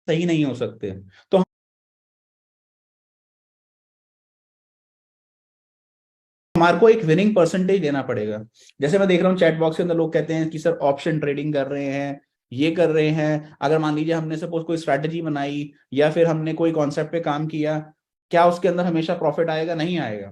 सही नहीं हो सकते। तो हमारे को एक विनिंग परसेंटेज देना पड़ेगा। जैसे मैं देख रहा हूँ चैट बॉक्स के अंदर लोग कहते हैं कि सर ऑप्शन ट्रेडिंग कर रहे हैं, ये कर रहे हैं। अगर मान लीजिए हमने सपोज कोई स्ट्रैटेजी बनाई या फिर हमने कोई कॉन्सेप्ट पे काम किया, क्या उसके अंदर हमेशा प्रॉफिट आएगा? नहीं आएगा।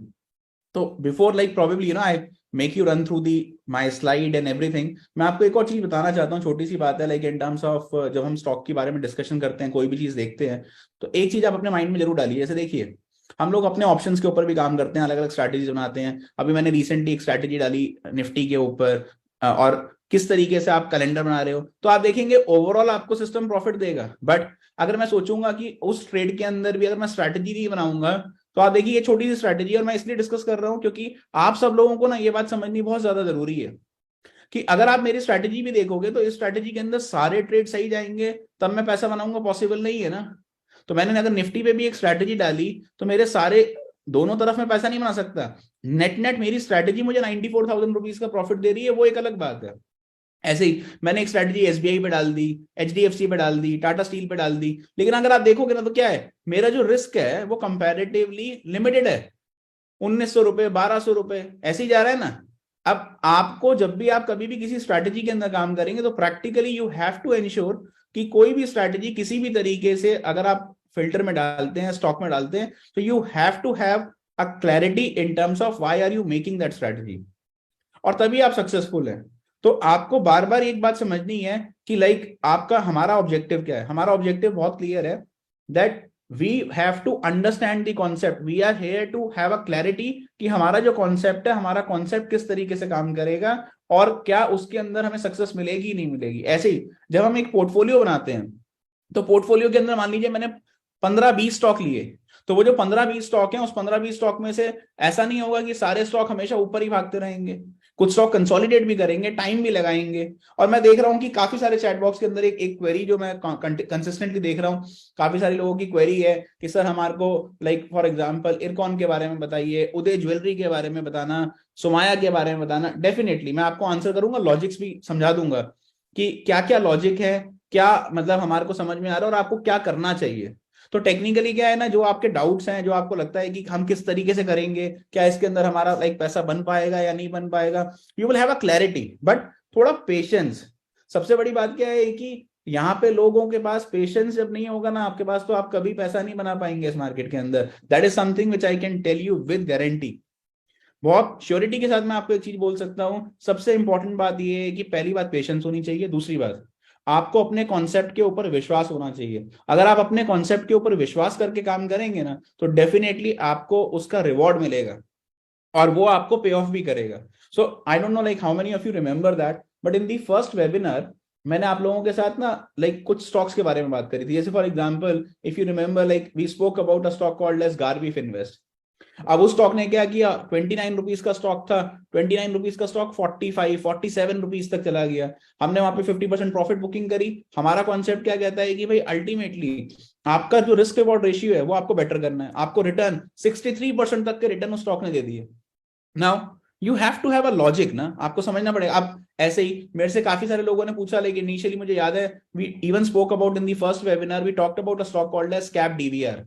तो before like probably I make you run through the my slide and everything, मैं आपको एक और चीज बताना चाहता हूँ, छोटी सी बात है, लाइक इन टर्म्स ऑफ जब हम स्टॉक के बारे में डिस्कशन करते हैं, कोई भी चीज देखते हैं, तो एक चीज आप अपने माइंड में जरूर डालिए। जैसे देखिए, हम लोग अपने ऑप्शंस के ऊपर भी काम करते हैं, अलग अलग स्ट्रैटेजीज बनाते हैं। अभी मैंने रिसेंटली एक स्ट्रैटेजी डाली निफ्टी के ऊपर, और किस तरीके से आप कैलेंडर बना रहे हो, तो आप देखेंगे ओवरऑल आपको सिस्टम प्रॉफिट देगा। बट अगर मैं सोचूंगा कि उस ट्रेड के अंदर भी अगर मैं स्ट्रैटेजी नहीं बनाऊंगा, तो आप देखिए ये छोटी सी स्ट्रैटेजी, और मैं इसलिए डिस्कस कर रहा हूं क्योंकि आप सब लोगों को ना ये बात समझनी बहुत ज्यादा जरूरी है कि अगर आप मेरी स्ट्रैटेजी भी देखोगे तो इस स्ट्रैटेजी के अंदर सारे ट्रेड सही जाएंगे तब मैं पैसा बनाऊंगा, पॉसिबल नहीं है ना। तो मैंने अगर निफ्टी पे भी एक स्ट्रैटेजी डाली तो मेरे सारे दोनों तरफ में पैसा नहीं बना सकता। नेट नेट मेरी स्ट्रैटेजी मुझे 94,000 रुपीज का प्रॉफिट दे रही है, वो एक अलग बात है। ऐसे ही मैंने एक स्ट्रैटेजी एसबीआई पे डाल दी, एचडीएफसी पे डाल दी, टाटा स्टील पे डाल दी, लेकिन अगर आप देखोगे ना तो क्या है, मेरा जो रिस्क है वो कंपैरेटिवली लिमिटेड है। 1,900 रुपए, 1,200 रुपए ऐसे ही जा रहा है ना। अब आपको जब भी आप कभी भी किसी स्ट्रैटेजी के अंदर काम करेंगे तो practically you have to ensure कि कोई भी स्ट्रैटेजी किसी भी तरीके से अगर आप फिल्टर में डालते हैं, स्टॉक में डालते हैं, तो you have to have a clarity in terms of why are you making that strategy, और तभी आप सक्सेसफुल हैं। तो आपको बार बार एक बात समझनी है कि लाइक आपका हमारा ऑब्जेक्टिव क्या है। हमारा ऑब्जेक्टिव बहुत क्लियर है, that we have to understand the concept, we are here to have a clarity कि हमारा जो कॉन्सेप्ट है, हमारा कॉन्सेप्ट किस तरीके से काम करेगा और क्या उसके अंदर हमें सक्सेस मिलेगी नहीं मिलेगी। ऐसे ही जब हम एक पोर्टफोलियो बनाते हैं, तो पोर्टफोलियो के अंदर मान लीजिए मैंने 15-20 स्टॉक लिए, तो वो जो 15-20 स्टॉक हैं, उस 15-20 स्टॉक में से ऐसा नहीं होगा कि सारे स्टॉक हमेशा ऊपर ही भागते रहेंगे। कुछ स्टॉक कंसोलिडेट भी करेंगे, टाइम भी लगाएंगे। और मैं देख रहा हूं कि काफी सारे चैट बॉक्स के अंदर एक क्वेरी जो मैं कंसिस्टेंटली देख रहा हूँ, काफी सारे लोगों की क्वेरी है कि सर हमारे को लाइक फॉर एग्जांपल इरकॉन के बारे में बताइए, उदय ज्वेलरी के बारे में बताना, सोमाया के बारे में बताना। डेफिनेटली मैं आपको आंसर करूंगा, लॉजिक्स भी समझा दूंगा कि क्या क्या लॉजिक है, क्या मतलब हमारे को समझ में आ रहा है और आपको क्या करना चाहिए। तो टेक्निकली क्या है ना, जो आपके डाउट्स हैं, जो आपको लगता है कि हम किस तरीके से करेंगे, क्या इसके अंदर हमारा लाइक पैसा बन पाएगा या नहीं बन पाएगा, you will have a clarity, but थोड़ा पेशेंस। सबसे बड़ी बात क्या है कि यहाँ पे लोगों के पास पेशेंस जब नहीं होगा ना आपके पास, तो आप कभी पैसा नहीं बना पाएंगे इस मार्केट के अंदर। That is something which I can tell you with guarantee. बहुत श्योरिटी के साथ मैं आपको एक चीज बोल सकता हूं, सबसे इंपॉर्टेंट बात यह है कि पहली बात पेशेंस होनी चाहिए, दूसरी बात आपको अपने कॉन्सेप्ट के ऊपर विश्वास होना चाहिए। अगर आप अपने कॉन्सेप्ट के ऊपर विश्वास करके काम करेंगे ना, तो डेफिनेटली आपको उसका रिवॉर्ड मिलेगा और वो आपको पे ऑफ भी करेगा। So I don't know like how many of you remember that, but in the first webinar मैंने आप लोगों के साथ ना लाइक कुछ स्टॉक्स के बारे में बात करी थी। जैसे for example if you remember, like we spoke about a stock called as Garvi invest. अब उस स्टॉक ने क्या किया, 29 रुपीज का स्टॉक था, 29 रुपीज का स्टॉक 45-47 रुपीज तक चला गया। हमने वहां पे 50% प्रॉफिट बुकिंग करी। हमारा कॉन्सेप्ट क्या कहता है कि भाई अल्टीमेटली आपका जो रिस्क रिवॉर्ड रेशियो है वो आपको बेटर करना है। आपको रिटर्न 63% तक के रिटर्न उस स्टॉक ने दे दिए। Now you have to have a logic ना, आपको समझना पड़ेगा। अब ऐसे ही मेरे से काफी सारे लोगों ने पूछा, लेकिन इनिशियली मुझे याद है we even spoke about in the first webinar, we talked about a stock called as cap DVR.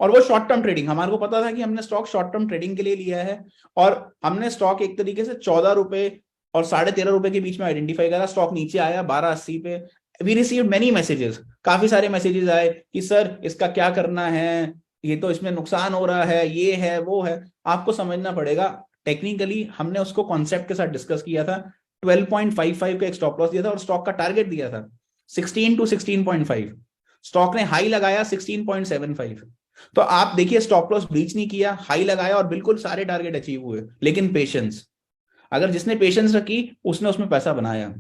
और वो शॉर्ट टर्म ट्रेडिंग, हमारे को पता था कि हमने स्टॉक शॉर्ट टर्म ट्रेडिंग के लिए लिया है, और हमने स्टॉक एक तरीके से 14 रुपए और 13.5 रुपए के बीच में आइडेंटिफाई करा। स्टॉक नीचे आया 12.80 पे। वी रिसीव मेनी मैसेजेस, काफी सारे मैसेजेस आए कि सर इसका क्या करना है, ये तो इसमें नुकसान हो रहा है, ये है वो है। आपको समझना पड़ेगा, टेक्निकली हमने उसको कॉन्सेप्ट के साथ डिस्कस किया था। 12.55 का एक स्टॉप लॉस दिया था और स्टॉक का टारगेट दिया था 16 to 16.5। स्टॉक ने हाई लगाया 16.75। तो आप देखिए स्टॉप लॉस ब्रीच नहीं किया, हाई लगाया और बिल्कुल सारे टारगेट अचीव हुए। लेकिन पेशेंस, अगर जिसने पेशेंस रखी उसने उसमें पैसा बनाया।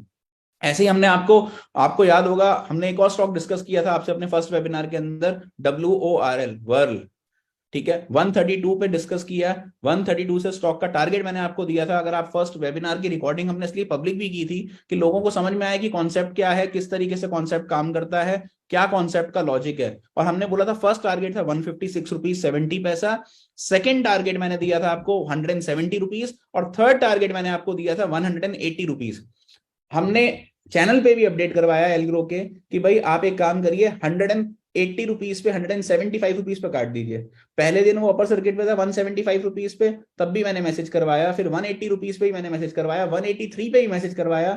ऐसे ही हमने आपको आपको याद होगा, हमने एक और स्टॉक डिस्कस किया था आपसे अपने फर्स्ट वेबिनार के अंदर, WORL, वर्ल। ठीक है, 132 पे डिस्कस किया। 132 से स्टॉक का टारगेट मैंने आपको दिया था। अगर आप फर्स्ट वेबिनार की रिकॉर्डिंग हमने इसलिए पब्लिक भी की थी कि लोगों को समझ में आए कि कॉन्सेप्ट क्या है, किस तरीके से कॉन्सेप्ट काम करता है, क्या कॉन्सेप्ट का लॉजिक है। और हमने बोला था फर्स्ट टारगेट था 156 रुपीज 70 पैसा, सेकेंड टारगेट मैंने दिया था आपको 170 रुपीज, और थर्ड टारगेट मैंने आपको दिया था 180 रुपीज। हमने चैनल पे भी अपडेट करवाया एल्ग्रो के कि भाई आप एक काम करिए, 180 रुपीज पे, 175 रुपीज पे काट दीजिए। पहले दिन वो अपर सर्किट पे था 175 रुपीज पे, तब भी मैंने मैसेज करवाया, फिर 180 रुपीज पे ही मैंने मैसेज करवाया, 183 पे ही मैसेज करवाया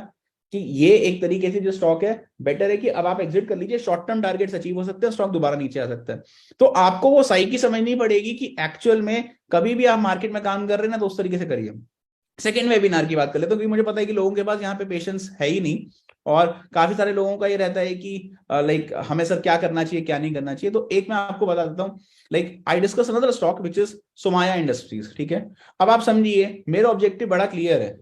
कि ये एक तरीके से जो स्टॉक है बेटर है कि अब आप एग्जिट कर लीजिए, शॉर्ट टर्म टारगेट्स अचीव हो सकते हैं, स्टॉक दोबारा नीचे आ सकता है। तो आपको वो साइकी समझनी पड़ेगी कि एक्चुअल में कभी भी आप मार्केट में काम कर रहे हैं ना तो उस तरीके से करिए। सेकेंड वेबिनार की बात कर ले तो, क्योंकि मुझे पता है कि लोगों के पास यहाँ पे पेशेंस है ही नहीं, और काफी सारे लोगों का ये रहता है कि लाइक हमें सर क्या करना चाहिए क्या नहीं करना चाहिए। तो एक मैं आपको बता देता हूँ, like I discuss another stock which is Somaiya industries, ठीक है। अब आप समझिए मेरा ऑब्जेक्टिव बड़ा क्लियर है।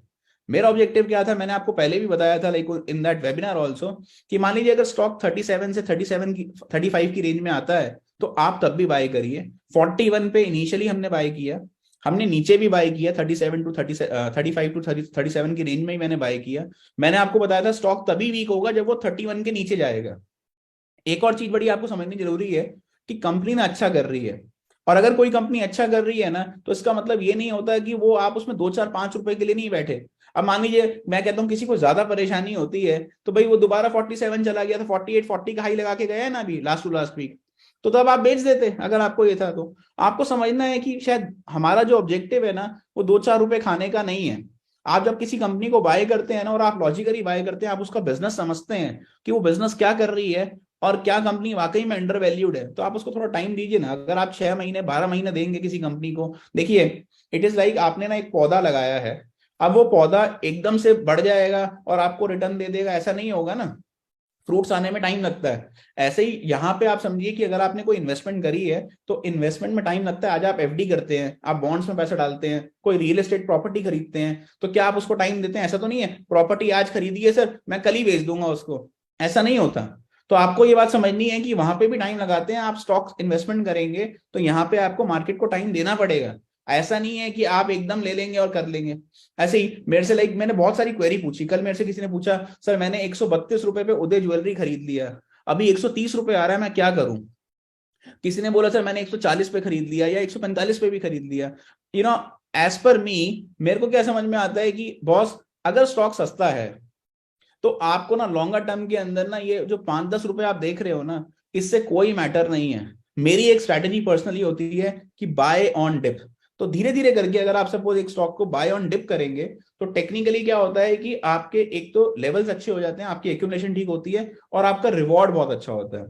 मेरा ऑब्जेक्टिव क्या था, मैंने आपको पहले भी बताया था like in that webinar also, कि मान लीजिए अगर स्टॉक 37 से 37 की 35 की रेंज में आता है तो आप तब भी बाय करिए। 41 पे इनिशियली हमने बाय किया, हमने नीचे भी बाय किया 37 टू 35 टू 37 की रेंज में ही मैंने बाय किया। मैंने आपको बताया था स्टॉक तभी वीक होगा जब वो 31 के नीचे जाएगा। एक और चीज बड़ी आपको समझनी जरूरी है कि कंपनी ना अच्छा कर रही है, और अगर कोई कंपनी अच्छा कर रही है ना तो इसका मतलब ये नहीं होता कि वो आप उसमें 2 4 5 रुपए के लिए नहीं बैठे। अब मान लीजिए मैं कहता हूँ किसी को ज्यादा परेशानी होती है तो भाई वो दोबारा 47 चला गया था, 48 40 का हाई लगा के गया है ना अभी लास्ट टू लास्ट वीक, तो तब आप बेच देते अगर आपको ये था तो। आपको समझना है कि शायद हमारा जो ऑब्जेक्टिव है ना वो 2 4 रुपए खाने का नहीं है। आप जब किसी कंपनी को बाय करते हैं ना, और आप लॉजिकली बाय करते हैं, आप उसका बिजनेस समझते हैं कि वो बिजनेस क्या कर रही है और क्या कंपनी वाकई में अंडर वैल्यूड है, तो आप उसको थोड़ा टाइम दीजिए ना। अगर आप 6 महीने 12 महीने देंगे किसी कंपनी को, देखिए इट इज लाइक आपने ना एक पौधा लगाया है, अब वो पौधा एकदम से बढ़ जाएगा और आपको रिटर्न दे देगा ऐसा नहीं होगा ना, फ्रूट्स आने में टाइम लगता है। ऐसे ही यहाँ पे आप समझिए कि अगर आपने कोई इन्वेस्टमेंट करी है तो इन्वेस्टमेंट में टाइम लगता है। आज आप एफडी करते हैं, आप बॉन्ड्स में पैसा डालते हैं, कोई रियल एस्टेट प्रॉपर्टी खरीदते हैं, तो क्या आप उसको टाइम देते हैं? ऐसा तो नहीं है प्रॉपर्टी आज खरीदी है सर मैं कल ही बेच दूंगा उसको, ऐसा नहीं होता। तो आपको ये बात समझनी है कि वहां पे भी टाइम लगाते हैं। आप स्टॉक इन्वेस्टमेंट करेंगे तो यहाँ पे आपको मार्केट को टाइम देना पड़ेगा। ऐसा नहीं है कि आप एकदम ले लेंगे और कर लेंगे। ऐसे ही मेरे से लाइक मैंने बहुत सारी क्वेरी पूछी, कल मेरे से किसी ने पूछा सर मैंने 132 रुपए पे उदय ज्वेलरी खरीद लिया, अभी 130 रुपए आ रहा है मैं क्या करूं। किसी ने बोला सर मैंने 140 पे खरीद लिया या 145 पे भी खरीद लिया। यू नो एज पर मी, मेरे को क्या समझ में आता है कि बॉस अगर स्टॉक सस्ता है तो आपको ना लॉन्गर टर्म के अंदर ना ये जो 5 10 रुपए आप देख रहे हो ना इससे कोई मैटर नहीं है। मेरी एक स्ट्रैटेजी पर्सनली होती है कि बाय ऑन डिप। तो धीरे धीरे करके अगर आप सपोज एक स्टॉक को बाय ऑन डिप करेंगे तो टेक्निकली क्या होता है कि आपके एक तो लेवल्स अच्छे हो जाते हैं, आपकी एक्यूमुलेशन ठीक होती है और आपका रिवॉर्ड बहुत अच्छा होता है।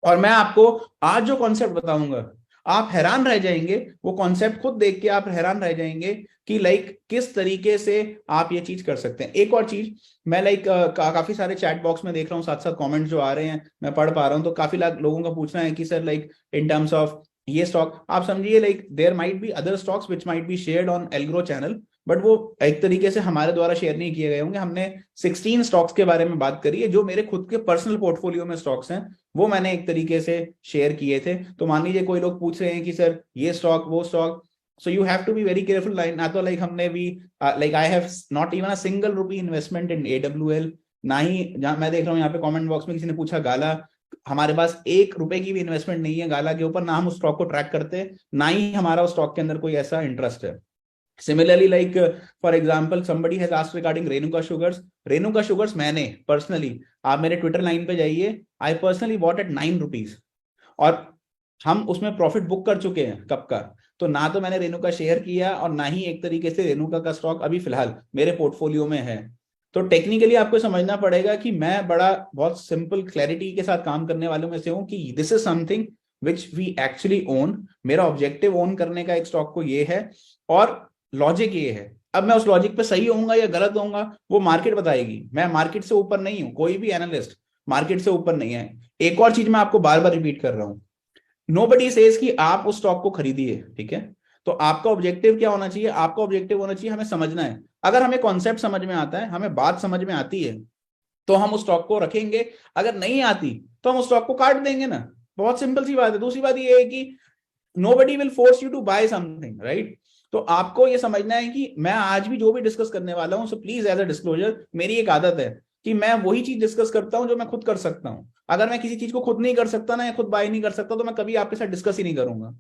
और मैं आपको आज जो कॉन्सेप्ट बताऊंगा आप हैरान रह जाएंगे, वो कॉन्सेप्ट खुद देख के आप हैरान रह जाएंगे कि लाइक किस तरीके से आप ये चीज कर सकते हैं। एक और चीज मैं लाइक काफी सारे चैट बॉक्स में देख रहा हूँ, साथ साथ कमेंट्स जो आ रहे हैं मैं पढ़ पा रहा हूँ, तो काफी लोगों का पूछना है कि sir like in terms of ये स्टॉक आप समझिए like there might be other stocks which might be shared on Algro channel, बट वो एक तरीके से हमारे द्वारा शेयर नहीं किए गए होंगे। हमने 16 स्टॉक्स के बारे में बात करी है जो मेरे खुद के पर्सनल पोर्टफोलियो में स्टॉक्स हैं, वो मैंने एक तरीके से शेयर किए थे। तो मान लीजिए कोई लोग पूछ रहे हैं कि सर ये स्टॉक वो stock, so you have to be very careful. ना तो लाइक हमने भी like I have not even a single rupee investment in AWL, ना ही जहां मैं देख रहा हूँ यहाँ पे कमेंट बॉक्स में किसी ने पूछा गाला, हमारे पास 1 रुपए की भी इन्वेस्टमेंट नहीं है गाला के ऊपर, ना हम उस स्टॉक को ट्रैक करते, ना ही हमारा उस स्टॉक के अंदर कोई ऐसा इंटरेस्ट है। Similarly, like for example, somebody has asked regarding Renuka Sugars. Renuka Sugars मैंने पर्सनली, आप मेरे ट्विटर लाइन पे जाइए, I personally bought at 9 rupees, और हम उसमें प्रॉफिट बुक कर चुके हैं कब का। तो ना तो मैंने रेनुका शेयर किया और ना ही एक तरीके से रेनुका का स्टॉक अभी फिलहाल मेरे पोर्टफोलियो में है। तो टेक्निकली आपको समझना पड़ेगा कि मैं बड़ा बहुत सिंपल क्लैरिटी के साथ काम करने वालों में से हूं कि this is something which we actually own. मेरा ऑब्जेक्टिव ओन करने का एक स्टॉक को ये है, और लॉजिक ये है। अब मैं उस लॉजिक पे सही होऊंगा या गलत होऊंगा वो मार्केट बताएगी, मैं मार्केट से ऊपर नहीं हूं, कोई भी एनालिस्ट मार्केट से ऊपर नहीं है। एक और चीज मैं आपको बार बार रिपीट कर रहा हूं, नोबडी सेज कि आप उस स्टॉक को खरीदिए, ठीक है। तो आपका ऑब्जेक्टिव क्या होना चाहिए? आपका ऑब्जेक्टिव होना चाहिए हमें समझना है। अगर हमें कॉन्सेप्ट समझ में आता है, हमें बात समझ में आती है, तो हम उस स्टॉक को रखेंगे। अगर नहीं आती तो हम उस स्टॉक को काट देंगे ना, बहुत सिंपल सी बात है। दूसरी बात ये है कि nobody will force you to buy something, right. तो आपको ये समझना है कि मैं आज भी जो भी डिस्कस करने वाला हूं, so please as a disclosure, मेरी एक आदत है कि मैं वही चीज डिस्कस करता हूं जो मैं खुद कर सकता हूं। अगर मैं किसी चीज को खुद नहीं कर सकता ना, या खुद बाय नहीं कर सकता, तो मैं कभी आपके साथ डिस्कस ही नहीं करूंगा।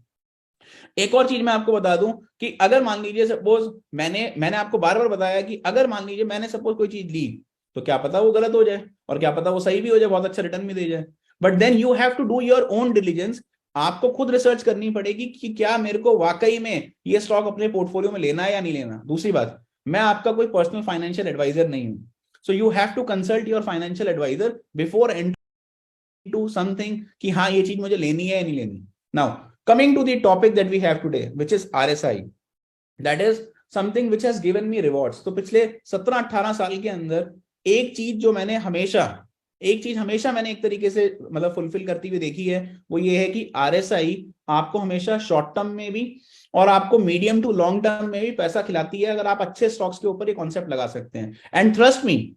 एक और चीज मैं आपको बता दूं कि अगर मान लीजिए सपोज मैंने आपको बार बार बताया कि अगर मान लीजिए मैंने सपोज कोई चीज ली, तो क्या पता वो गलत हो जाए और क्या पता वो सही भी हो जाए, बहुत अच्छा रिटर्न भी दे जाए। But then you have to do your own diligence. आपको खुद रिसर्च करनी पड़ेगी कि क्या मेरे को वाकई में ये स्टॉक अपने पोर्टफोलियो में लेना है या नहीं लेना। दूसरी बात, मैं आपका कोई पर्सनल फाइनेंशियल एडवाइजर नहीं हूं, so you have to consult your financial advisor before entering to something कि हाँ ये चीज मुझे लेनी है या नहीं लेनी। Now coming to the topic that we have today which is RSI, that is something which has given me rewards. तो पिछले 17-18 साल के अंदर एक चीज जो मैंने हमेशा मैंने एक तरीके से मतलब फुलफिल करती हुई देखी है, वो ये है कि आरएसआई आपको हमेशा शॉर्ट टर्म में भी और आपको मीडियम टू लॉन्ग टर्म में भी पैसा खिलाती है, अगर आप अच्छे स्टॉक्स के ऊपर ये कॉन्सेप्ट लगा सकते हैं। एंड ट्रस्ट मी,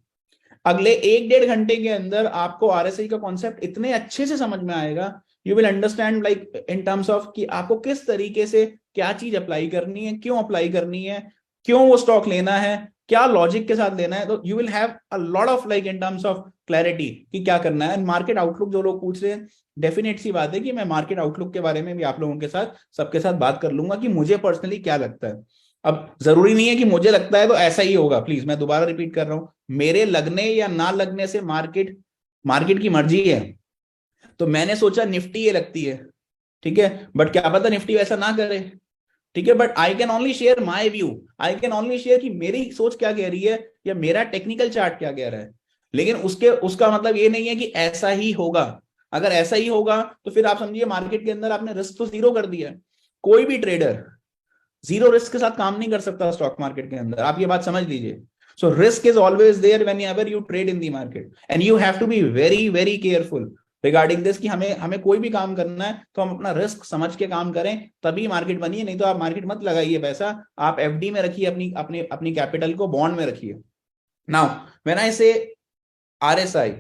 अगले 1-1.5 घंटे के अंदर आपको आरएसआई का कॉन्सेप्ट इतने अच्छे से समझ में आएगा, you will understand like in terms of कि आपको किस तरीके से क्या चीज अप्लाई करनी है, क्यों अप्लाई करनी है, क्यों वो स्टॉक लेना है, क्या लॉजिक के साथ लेना है। तो you will have a lot of like in terms of clarity कि क्या करना है। मार्केट आउटलुक जो लोग पूछ रहे हैं, डेफिनेट सी बात है कि मैं मार्केट आउटलुक के बारे में भी आप लोगों के साथ सबके साथ बात कर लूंगा कि मुझे पर्सनली क्या लगता है। अब जरूरी नहीं है कि मुझे लगता है तो ऐसा ही होगा, प्लीज मैं दोबारा रिपीट कर रहा हूं, मेरे लगने या ना लगने से मार्केट मार्केट की मर्जी है। तो मैंने सोचा निफ्टी ये लगती है, ठीक है, बट क्या पता निफ्टी वैसा ना करे, ठीक है, but I can only share my view, I can only share कि मेरी सोच क्या कह रही है या मेरा टेक्निकल चार्ट क्या कह रहा है। लेकिन उसका मतलब ये नहीं है कि ऐसा ही होगा। अगर ऐसा ही होगा तो फिर आप समझिए मार्केट के अंदर आपने रिस्क तो जीरो कर दिया। कोई भी ट्रेडर जीरो रिस्क के साथ काम नहीं कर सकता स्टॉक मार्केट के अंदर, आप ये बात समझ लीजिए। So risk is always there whenever you trade in the market and you have to be very very careful regarding this कि हमें हमें कोई भी काम करना है तो हम अपना रिस्क समझ के काम करें, तभी मार्केट बनी है। नहीं तो आप मार्केट मत लगाइए पैसा, आप एफडी में रखिए, अपनी अपनी अपनी कैपिटल को बॉन्ड में रखिए। नाउ व्हेन आई से RSI,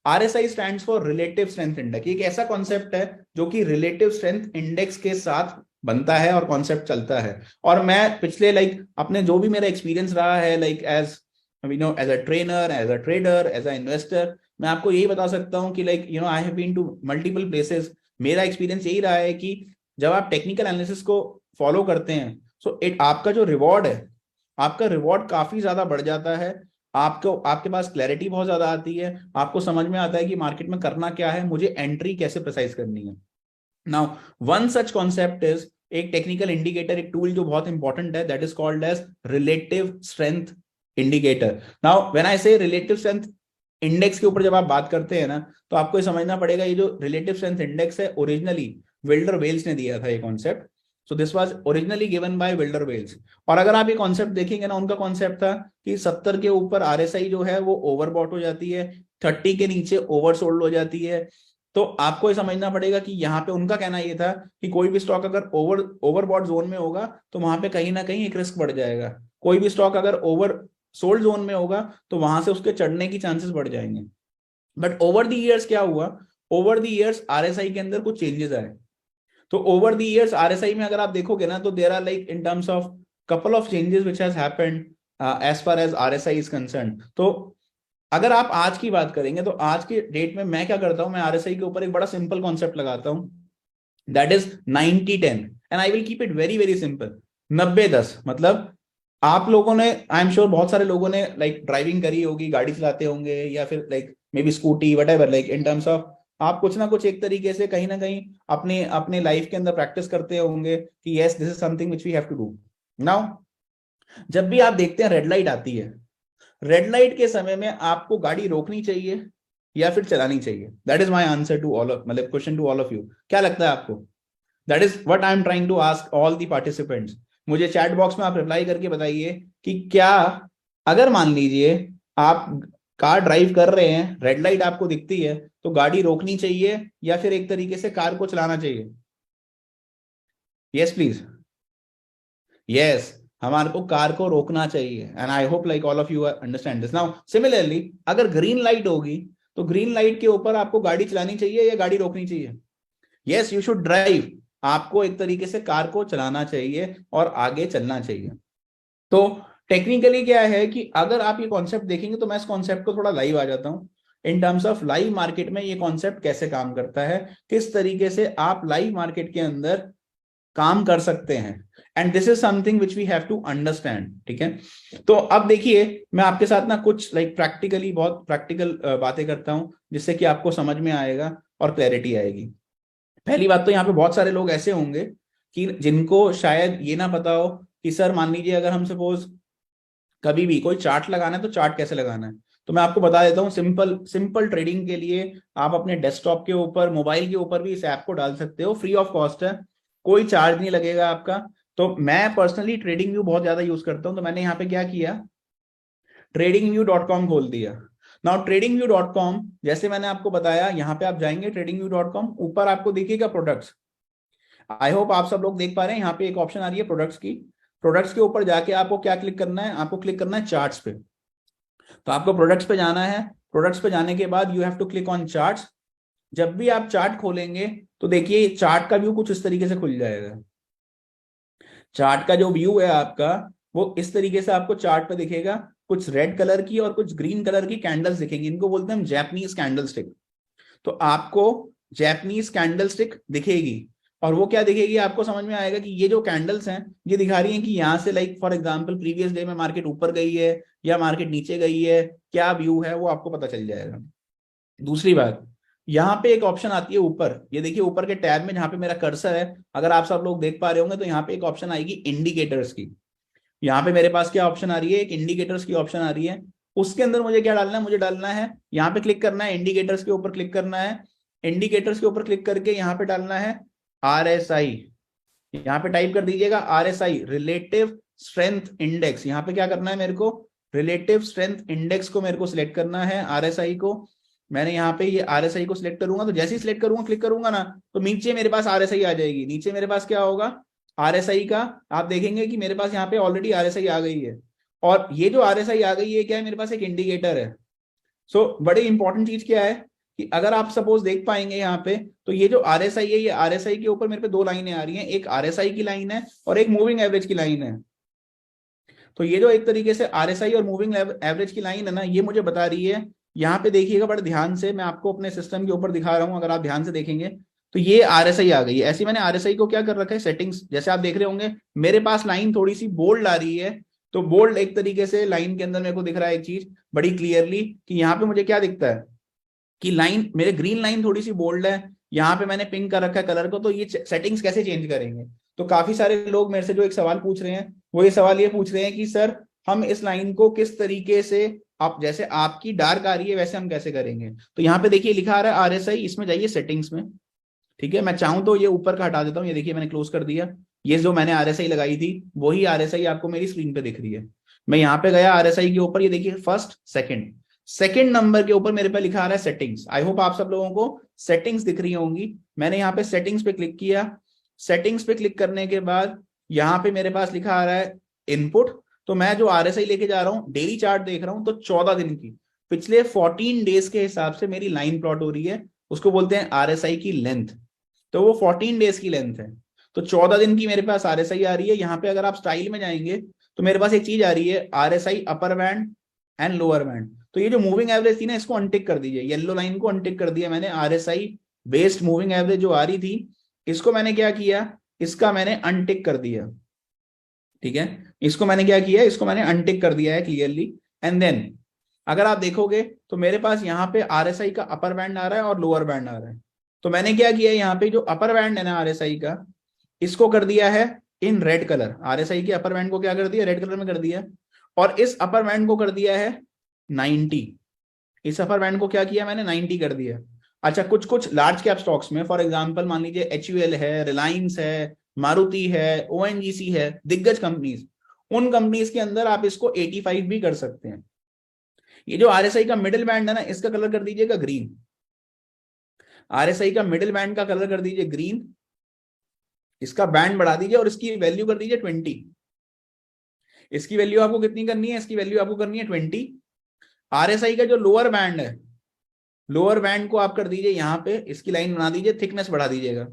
RSI stands for relative strength index. एक ऐसा कॉन्सेप्ट है जो कि रिलेटिव स्ट्रेंथ इंडेक्स के साथ बनता है और कॉन्सेप्ट चलता है। और मैं पिछले लाइक अपने जो भी मेरा एक्सपीरियंस रहा है like as you know as a trainer, as a trader, as a investor, मैं आपको यही बता सकता हूँ कि like you know I have been to multiple places. मेरा एक्सपीरियंस यही रहा है कि जब आप टेक्निकल एनालिसिस को फॉलो करते हैं सो इट आपका जो रिवॉर्ड है, आपका रिवॉर्ड काफी ज्यादा बढ़ जाता है। आपको आपके पास क्लैरिटी बहुत ज्यादा आती है, आपको समझ में आता है कि मार्केट में करना क्या है, मुझे एंट्री कैसे प्रिसाइज करनी है। Now one such concept is एक टेक्निकल इंडिकेटर, एक टूल जो बहुत इंपॉर्टेंट है, that is called as relative strength indicator. Now when I say relative strength index के ऊपर जब आप बात करते हैं ना, तो आपको ये समझना पड़ेगा ये जो रिलेटिव स्ट्रेंथ इंडेक्स है ओरिजिनली विल्डर वेल्स ने दिया था ये concept. So this was originally given by Wilder Wells. और अगर आप ये कॉन्सेप्ट देखेंगे ना, उनका कॉन्सेप्ट था कि 70 के ऊपर आरएसआई जो है वो ओवरबॉट हो जाती है, 30 के नीचे ओवरसोल्ड हो जाती है। तो आपको ये समझना पड़ेगा कि यहाँ पे उनका कहना ये था कि कोई भी स्टॉक अगर ओवरबॉट जोन में होगा तो वहां पे कहीं ना कहीं एक रिस्क बढ़ जाएगा। कोई भी स्टॉक अगर ओवर सोल्ड जोन में होगा तो वहां से उसके चढ़ने की चांसेस बढ़ जाएंगे। बट ओवर द ईयर्स क्या हुआ, ओवर द ईयर्स आरएसआई के अंदर कुछ चेंजेस आए। तो ओवर द ईयर्स आरएसआई में अगर आप देखोगे ना, तो there are like in terms of couple of changes which has happened as far as RSI is concerned. तो अगर आप आज की बात करेंगे तो आज के डेट में मैं क्या करता हूं, मैं आरएसआई के ऊपर एक बड़ा सिंपल कॉन्सेप्ट लगाता हूं, that is 90-10 and I will keep it very very simple. 90-10 मतलब आप लोगों ने, आई एम श्योर बहुत सारे लोगों ने लाइक ड्राइविंग करी होगी, गाड़ी चलाते होंगे या फिर like may be scooty what ever, like in terms of आप कुछ ना कुछ एक तरीके से कहीं ना कहीं अपने अपने लाइफ के अंदर प्रैक्टिस करते होंगे कि yes this is something which we have to do. Now जब भी आप देखते हैं रेड लाइट आती है, रेड लाइट के समय में आपको गाड़ी रोकनी चाहिए या फिर चलानी चाहिए? That is my answer to all of मतलब question to all of you. क्या लगता है आपको? That is what I am trying to ask all the participants. मुझे चैट बॉक्स में आप रिप्लाई करके बताइए कि क्या, अगर मान लीजिए आप कार ड्राइव कर रहे हैं, रेड लाइट आपको दिखती है, तो गाड़ी रोकनी चाहिए या फिर एक तरीके से कार को चलाना चाहिए? Yes please. यस, हमारे को कार को रोकना चाहिए and I hope like all of you understand this. Now similarly अगर ग्रीन लाइट होगी तो ग्रीन लाइट के ऊपर आपको गाड़ी चलानी चाहिए या गाड़ी रोकनी चाहिए? यस, यू शुड ड्राइव, आपको एक तरीके से कार को चलाना चाहिए और आगे चलना चाहिए। तो टेक्निकली क्या है कि अगर आप ये कॉन्सेप्ट देखेंगे, तो मैं इस कॉन्सेप्ट को थोड़ा लाइव आ जाता हूं इन टर्म्स ऑफ लाइव मार्केट में ये कॉन्सेप्ट कैसे काम करता है, किस तरीके से आप लाइव मार्केट के अंदर काम कर सकते हैं, and this is something which we have to understand. ठीक है, तो अब देखिए मैं आपके साथ ना कुछ प्रैक्टिकली बहुत प्रैक्टिकल बातें करता हूं जिससे कि आपको समझ में आएगा और क्लैरिटी आएगी। पहली बात तो यहाँ पे बहुत सारे लोग ऐसे होंगे कि जिनको शायद ये ना पता हो कि सर मान लीजिए अगर हम सपोज कभी भी कोई चार्ट लगाना है तो चार्ट कैसे लगाना है। तो मैं आपको बता देता हूँ, सिंपल सिंपल ट्रेडिंग के लिए आप अपने डेस्कटॉप के ऊपर, मोबाइल के ऊपर भी इस ऐप को डाल सकते हो, फ्री ऑफ कॉस्ट है, कोई चार्ज नहीं लगेगा आपका। तो मैं पर्सनली ट्रेडिंग व्यू बहुत ज्यादा यूज करता हूँ, तो मैंने यहाँ पे क्या किया, tradingview.com खोल दिया। नाउ tradingview.com, जैसे मैंने आपको बताया, यहाँ पे आप जाएंगे tradingview.com, ऊपर आपको देखिएगा प्रोडक्ट्स। आई होप आप सब लोग देख पा रहे हैं, यहाँ पे एक ऑप्शन आ रही है प्रोडक्ट्स की। प्रोडक्ट्स के ऊपर जाके आपको क्या क्लिक करना है, आपको क्लिक करना है चार्ट्स पे। तो आपको प्रोडक्ट्स पे जाना है, प्रोडक्ट्स पे जाने के बाद you have to click on charts. जब भी आप चार्ट खोलेंगे तो देखिए चार्ट का व्यू कुछ इस तरीके से खुल जाएगा। चार्ट का जो व्यू है आपका वो इस तरीके से आपको चार्ट पे दिखेगा, कुछ रेड कलर की और कुछ ग्रीन कलर की कैंडल्स दिखेंगी, इनको बोलते हैं हम जैपनीज कैंडल स्टिक। तो आपको जैपनीज कैंडल स्टिक दिखेगी, और वो क्या दिखेगी, आपको समझ में आएगा कि ये जो कैंडल्स हैं ये दिखा रही हैं कि यहाँ से फॉर एग्जांपल प्रीवियस डे में मार्केट ऊपर गई है या मार्केट नीचे गई है, क्या व्यू है वो आपको पता चल जाएगा। दूसरी बात, यहाँ पे एक ऑप्शन आती है ऊपर, ये देखिए ऊपर के टैब में जहाँ पे मेरा कर्सर है, अगर आप सब लोग देख पा रहे होंगे तो यहाँ पे एक ऑप्शन आएगी इंडिकेटर्स की। यहाँ पे मेरे पास क्या ऑप्शन आ रही है, एक इंडिकेटर्स की ऑप्शन आ रही है। उसके अंदर मुझे क्या डालना है, मुझे डालना है यहाँ पे क्लिक करना है, इंडिकेटर्स के ऊपर क्लिक करना है। इंडिकेटर्स के ऊपर क्लिक करके यहाँ पे डालना है RSI। यहाँ पे टाइप कर दीजिएगा RSI, रिलेटिव स्ट्रेंथ इंडेक्स। यहाँ पे क्या करना है मेरे को, रिलेटिव स्ट्रेंथ इंडेक्स को मेरे को सिलेक्ट करना है, RSI को। मैंने यहाँ पे ये RSI को सिलेक्ट करूंगा, तो जैसे ही सिलेक्ट करूंगा, क्लिक करूंगा ना, तो नीचे मेरे पास RSI आ जाएगी। नीचे मेरे पास क्या होगा, RSI का, आप देखेंगे कि मेरे पास यहाँ पे ऑलरेडी RSI आ गई है। और ये जो RSI आ गई है क्या है, मेरे पास एक इंडिकेटर है। सो बड़े इंपॉर्टेंट चीज क्या है कि अगर आप सपोज देख पाएंगे यहाँ पे, तो ये जो RSI है, ये RSI के ऊपर मेरे पे दो लाइनें आ रही हैं, एक RSI की लाइन है और एक मूविंग एवरेज की लाइन है। तो ये जो एक तरीके से RSI और मूविंग एवरेज की लाइन है ना, ये मुझे बता रही है, यहाँ पे देखिएगा बड़े ध्यान से, मैं आपको अपने सिस्टम के ऊपर दिखा रहा हूँ, अगर आप ध्यान से देखेंगे तो ये RSI आ गई है। ऐसे मैंने RSI को क्या कर रखा है, सेटिंग्स, जैसे आप देख रहे होंगे मेरे पास लाइन थोड़ी सी बोल्ड आ रही है। तो बोल्ड एक तरीके से लाइन के अंदर मेरे को दिख रहा है एक चीज बड़ी क्लियरली, कि यहाँ पे मुझे क्या दिखता है कि लाइन, मेरे ग्रीन लाइन थोड़ी सी बोल्ड है, यहाँ पे मैंने पिंक कर रखा है कलर को। तो ये सेटिंग्स कैसे चेंज करेंगे। तो काफी सारे लोग मेरे से जो एक सवाल पूछ रहे हैं, वो ये सवाल ये पूछ रहे हैं कि सर हम इस लाइन को किस तरीके से, आप जैसे आपकी डार्क आ रही है वैसे हम कैसे करेंगे। तो यहाँ पे देखिए लिखा आ रहा है RSI, इसमें जाइए सेटिंग्स में। ठीक है, मैं चाहूं तो ये ऊपर का हटा देता हूँ, ये देखिए मैंने क्लोज कर दिया। ये जो मैंने RSI लगाई थी वही RSI आपको मेरी स्क्रीन पे दिख रही है। मैं यहाँ पे गया RSI के ऊपर, ये देखिए फर्स्ट सेकंड, सेकंड नंबर के ऊपर मेरे पे लिखा आ रहा है सेटिंग्स। आई होप आप सब लोगों को सेटिंग्स दिख रही होंगी। मैंने यहाँ पे सेटिंग्स पे क्लिक किया। सेटिंग्स पे क्लिक करने के बाद यहाँ पे मेरे पास लिखा आ रहा है इनपुट। तो मैं जो RSI लेके जा रहा हूँ, डेली चार्ट देख रहा हूँ, तो 14 दिन की, पिछले 14 डेज के हिसाब से मेरी लाइन प्लॉट हो रही है। उसको बोलते हैं RSI की लेंथ। तो वो 14 डेज की लेंथ है। तो 14 दिन की मेरे पास RSI आ रही है। यहाँ पे अगर आप स्टाइल में जाएंगे तो मेरे पास एक चीज आ रही है, RSI upper band and lower band. तो ये जो मूविंग एवरेज थी ना, इसको अनटिक कर दीजिए, येलो लाइन को अनटिक कर दिया मैंने। RSI बेस्ड मूविंग एवरेज जो आ रही थी, इसको मैंने क्या किया, इसका मैंने अनटिक कर दिया। ठीक है, इसको मैंने क्या किया, इसको मैंने अनटिक कर दिया है क्लियरली। एंड देन अगर आप देखोगे तो मेरे पास यहाँ पे RSI का अपर बैंड आ रहा है और लोअर बैंड आ रहा है। तो मैंने क्या किया, यहाँ पे जो अपर बैंड है ना RSI का, इसको कर दिया है इन रेड कलर। RSI के अपर बैंड को क्या कर दिया, रेड कलर में कर दिया। और इस अपर बैंड को कर दिया है 90। इस अपर बैंड को क्या किया मैंने, 90 कर दिया। अच्छा, कुछ कुछ लार्ज कैप स्टॉक्स में, फॉर एग्जांपल मान लीजिए HUL है, रिलायंस है, मारुति है, ONGC है, दिग्गज कंपनीज, उन कंपनीज के अंदर आप इसको 85 भी कर सकते हैं। ये जो RSI का मिडिल बैंड है ना, इसका कलर कर दीजिएगा ग्रीन। RSI का मिडिल बैंड का कलर कर दीजिए ग्रीन, इसका बैंड बढ़ा दीजिए और इसकी वैल्यू कर दीजिए 20। इसकी वैल्यू आपको कितनी करनी है, इसकी वैल्यू आपको करनी है 20। RSI का जो लोअर बैंड है, लोअर बैंड को आप कर दीजिए यहाँ पे, इसकी लाइन बना दीजिए, थिकनेस बढ़ा दीजिएगा।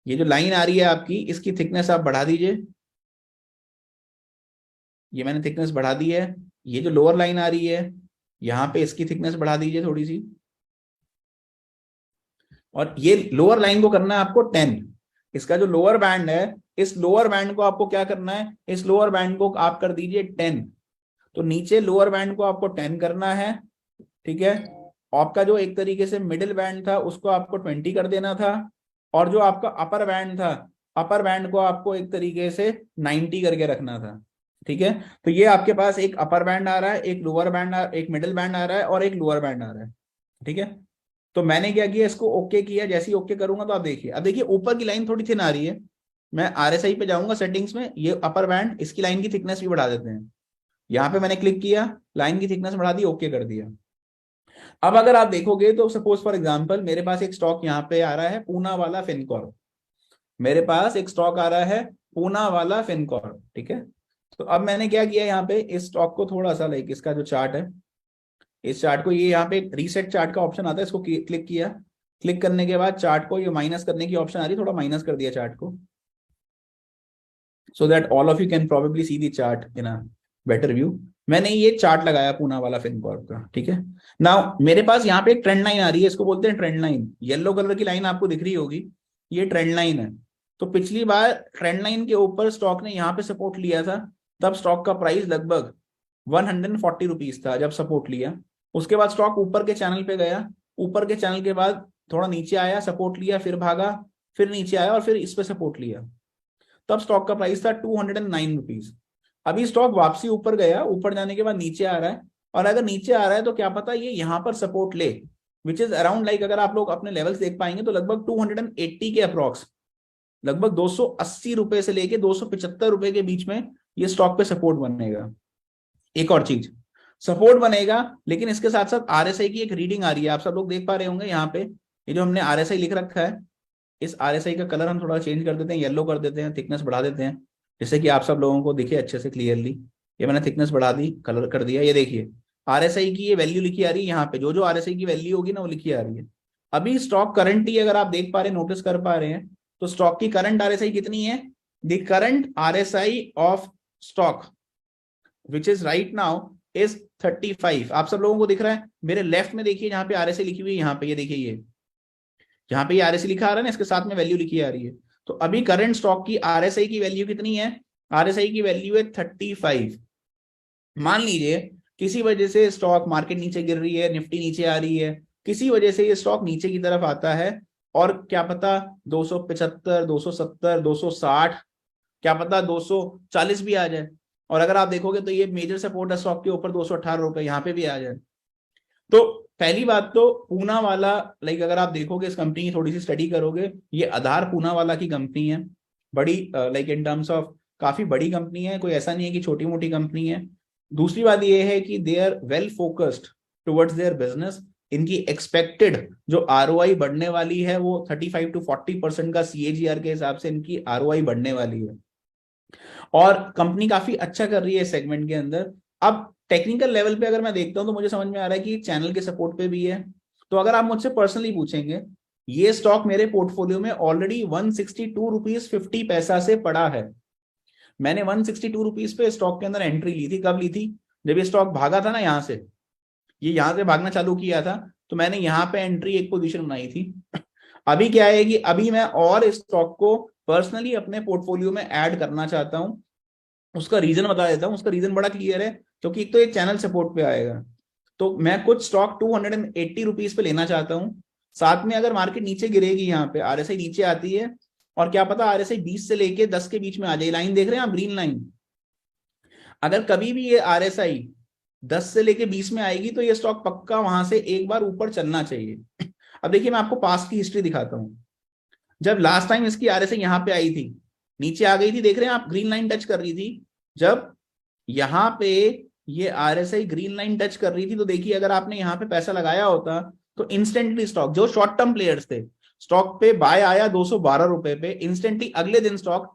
ये जो लाइन आ रही है आपकी, इसकी थिकनेस आप बढ़ा दीजिए। ये मैंने थिकनेस बढ़ा दी है। ये जो लोअर लाइन आ रही है, यहाँ पे इसकी थिकनेस बढ़ा दीजिए थोड़ी सी। और ये लोअर लाइन को करना है आपको 10। इसका जो लोअर बैंड है, इस लोअर बैंड को आपको क्या करना है, इस लोअर बैंड को आप कर दीजिए 10। तो नीचे लोअर बैंड को आपको 10 करना है, ठीक है। आपका जो एक तरीके से मिडिल बैंड था उसको आपको 20 कर देना था, और जो आपका अपर बैंड था, अपर बैंड को आपको एक तरीके से 90 करके रखना था, ठीक है। तो ये आपके पास एक अपर बैंड आ रहा है, एक लोअर बैंड, एक मिडिल बैंड आ रहा है और एक लोअर बैंड आ रहा है, ठीक है। तो मैंने क्या किया, इसको ओके किया। जैसे ही ओके करूंगा तो आप देखिए, अब देखिए ऊपर की लाइन थोड़ी थिन आ रही है। मैं आरएसआई पे जाऊंगा सेटिंग्स में, ये अपर बैंड, इसकी लाइन की थिकनेस भी बढ़ा देते हैं। यहाँ पे मैंने क्लिक किया, लाइन की थिकनेस बढ़ा दी, ओके कर दिया। अब अगर आप देखोगे तो सपोज फॉर एग्जांपल मेरे पास एक स्टॉक यहाँ पे आ रहा है पूना वाला फिनकॉर्प, मेरे पास एक स्टॉक आ रहा है पूना वाला फिनकॉर्प, ठीक है। तो अब मैंने क्या किया, यहाँ पे इस स्टॉक को थोड़ा सा लाइक इसका जो चार्ट है, इस चार्ट को, ये यहाँ पे रीसेट चार्ट का ऑप्शन आता है, इसको क्लिक किया। क्लिक करने के बाद चार्ट को ये माइनस करने की ऑप्शन आ रही है, थोड़ा माइनस कर दिया चार्ट को, so that all of you can probably see the chart in a better view. मैंने ये चार्ट लगाया पूना वाला फिनकॉर्प का, ठीक है। नाउ मेरे पास यहाँ पे एक ट्रेंड लाइन आ रही है, इसको बोलते हैं ट्रेंड लाइन। येलो कलर की लाइन आपको दिख रही होगी, ये ट्रेंड लाइन है। तो पिछली बार ट्रेंड लाइन के ऊपर स्टॉक ने यहाँ पे सपोर्ट लिया था, तब स्टॉक का प्राइस लगभग 140 रुपीज था जब सपोर्ट लिया। उसके बाद स्टॉक ऊपर के चैनल पे गया, ऊपर के चैनल के बाद थोड़ा नीचे आया, सपोर्ट लिया, फिर भागा, फिर नीचे आया और फिर इस पे सपोर्ट लिया। तब स्टॉक का प्राइस था 209 रुपीज। अभी स्टॉक वापसी ऊपर गया, ऊपर जाने के बाद नीचे आ रहा है, और अगर नीचे आ रहा है तो क्या पता ये यहाँ पर सपोर्ट ले, विच इज अराउंड लाइक, अगर आप लोग अपने लेवल्स देख पाएंगे तो लगभग 280 के अप्रॉक्स, लगभग 280 रुपए से लेके 275 रुपए के बीच में ये स्टॉक पे सपोर्ट बनेगा। एक और चीज, सपोर्ट बनेगा लेकिन इसके साथ साथ आरएसआई की एक रीडिंग आ रही है, आप सब लोग देख पा रहे होंगे यहाँ पे, ये जो हमने आरएसआई लिख रखा है, इस आरएसआई का कलर हम थोड़ा चेंज कर देते हैं, येलो कर देते हैं, थिकनेस बढ़ा देते हैं, जिससे कि आप सब लोगों को दिखे अच्छे से क्लियरली। ये मैंने थिकनेस बढ़ा दी, कलर कर दिया, ये देखिए आरएसआई की ये वैल्यू लिखी आ रही है यहाँ पे, जो जो आरएसआई की वैल्यू होगी ना वो लिखी आ रही है। अभी स्टॉक करंटली अगर आप देख पा रहे हैं, नोटिस कर पा रहे हैं, तो स्टॉक की करंट आरएसआई कितनी है, the current RSI of stock which is right now is 35। आप सब लोगों को दिख रहा है, मेरे लेफ्ट में देखिए जहां पे आरएसआई लिखी हुई है, यहाँ पे ये देखिए, ये जहां पे ये आरएसआई लिखा आ रहा है ना, इसके साथ में वैल्यू लिखी आ रही है। तो अभी करंट स्टॉक की आरएसआई की वैल्यू कितनी है, आरएसआई की वैल्यू है 35। मान लीजिए किसी वजह से स्टॉक मार्केट नीचे गिर रही है, निफ्टी नीचे आ रही है, किसी वजह से ये स्टॉक नीचे की तरफ आता है, और क्या पता 275, 270, 260, क्या पता 240 भी आ जाए, और अगर आप देखोगे तो ये मेजर सपोर्ट है स्टॉक के ऊपर 218 रुपए, यहाँ पे भी आ जाए। तो पहली बात तो पूना वाला, लाइक अगर आप देखोगे इस कंपनी की थोड़ी सी स्टडी करोगे, ये आधार पूना वाला की कंपनी है, बड़ी लाइक इन टर्म्स ऑफ काफी बड़ी कंपनी है, कोई ऐसा नहीं है कि छोटी मोटी कंपनी है। दूसरी बात ये है कि they are well focused towards their business. इनकी एक्सपेक्टेड जो आरओआई बढ़ने वाली है वो 35 to 40% का सीएजीआर के हिसाब से इनकी आरओआई बढ़ने वाली है, और कंपनी काफी अच्छा कर रही है इस सेगमेंट के अंदर। अब टेक्निकल लेवल पे अगर मैं देखता हूं तो मुझे समझ में आ रहा है कि चैनल के सपोर्ट पे भी है। तो अगर आप मुझसे पर्सनली पूछेंगे, ये स्टॉक मेरे पोर्टफोलियो में ऑलरेडी 162 रुपीज 50 पैसा से पड़ा है। मैंने 162 रुपीज पे स्टॉक के अंदर एंट्री ली थी, कब ली थी, जब ये स्टॉक भागा था ना यहाँ से, ये यहाँ से भागना चालू किया था, तो मैंने यहाँ पे एंट्री एक पोजीशन बनाई थी। अभी क्या है कि अभी मैं और इस स्टॉक को पर्सनली अपने पोर्टफोलियो में ऐड करना चाहता हूं। उसका रीजन बता देता हूं, उसका रीजन बड़ा क्लियर है, क्योंकि एक तो ये चैनल सपोर्ट पे आएगा, तो मैं कुछ स्टॉक 280 रुपीज पे लेना चाहता हूं। साथ में अगर मार्केट नीचे गिरेगी, यहाँ पे आरएसआई नीचे आती है, और क्या पता आरएसआई 20 से लेके 10 के बीच में आ जाए, लाइन देख रहे हैं आप, ग्रीन लाइन, अगर कभी भी ये आरएसआई 10 से लेके 20 में आएगी तो ये स्टॉक पक्का वहां से एक बार ऊपर चलना चाहिए। अब देखिए मैं आपको पास्ट की हिस्ट्री दिखाता हूं, जब लास्ट टाइम इसकी आरएसआई यहाँ पे आई थी, नीचे आ गई थी, देख रहे हैं आप ग्रीन लाइन टच कर रही थी, जब यहाँ पे ये आरएसआई ग्रीन लाइन टच कर रही थी, तो देखिए अगर आपने यहाँ पे पैसा लगाया होता तो इंस्टेंटली स्टॉक, जो शॉर्ट टर्म प्लेयर्स थे, स्टॉक पे बाय आया 212 रुपए पे, इंस्टेंटली अगले दिन स्टॉक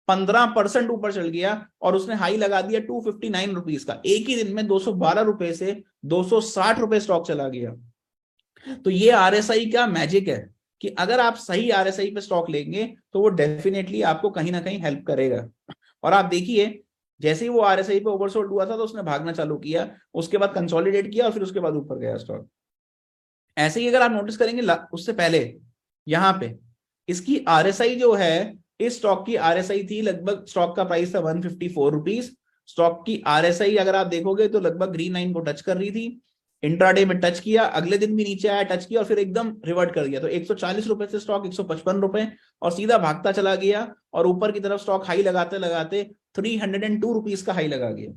15% ऊपर चल गया, और उसने हाई लगा दिया 259 रुपीज का, एक ही दिन में 212 रुपए से 260 रुपए स्टॉक चला गया। तो ये आरएसआई का मैजिक है कि अगर आप सही आरएसआई पे स्टॉक लेंगे तो वो डेफिनेटली आपको कहीं ना कहीं हेल्प करेगा। और आप देखिए जैसे ही वो आरएसआई पे ओवरसोल्ड हुआ था तो उसने भागना चालू किया, उसके बाद कंसोलिडेट किया और फिर उसके बाद ऊपर गया स्टॉक। ऐसे ही अगर आप नोटिस करेंगे उससे पहले यहाँ पे इसकी आरएसआई जो है, इस स्टॉक की आरएसआई थी लगभग, स्टॉक का प्राइस था 154 रुपीज। स्टॉक की आरएसआई अगर आप देखोगे तो लगभग ग्रीन लाइन को टच कर रही थी, इंट्राडे में टच किया, अगले दिन भी नीचे आया, टच किया और फिर एकदम रिवर्ट कर दिया। तो 140 रुपए से स्टॉक 155 रुपए और सीधा भागता चला गया और ऊपर की तरफ स्टॉक हाई लगाते लगाते 302 रुपीज का हाई लगा गया।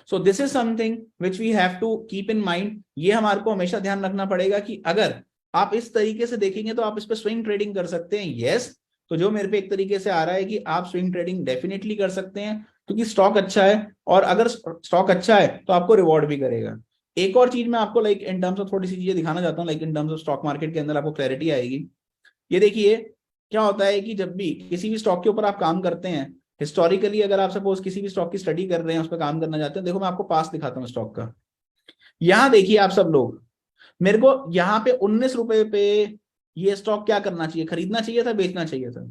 So this is something which we have to keep in mind. ये हमारे को हमेशा ध्यान रखना पड़ेगा कि अगर आप इस तरीके से देखेंगे तो आप इस पर स्विंग ट्रेडिंग कर सकते हैं। यस, तो जो मेरे पे एक तरीके से आ रहा है कि आप स्विंग ट्रेडिंग डेफिनेटली कर सकते हैं क्योंकि स्टॉक अच्छा है, और अगर स्टॉक अच्छा है तो आपको रिवॉर्ड भी करेगा। एक और चीज मैं आपको लाइक इन टर्म्स ऑफ थोड़ी सी चीजें दिखाना चाहता हूँ, like in terms of stock market के अंदर आपको क्लैरिटी आएगी। ये देखिए क्या होता है कि जब भी किसी भी स्टॉक के ऊपर आप काम करते हैं, हिस्टोरिकली अगर आप सपोज किसी भी स्टॉक की स्टडी कर रहे हैं, उस पर काम करना चाहते हैं, देखो मैं आपको पास दिखाता हूँ स्टॉक का। यहां देखिए आप सब लोग, मेरे को यहाँ पे 19 रुपए पे ये स्टॉक क्या करना चाहिए, खरीदना चाहिए था, बेचना चाहिए था,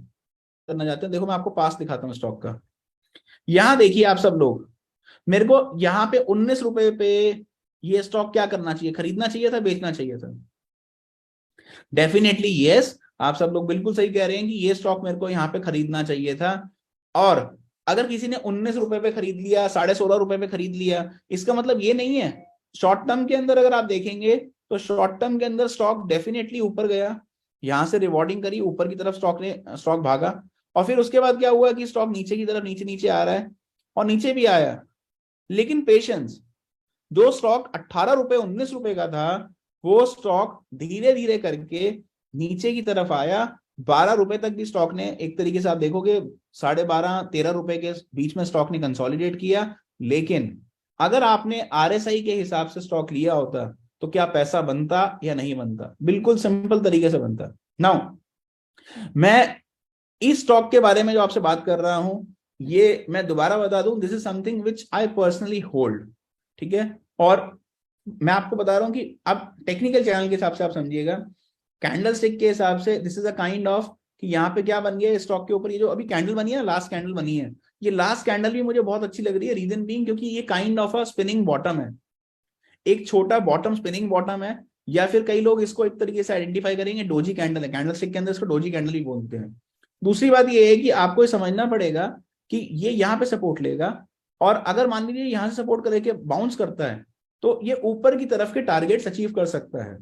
करना चाहते हैं। देखो मैं आपको पास दिखाता हूँ स्टॉक का। यहां देखिए आप सब लोग, मेरे को यहाँ पे 19 रुपए पे ये स्टॉक क्या करना चाहिए, खरीदना चाहिए था, बेचना चाहिए था। डेफिनेटली यस, आप सब लोग बिल्कुल सही कह रहे हैं कि ये स्टॉक मेरे को यहाँ पे खरीदना चाहिए था। और अगर किसी ने 19 रुपए पे खरीद लिया, 16.5 रुपए पे खरीद लिया, इसका मतलब ये नहीं है, शॉर्ट टर्म के अंदर अगर आप देखेंगे तो शॉर्ट टर्म के अंदर स्टॉक डेफिनेटली ऊपर गया, यहां से रिवॉर्डिंग करी ऊपर की तरफ, स्टॉक भागा, और फिर उसके बाद क्या हुआ कि स्टॉक नीचे की तरफ नीचे नीचे आ रहा है और नीचे भी आया। लेकिन पेशेंस, जो स्टॉक 18 रुपए 19 रुपए का था, वो स्टॉक धीरे धीरे करके नीचे की तरफ आया, 12 रुपए तक भी स्टॉक ने, एक तरीके से आप देखोगे 12.5 13 रुपए के बीच में स्टॉक ने कंसोलिडेट किया। लेकिन अगर आपने आरएसआई के हिसाब से स्टॉक लिया होता तो क्या पैसा बनता या नहीं बनता? बिल्कुल सिंपल तरीके से बनता। नाउ मैं इस स्टॉक के बारे में जो आपसे बात कर रहा हूं, ये मैं दोबारा बता दूं, this is something which I personally hold, ठीक है। और मैं आपको बता रहा हूं कि अब टेक्निकल चैनल के हिसाब से आप समझिएगा, कैंडल स्टिक के हिसाब से this is a kind of कि यहाँ पे क्या बन गया स्टॉक के ऊपर, ये जो अभी कैंडल बनी है, लास्ट कैंडल बनी है, ये लास्ट कैंडल भी मुझे बहुत अच्छी लग रही है। रीजन बीइंग क्योंकि ये kind of a spinning bottom है, एक छोटा बॉटम, स्पिनिंग बॉटम है, या फिर कई लोग इसको एक तरीके से आइडेंटिफाई करेंगे डोजी कैंडल है, कैंडल स्टिक के अंदर इसको डोजी कैंडल भी बोलते हैं। दूसरी बात ये है कि आपको ये समझना पड़ेगा कि ये यहाँ पे सपोर्ट लेगा, और अगर मान लीजिए यहाँ से सपोर्ट करके बाउंस करता है तो ये ऊपर की तरफ के टारगेट्स अचीव कर सकता है।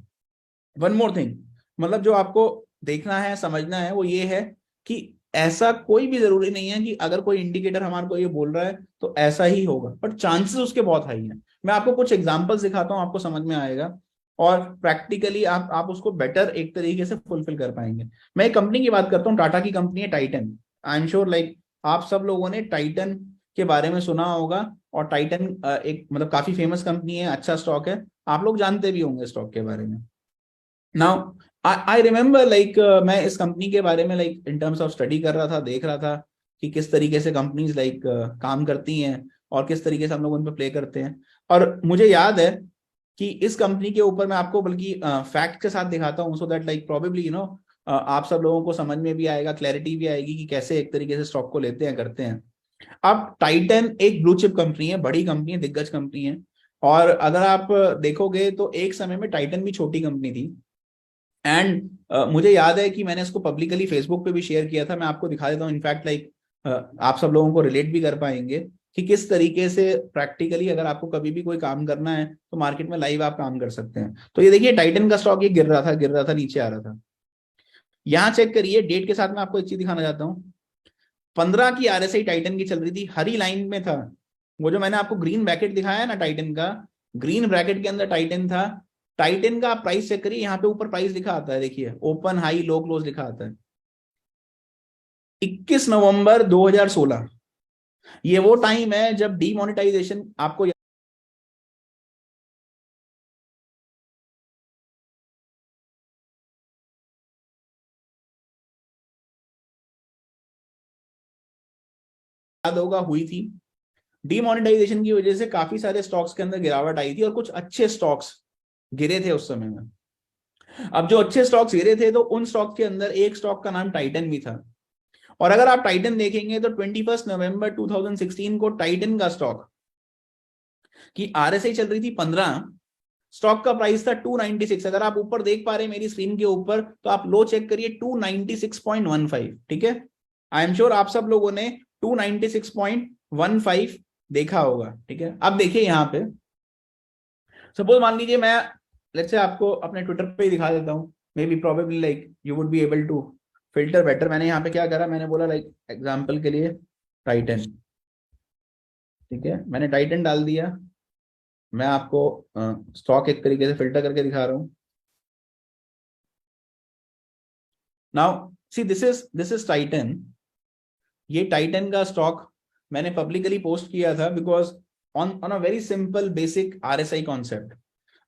वन मोर थिंग, मतलब जो आपको देखना है, समझना है, वो ये है कि ऐसा कोई भी जरूरी नहीं है कि अगर कोई इंडिकेटर हमारे को ये बोल रहा है तो ऐसा ही होगा, बट चांसेस उसके बहुत हाई हैं। मैं आपको कुछ एग्जांपल्स दिखाता हूं, आपको समझ में आएगा और प्रैक्टिकली आप उसको बेटर एक तरीके से फुलफिल कर पाएंगे। मैं एक कंपनी की बात करता हूँ, टाटा की कंपनी है Titan. I am sure like आप सब लोगों ने टाइटन के बारे में सुना होगा, और टाइटन एक मतलब काफी फेमस कंपनी है, अच्छा स्टॉक है, आप लोग जानते भी होंगे स्टॉक के बारे में। नाउ आई रिमेम्बर लाइक मैं इस कंपनी के बारे में like in terms of study कर रहा था, देख रहा था कि किस तरीके से कंपनीज लाइक काम करती हैं और किस तरीके से हम लोग उन पर प्ले करते हैं। और मुझे याद है कि इस कंपनी के ऊपर मैं आपको बल्कि फैक्ट के साथ दिखाता हूँ, सो दैट लाइक प्रोबेबली आप सब लोगों को समझ में भी आएगा, क्लैरिटी भी आएगी कि कैसे एक तरीके से स्टॉक को लेते हैं, करते हैं। अब टाइटन एक ब्लू चिप कंपनी है, बड़ी कंपनी है, दिग्गज कंपनी है। और अगर आप देखोगे तो एक समय में टाइटन भी छोटी कंपनी थी। एंड मुझे याद है कि मैंने इसको पब्लिकली फेसबुक पे भी शेयर किया था, मैं आपको दिखा देता हूँ, इनफैक्ट लाइक आप सब लोगों को रिलेट भी कर पाएंगे कि किस तरीके से प्रैक्टिकली अगर आपको कभी भी कोई काम करना है तो मार्केट में लाइव आप काम कर सकते हैं। तो ये देखिए टाइटन का स्टॉक ये गिर रहा था, नीचे आ रहा था। यहाँ चेक करिए डेट के साथ मैं आपको एक चीज दिखाना चाहता हूँ। 15 की आरएसआई टाइटन की चल रही थी, हरी लाइन में था। वो जो मैंने आपको ग्रीन ब्रैकेट दिखाया है ना टाइटन का, ग्रीन ब्रैकेट के अंदर टाइटन था। टाइटन का आप प्राइस चेक करिए, यहाँ पे ऊपर प्राइस लिखा आता है, देखिए ओपन हाई लो क्लोज लिखा आता है। 21 नवंबर 2016, ये वो टाइम है जब डीमोनेटाइजेशन, आपको याद होगा हुई थी। डीमोनेटाइजेशन की वजह से काफी सारे स्टॉक्स के अंदर गिरावट आई थी और कुछ अच्छे स्टॉक्स गिरे थे उस समय में। अब जो अच्छे स्टॉक्स गिरे थे तो उन स्टॉक के अंदर एक स्टॉक का नाम टाइटन भी था। और अगर आप टाइटन देखेंगे तो 21 नवंबर 2016 को टाइटन का स्टॉक की आरएसआई चल रही थी 15, स्टॉक का प्राइस था 296। अगर आप ऊपर देख पा रहे हैं मेरी स्क्रीन के ऊपर, तो आप लो चेक करिए 296.15। ठीक है, आई एम श्योर आप सब लोगों ने 296.15 देखा होगा। ठीक है, अब देखिए यहाँ पे सपोज मान लीजिए मैं लेट्स से आपको अपने ट्विटर पे ही दिखा देता हूँ, maybe probably like you would be able to filter better. मैंने यहाँ पे क्या करा, मैंने बोला लाइक एग्जाम्पल के लिए टाइटन। ठीक है, मैंने टाइटन डाल दिया। मैं आपको स्टॉक एक तरीके से फिल्टर करके दिखा रहा हूँ। Now see this is Titan. ये टाइटन का स्टॉक मैंने पब्लिकली पोस्ट किया था because on on a very simple basic RSI concept.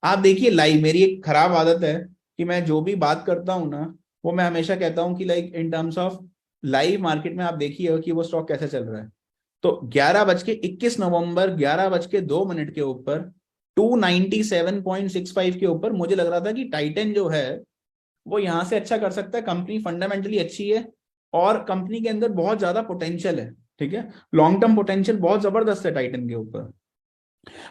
आप देखिए लाइव, मेरी एक खराब आदत है कि मैं जो भी बात करता हूं ना, वो मैं हमेशा कहता हूं कि like in terms of live market में आप देखिए कि वो स्टॉक कैसे चल रहा है। तो 11:21 नवंबर 11:02 के ऊपर 297.65 के ऊपर मुझे लग रहा था कि टाइटन जो है वो यहां से अच्छा कर सकता है। कंपनी फंडामेंटली अच्छी है और कंपनी के अंदर बहुत ज्यादा पोटेंशियल है। ठीक है, लॉन्ग टर्म पोटेंशियल बहुत जबरदस्त है टाइटन के ऊपर।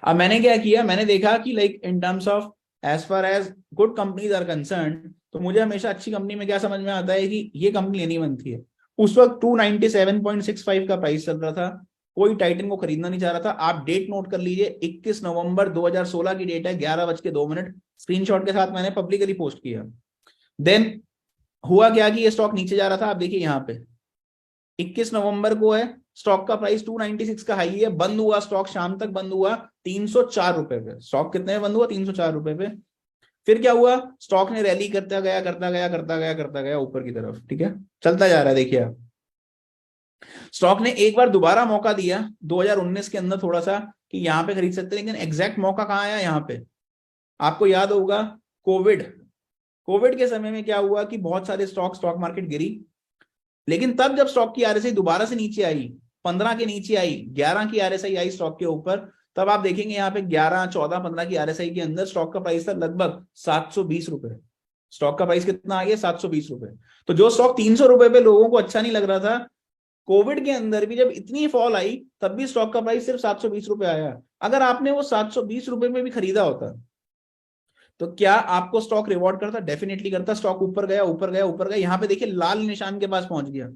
अब मैंने क्या किया, मैंने देखा कि like in terms of as far as good companies are concern, तो मुझे हमेशा अच्छी कंपनी में क्या समझ में आता है कि ये कंपनी लेनी बनती है। उस वक्त 297.65 का प्राइस चल रहा था, कोई टाइटन को खरीदना नहीं चाह रहा था। आप डेट नोट कर लीजिए, 21 नवंबर 2016 की डेट है, 11:02। स्क्रीनशॉट के साथ मैंने पब्लिकली पोस्ट किया। देन हुआ क्या कि ये स्टॉक नीचे जा रहा था। आप देखिए यहाँ पे 21 नवंबर को है, स्टॉक का प्राइस 296 का हाई है, बंद हुआ स्टॉक, शाम तक बंद हुआ 304 रुपए पे। स्टॉक कितने में बंद हुआ? 304 रुपए पे। फिर क्या हुआ, स्टॉक ने रैली करता गया करता गया करता गया करता गया ऊपर की तरफ। ठीक है, चलता जा रहा है। देखिए आप, स्टॉक ने एक बार दोबारा मौका दिया 2019 के अंदर थोड़ा सा कि यहाँ पे खरीद सकते हैं, लेकिन एग्जैक्ट मौका कहाँ आया यहाँ पे, आपको याद होगा कोविड। कोविड के समय में क्या हुआ कि बहुत सारे स्टॉक मार्केट गिरी, लेकिन तब जब स्टॉक की आरएसआई दोबारा से नीचे आई, 15 के नीचे आई, 11 की आरएसआई आई स्टॉक के ऊपर, तब आप देखेंगे यहाँ पे 11, 14, 15 की आरएसआई के अंदर स्टॉक का प्राइस था लगभग 720 रुपए। स्टॉक का प्राइस कितना आ गया? 720 रुपए। तो जो स्टॉक 300 रुपए पे लोगों को अच्छा नहीं लग रहा था, कोविड के अंदर भी जब इतनी फॉल आई तब भी स्टॉक का प्राइस सिर्फ 720 रुपए आया। अगर आपने वो 720 रुपए में भी खरीदा होता तो क्या आपको स्टॉक रिवॉर्ड करता? डेफिनेटली करता। स्टॉक ऊपर गया ऊपर गया ऊपर गया, यहां पे देखिए लाल निशान के पास पहुंच गया।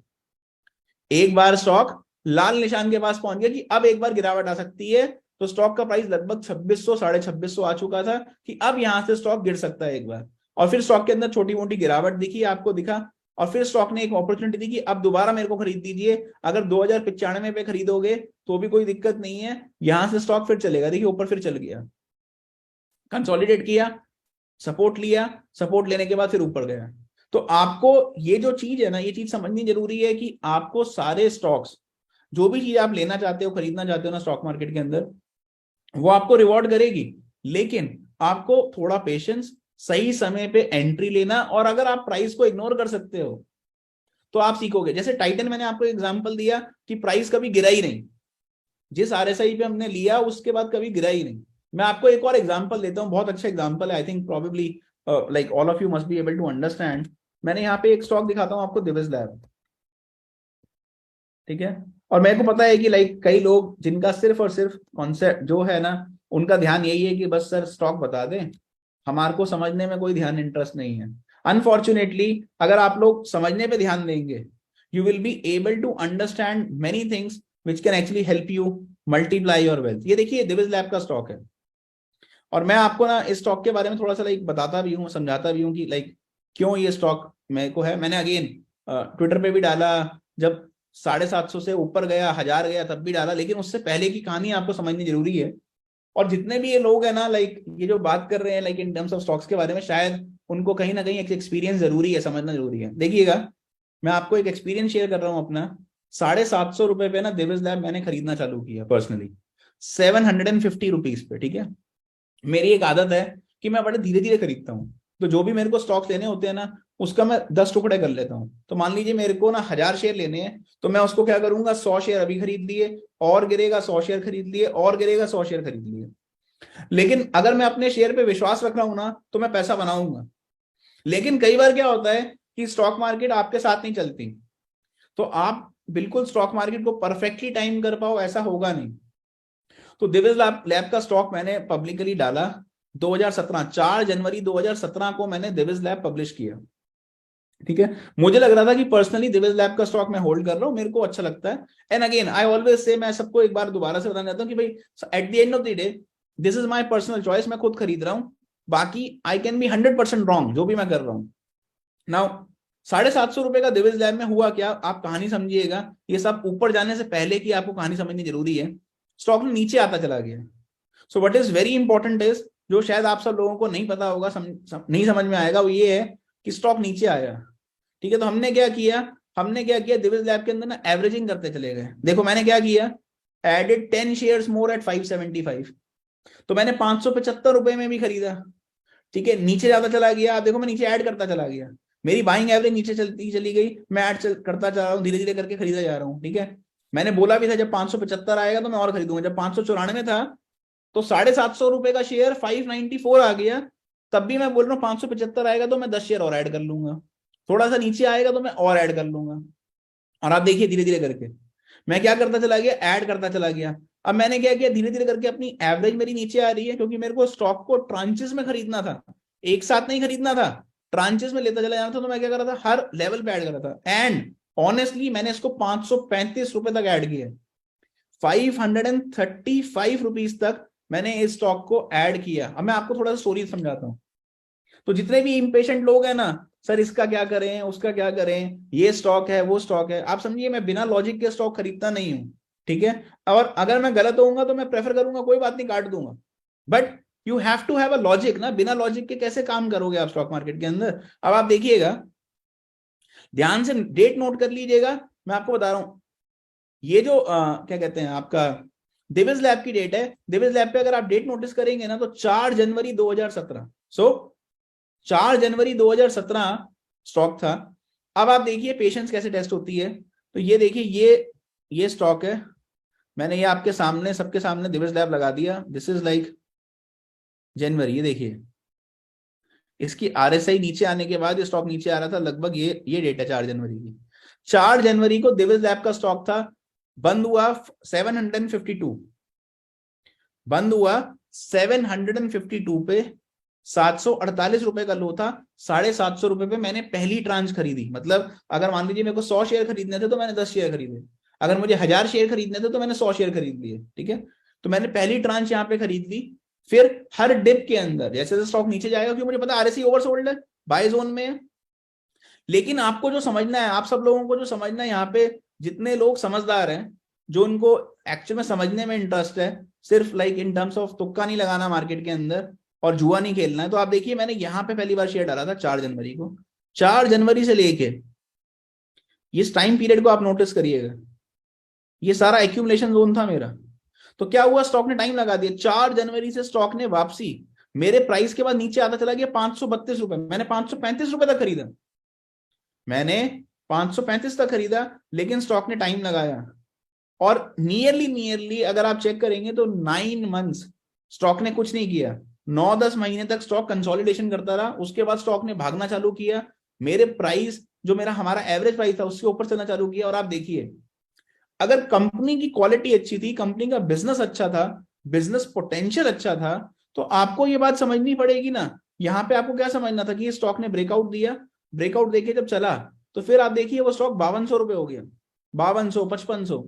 एक बार स्टॉक लाल निशान के पास पहुंच गया कि अब एक बार गिरावट आ सकती है, तो स्टॉक का प्राइस लगभग 2600 2650 आ चुका था कि अब यहां से स्टॉक गिर सकता है एक बार। और फिर स्टॉक के अंदर छोटी मोटी गिरावट दिखी, आपको दिखा, और फिर स्टॉक ने एक अपॉर्चुनिटी दी कि अब दोबारा मेरे को खरीद दीजिए। अगर 2095 पे खरीदोगे तो भी कोई दिक्कत नहीं है, यहां से स्टॉक फिर चलेगा। देखिए ऊपर फिर चल गया, कंसोलिडेट किया, सपोर्ट लिया, सपोर्ट लेने के बाद फिर ऊपर गया। तो आपको ये जो चीज है ना, ये चीज समझनी जरूरी है कि आपको सारे स्टॉक्स, जो भी चीज आप लेना चाहते हो, खरीदना चाहते हो ना स्टॉक मार्केट के अंदर, वो आपको रिवॉर्ड करेगी। लेकिन आपको थोड़ा पेशेंस, सही समय पे एंट्री लेना, और अगर आप प्राइस को इग्नोर कर सकते हो तो आप सीखोगे। जैसे टाइटन मैंने आपको एग्जांपल दिया कि प्राइस कभी गिरा ही नहीं, जिस आरएसआई पे हमने लिया उसके बाद कभी गिरा ही नहीं। मैं आपको एक और एग्जांपल देता हूं, बहुत अच्छा एग्जांपल है, I think probably like all of you must be able to understand. मैंने यहाँ पे एक स्टॉक दिखाता हूँ आपको, दिविज लैब। ठीक है, और मेरे को पता है कि लाइक कई लोग जिनका सिर्फ और सिर्फ कॉन्सेप्ट जो है ना, उनका ध्यान यही है कि बस सर स्टॉक बता दें, हमारे को समझने में कोई ध्यान इंटरेस्ट नहीं है। अनफॉर्चुनेटली अगर आप लोग समझने पे ध्यान देंगे, you will be able to understand many things which can actually help you multiply your wealth. ये देखिए दिविज लैब का स्टॉक है, और मैं आपको ना इस स्टॉक के बारे में थोड़ा सा लाइक बताता भी हूँ, समझाता भी हूँ कि लाइक क्यों ये स्टॉक मेरे को है। मैंने अगेन ट्विटर पे भी डाला, जब 750 से ऊपर गया, 1000 गया, तब भी डाला, लेकिन उससे पहले की कहानी आपको समझनी जरूरी है। और जितने भी ये लोग हैं ना, लाइक ये जो बात कर रहे हैं like in terms of stocks के बारे में, शायद उनको कहीं ना कहीं एक एक्सपीरियंस जरूरी है, समझना जरूरी है। देखिएगा, मैं आपको एक एक्सपीरियंस शेयर कर रहा हूँ अपना। 750 रुपए पे ना दिविज लैब मैंने खरीदना चालू किया पर्सनली, 750 रुपीज पे। ठीक है, मेरी एक आदत है कि मैं बड़े धीरे धीरे खरीदता हूँ। तो जो भी मेरे को स्टॉक्स लेने होते हैं ना, उसका मैं 10 टुकड़े कर लेता हूँ। तो मान लीजिए मेरे को ना 1000 शेयर लेने हैं, तो मैं उसको क्या करूंगा, 100 शेयर अभी खरीद लिए, और गिरेगा 100 शेयर खरीद लिए, और गिरेगा 100 शेयर खरीद लिए। लेकिन अगर मैं अपने शेयर पे विश्वास रख रहा हूं ना, तो मैं पैसा बनाऊंगा। लेकिन कई बार क्या होता है कि स्टॉक मार्केट आपके साथ नहीं चलती, तो आप बिल्कुल स्टॉक मार्केट को परफेक्टली टाइम कर पाओ, ऐसा होगा नहीं। तो दिविज लैब का स्टॉक मैंने पब्लिकली डाला, 2017, 4 जनवरी 2017 को मैंने दिविज लैब पब्लिश किया। ठीक है, मुझे लग रहा था कि पर्सनली दिविज लैब का स्टॉक मैं होल्ड कर रहा हूं, मेरे को अच्छा लगता है। And again I always say, मैं सबको एक बार दोबारा से बताना चाहता हूं कि भाई eight the end of the day this is my personal choice, मैं खुद खरीद रहा हूं। बाकी आई कैन बी 100% रॉन्ग जो भी मैं कर रहा हूं। नाउ 750 रुपए का दिविज लैब में हुआ क्या, आप कहानी समझिएगा। ये सब ऊपर जाने से पहले की आपको कहानी समझनी जरूरी है। स्टॉक में नीचे आता चला गया। So what is very important is, जो शायद आप सब लोगों को नहीं पता होगा, नहीं समझ में आएगा, वो ये है कि स्टॉक नीचे आया। ठीक है, तो हमने क्या किया दिविज लैब के अंदर ना, एवरेजिंग करते चले गए। देखो मैंने क्या किया, एडेड 10 शेयर्स मोर एट 575। तो मैंने 575 रुपए में भी खरीदा। ठीक है, नीचे ज्यादा चला गया, आप देखो मैं नीचे ऐड करता चला गया, मेरी बाइंग एवरेज नीचे चलती चली गई, मैं करता चला रहा हूँ, धीरे धीरे करके खरीदा जा रहा हूँ। ठीक है, मैंने बोला भी था जब 575 आएगा तो मैं और खरीदूंगा। जब 594 था तो 750 रुपए का शेयर 594 आ गया, तब भी मैं बोल रहा हूँ 575 आएगा तो मैं 10 शेयर और ऐड कर लूंगा, थोड़ा सा नीचे आएगा तो मैं और ऐड कर लूंगा। और आप देखिए धीरे धीरे करके मैं क्या करता चला गया, ऐड करता चला गया। अब मैंने क्या किया, धीरे धीरे करके अपनी एवरेज मेरी नीचे आ रही है, क्योंकि मेरे को स्टॉक को ट्रांचेस में खरीदना था, एक साथ नहीं खरीदना था, ट्रांचेस में लेता चला जाना था। तो मैं क्या कर रहा था, हर लेवल पे ऐड कर रहा था। एंड ऑनेस्टली मैंने इसको 535 रुपए तक ऐड किया, 535 रुपीज तक मैंने इस स्टॉक को ऐड किया। अब मैं आपको थोड़ा सा स्टोरी समझाता हूँ। तो जितने भी इम्पेशेंट लोग हैं ना, सर इसका क्या करें, उसका क्या करें, ये स्टॉक है वो स्टॉक है, आप समझिए मैं बिना लॉजिक के स्टॉक खरीदता नहीं हूं। ठीक है, और अगर मैं गलत होऊंगा तो मैं प्रेफर करूंगा कोई बात नहीं, काट दूंगा, but you have to have a logic ना। बिना लॉजिक के कैसे काम करोगे आप स्टॉक मार्केट के अंदर। अब आप देखिएगा, ध्यान से डेट नोट कर लीजिएगा, मैं आपको बता रहा हूं। ये जो क्या कहते हैं आपका दिविज लैब की डेट है, दिविज लैब पे अगर आप डेट नोटिस करेंगे ना तो 4 जनवरी 2017। सो 4 जनवरी 2017 स्टॉक था। अब आप देखिए पेशेंस कैसे टेस्ट होती है। तो ये देखिए, ये स्टॉक है, मैंने ये आपके सामने सबके सामने दिविज लैब लगा दिया। दिस इज लाइक जनवरी, ये देखिए इसकी आरएसआई नीचे आने के बाद ये स्टॉक नीचे आ रहा था लगभग, ये डेट है 4 जनवरी की। 4 जनवरी को दिविज लैब का स्टॉक था, बंद हुआ 752, बंद हुआ 752 पे, 748 रुपए का लो था। 750 रुपए पे मैंने पहली ट्रांच खरीदी। मतलब अगर मान लीजिए मेरे को 100 शेयर खरीदने थे तो मैंने 10 शेयर खरीदे, अगर मुझे 1000 शेयर खरीदने थे तो मैंने 100 शेयर खरीद लिए। ठीक है, तो मैंने पहली ट्रांच यहाँ पे खरीद ली। फिर हर डिप के अंदर जैसे जैसे स्टॉक नीचे जाएगा, क्योंकि मुझे पता आरएसआई ओवरसोल्ड है, बाय जोन में है। लेकिन आपको जो समझना है, आप सब लोगों को जो समझना है, यहाँ पे जितने लोग समझदार हैं, जो उनको एक्चुअल में समझने में इंटरेस्ट है, सिर्फ लाइक इन टर्म्स ऑफ तुक्का नहीं लगाना मार्केट के अंदर और जुआ नहीं खेलना है। तो आप देखिए मैंने यहाँ पे पहली बार शेयर डाला था 4 जनवरी को। 4 जनवरी से लेके इस टाइम पीरियड को आप नोटिस करिएगा, ये सारा एक्यूमुलेशन जोन था मेरा। तो क्या हुआ, स्टॉक ने टाइम लगा दिया, 4 जनवरी से स्टॉक ने वापसी मेरे प्राइस के बाद नीचे आता चला गया 532 रुपए। मैंने 535 रुपए तक खरीदा, मैंने 535 तक खरीदा, लेकिन स्टॉक ने टाइम लगाया। और नियरली अगर आप चेक करेंगे तो 9 मंथ्स स्टॉक ने कुछ नहीं किया, 9-10 महीने तक स्टॉक कंसोलिडेशन करता रहा। उसके बाद स्टॉक ने भागना चालू किया, मेरे प्राइस जो हमारा एवरेज प्राइस था उसके ऊपर चलना चालू किया। और आप देखिए, अगर कंपनी की क्वालिटी अच्छी थी, कंपनी का बिजनेस अच्छा था, बिजनेस पोटेंशियल अच्छा था, तो आपको ये बात समझनी पड़ेगी ना। यहाँ पे आपको क्या समझना था कि ये स्टॉक ने ब्रेकआउट दिया, ब्रेकआउट देके जब चला तो फिर आप देखिए वो स्टॉक 5200 रुपए हो गया, 5200, 5500,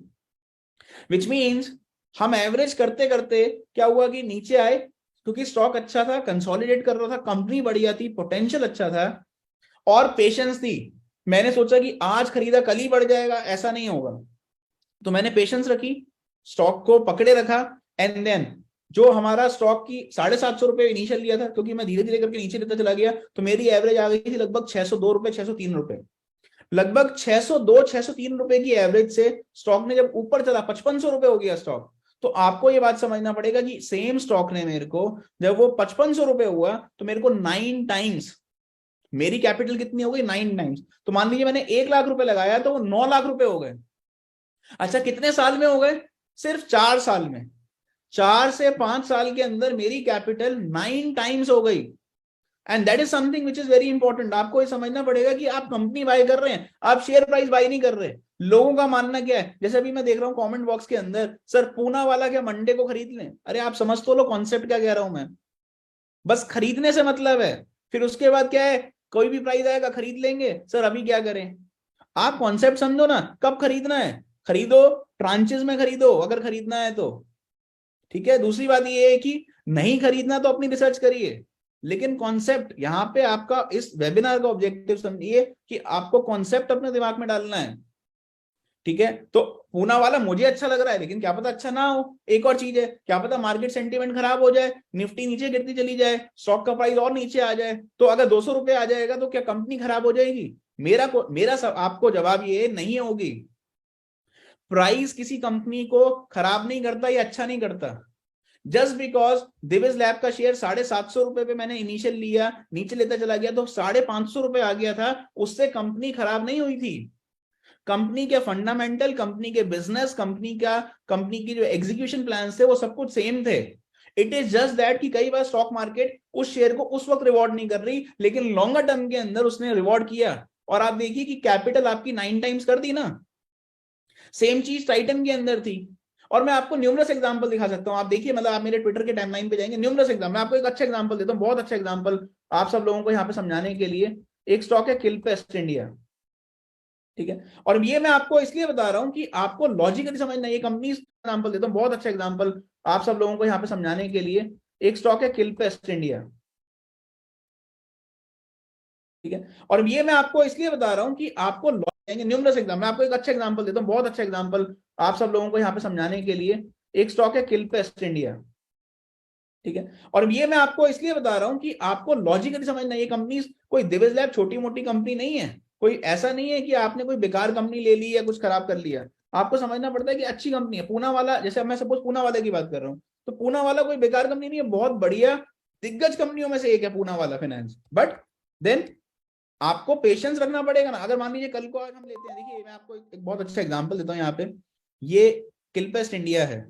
विच मीन्स हम एवरेज करते करते क्या हुआ कि नीचे आए, क्योंकि स्टॉक अच्छा था, कंसोलिडेट कर रहा था, कंपनी बढ़िया थी, पोटेंशियल अच्छा था और पेशेंस थी। मैंने सोचा कि आज खरीदा कल ही बढ़ जाएगा, ऐसा नहीं होगा। तो मैंने पेशेंस रखी, स्टॉक को पकड़े रखा। एंड देन जो हमारा स्टॉक की 750 रुपए इनिशियल लिया था, क्योंकि मैं धीरे धीरे करके नीचे लेता चला गया, तो मेरी एवरेज आ गई थी लगभग 602 रुपए, 603 रुपए, लगभग 602-603 रुपए की एवरेज से स्टॉक ने जब ऊपर चला 5500 रुपए हो गया स्टॉक। तो आपको ये बात समझना पड़ेगा कि सेम स्टॉक ने मेरे को जब वो 5500 रुपए हुआ तो मेरे को 9 टाइम्स, मेरी कैपिटल कितनी हो गई, 9 टाइम्स। तो मान लीजिए मैंने 1 लाख रुपए लगाया तो वो 9 लाख रुपए हो गए। अच्छा कितने साल में हो गए, सिर्फ 4 साल में। 4 से 5 साल के अंदर मेरी कैपिटल 9 टाइम्स हो गई। And that is something which is very important. आपको ये समझना पड़ेगा कि आप कंपनी बाय कर रहे हैं, आप शेयर प्राइस बाय नहीं कर रहे। लोगों का मानना क्या है, जैसे अभी मैं देख रहा हूं कमेंट बॉक्स के अंदर, सर पूना वाला क्या मंडे को खरीद लें। अरे आप समझ तो लो कॉन्सेप्ट क्या कह रहा हूं मैं। बस खरीदने से मतलब है। फिर उसके बाद क्या है, कोई भी प्राइस आएगा खरीद लेंगे। सर अभी क्या करें? आप कॉन्सेप्ट समझो ना, कब खरीदना है खरीदो, ट्रांचेस में खरीदो अगर खरीदना है तो। ठीक है, दूसरी बात ये है कि नहीं खरीदना तो अपनी रिसर्च करिए, लेकिन कॉन्सेप्ट यहाँ पे आपका इस वेबिनार का ऑब्जेक्टिव समझिए कि आपको कॉन्सेप्ट अपने दिमाग में डालना है। ठीक है, तो पूना वाला मुझे अच्छा लग रहा है, लेकिन क्या पता अच्छा ना हो। एक और चीज है, क्या पता मार्केट सेंटीमेंट खराब हो जाए, निफ्टी नीचे गिरती चली जाए, स्टॉक का प्राइस और नीचे आ जाए, तो अगर 200 रुपए आ जाएगा तो क्या कंपनी खराब हो जाएगी? मेरा सब आपको जवाब ये नहीं होगी। प्राइस किसी कंपनी को खराब नहीं करता या अच्छा नहीं करता। जस्ट बिकॉज दिविज लैब का शेयर 750 रुपए पे मैंने इनिशियल लिया, नीचे लेता चला गया तो 550 रुपए आ गया था, उससे कंपनी खराब नहीं हुई थी। कंपनी के फंडामेंटल, कंपनी के बिजनेस, कंपनी की जो एग्जीक्यूशन प्लान थे वो सब कुछ सेम थे। इट इज जस्ट दैट कि कई बार स्टॉक मार्केट उस शेयर को उस वक्त रिवॉर्ड नहीं कर रही, लेकिन लॉन्गर टर्म के अंदर उसने रिवॉर्ड किया। और आप देखिए कि कैपिटल आपकी 9 टाइम्स कर दी ना। सेम चीज टाइटन के अंदर थी। और मैं आपको न्यूमरस एग्जांपल दिखा सकता हूं, आप देखिए, मतलब आप मेरे ट्विटर के टाइमलाइन पे जाएंगे, न्यूमरस एग्जांपल। मैं आपको एक अच्छा एग्जांपल देता हूं, बहुत अच्छा एग्जांपल आप सब लोगों को यहाँ पे समझाने के लिए। एक स्टॉक है किलपेस्ट इंडिया। ठीक है, और ये मैं आपको इसलिए बता रहा हूं कि आपको लॉजिकली समझना है। ये कंपनी एग्जांपल देता हूं, बहुत अच्छा एग्जांपल आप सब लोगों को यहाँ पे समझाने के लिए। एक स्टॉक है किलपेस्ट इंडिया। ठीक है, और ये मैं आपको इसलिए बता रहा हूं कि आपको न्यूमरस एग्जाम्पल, मैं आपको एक अच्छा एग्जांपल देता हूं, बहुत अच्छा एग्जांपल आप सब लोगों को यहाँ पे समझाने के लिए। एक स्टॉक है किलपेस्ट इंडिया। ठीक है, और ये मैं आपको इसलिए बता रहा हूं कि आपको लॉजिकली समझना है। ये कंपनी कोई दिविज लैब छोटी मोटी कंपनी नहीं है, कोई ऐसा नहीं है कि आपने कोई बेकार कंपनी ले ली या कुछ खराब कर लिया। आपको समझना पड़ता है कि अच्छी कंपनी है। पूना वाला, जैसे मैं सपोज पूना वाले की बात कर रहा हूँ, तो पूना वाला कोई बेकार कंपनी नहीं है, बहुत बढ़िया दिग्गज कंपनियों में से एक है पूना वाला फाइनेंस। बट देन आपको पेशेंस रखना पड़ेगा ना। अगर मान लीजिए कल को आज हम लेते हैं, देखिए मैं आपको एक बहुत अच्छा एग्जांपल देता हूँ यहाँ पे। ये किलपेस्ट इंडिया है।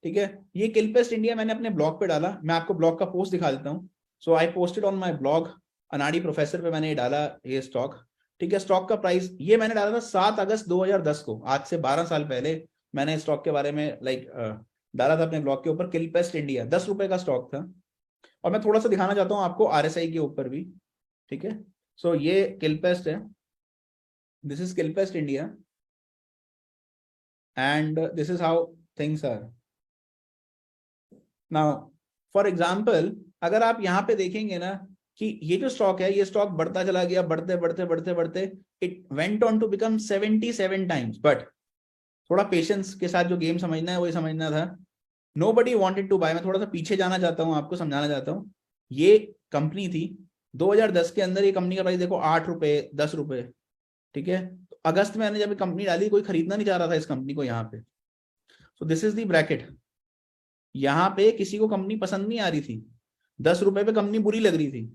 ठीक है, ये किलपेस्ट इंडिया मैंने अपने ब्लॉग पे डाला, मैं आपको ब्लॉग का पोस्ट दिखा देता हूँ। So I posted on my blog अनाड़ी प्रोफेसर पे, मैंने ये डाला ये स्टॉक। ठीक है, स्टॉक का प्राइस ये मैंने डाला था 7 अगस्त 2010 को, आज से 12 साल पहले मैंने स्टॉक के बारे में डाला था अपने ब्लॉग के ऊपर। किलपेस्ट इंडिया 10 रुपए का स्टॉक था। और मैं थोड़ा सा दिखाना चाहता हूँ आपको आरएसआई के ऊपर भी। ठीक है, सो ये किलपेस्ट है, this is Kilpest India, and this is how things are now. For example, अगर आप यहाँ पे देखेंगे ना कि ये जो स्टॉक है, ये स्टॉक बढ़ता चला गया, बढ़ते बढ़ते बढ़ते बढ़ते it went on to become 77 times. But थोड़ा पेशेंस के साथ जो गेम समझना है वही समझना था। Nobody wanted to buy. मैं थोड़ा सा पीछे जाना चाहता हूँ, आपको समझाना चाहता हूँ। ये कंपनी थी 2010 के अंदर, ये कंपनी का प्राइस देखो 8 रुपए 10 रुपए। ठीक है, तो अगस्त में मैंने जब कंपनी डाली, कोई खरीदना नहीं चाह रहा था इस कंपनी को यहाँ पे। सो दिस इज दी ब्रैकेट। यहाँ पे किसी को कंपनी पसंद नहीं आ रही थी, 10 रुपए पे कंपनी बुरी लग रही थी।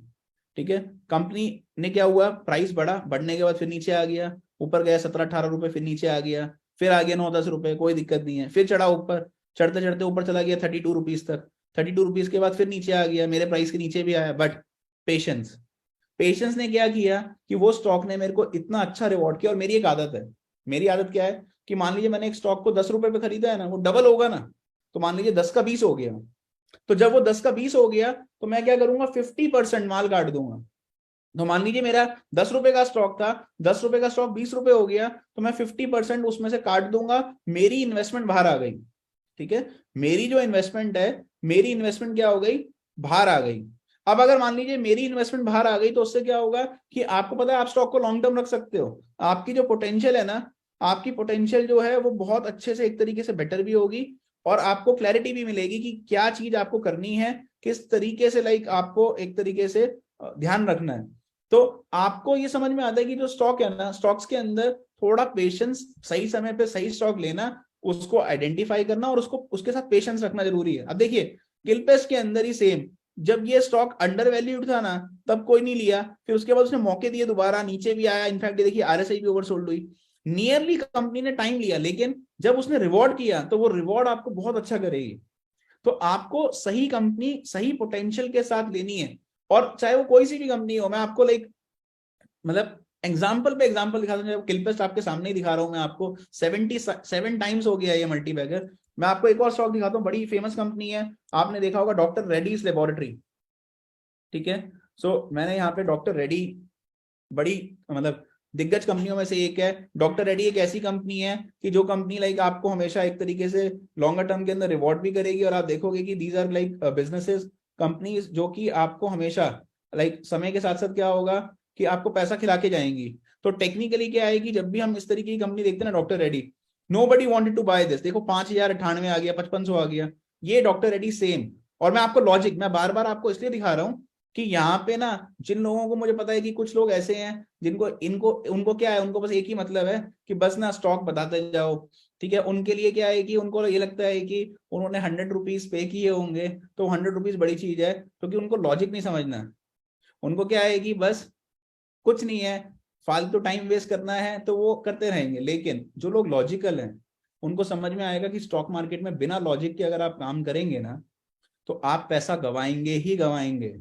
ठीक है, कंपनी ने क्या हुआ, प्राइस बढ़ा, बढ़ने के बाद फिर नीचे आ गया, ऊपर गया 17-18 रुपए, फिर नीचे आ गया, फिर आ गया 9-10 रुपए, कोई दिक्कत नहीं है, फिर चढ़ा ऊपर, चढ़ते चढ़ते ऊपर चला गया 32 रुपीज तक। 32 रुपीज के बाद फिर नीचे आ गया, मेरे प्राइस के नीचे भी आया। बट पेशेंस, पेशेंस ने क्या किया कि वो स्टॉक ने मेरे को इतना अच्छा रिवॉर्ड किया। और मेरी एक आदत है, मेरी आदत क्या है कि मान लीजिए मैंने एक स्टॉक को 10 रुपए पे खरीदा है ना, वो डबल होगा ना, तो मान लीजिए 10 का 20 हो गया। तो जब वो 10 का 20 हो गया तो मैं क्या करूंगा, 50% माल काट दूंगा। तो मान लीजिए मेरा 10 रुपए का स्टॉक था, 10 रुपए का स्टॉक 20 रुपए हो गया, तो मैं 50% उसमें से काट दूंगा, मेरी इन्वेस्टमेंट बाहर आ गई। ठीक है, मेरी जो इन्वेस्टमेंट है, मेरी इन्वेस्टमेंट क्या हो गई, बाहर आ गई। अब अगर मान लीजिए मेरी इन्वेस्टमेंट बाहर आ गई, तो उससे क्या होगा कि आपको पता है आप स्टॉक को लॉन्ग टर्म रख सकते हो। आपकी जो पोटेंशियल है ना, आपकी पोटेंशियल जो है वो बहुत अच्छे से एक तरीके से बेटर भी होगी, और आपको क्लैरिटी भी मिलेगी कि क्या चीज आपको करनी है, किस तरीके से आपको एक तरीके से ध्यान रखना है। तो आपको ये समझ में आता है कि जो स्टॉक है ना, स्टॉक्स के अंदर थोड़ा पेशेंस, सही समय पे सही स्टॉक लेना, उसको आइडेंटिफाई करना और उसको उसके साथ पेशेंस रखना जरूरी है। अब देखिए गिलपेस्ट के अंदर ही सेम, जब ये स्टॉक अंडर वैल्यूड था ना, तब कोई नहीं लिया, फिर उसके बाद उसने मौके दिए, दोबारा नीचे भी आया, इनफैक्ट देखिए आरएसआई भी ओवरसोल्ड हुई। नियरली कंपनी ने टाइम लिया, लेकिन जब उसने रिवॉर्ड किया तो वो रिवॉर्ड आपको बहुत अच्छा करेगी। तो आपको सही कंपनी सही पोटेंशियल के साथ लेनी है, और चाहे वो कोई सी भी कंपनी हो। मैं आपको मतलब एग्जाम्पल पे एग्जाम्पल दिखा दूं, किलपेस्ट आपके सामने ही दिखा रहा हूं मैं आपको, 77 टाइम्स हो गया ये मल्टीबैगर। मैं आपको एक और स्टॉक दिखाता हूँ, बड़ी फेमस कंपनी है, आपने देखा होगा, डॉक्टर रेड्डीज लेबोरेटरी। ठीक है। सो मैंने यहाँ पे डॉक्टर रेडी, बड़ी मतलब दिग्गज कंपनियों में से एक है। डॉक्टर रेडी एक ऐसी कंपनी है कि जो कंपनी लाइक आपको हमेशा एक तरीके से लॉन्गर टर्म के अंदर रिवॉर्ड भी करेगी, और आप देखोगे कि these are like businesses, companies जो कि आपको हमेशा लाइक समय के साथ साथ क्या होगा कि आपको पैसा खिला के जाएंगी। तो टेक्निकली क्या है कि जब भी हम इस तरीके की कंपनी देखते हैं ना doctor Reddy, nobody wanted to buy this. देखो 5,098 आ गया, 5500 आ गया, ये डॉक्टर रेडी सेम। और मैं आपको लॉजिक मैं बार बार आपको इसलिए दिखा रहा हूं कि यहाँ पे ना जिन लोगों को, मुझे पता है कि कुछ लोग ऐसे हैं जिनको इनको उनको क्या है, उनको बस एक ही मतलब है कि बस ना स्टॉक बताते जाओ। ठीक है, उनके लिए क्या है कि उनको ये लगता है कि उन्होंने 100 रुपीज पे किए होंगे तो 100 रुपीज बड़ी चीज है, क्योंकि उनको लॉजिक नहीं समझना। उनको क्या है कि बस कुछ नहीं है, फालतू टाइम वेस्ट करना है तो वो करते रहेंगे। लेकिन जो लोग लॉजिकल हैं उनको समझ में आएगा कि स्टॉक मार्केट में बिना लॉजिक के अगर आप काम करेंगे ना तो आप पैसा गवाएंगे ही गवाएंगे।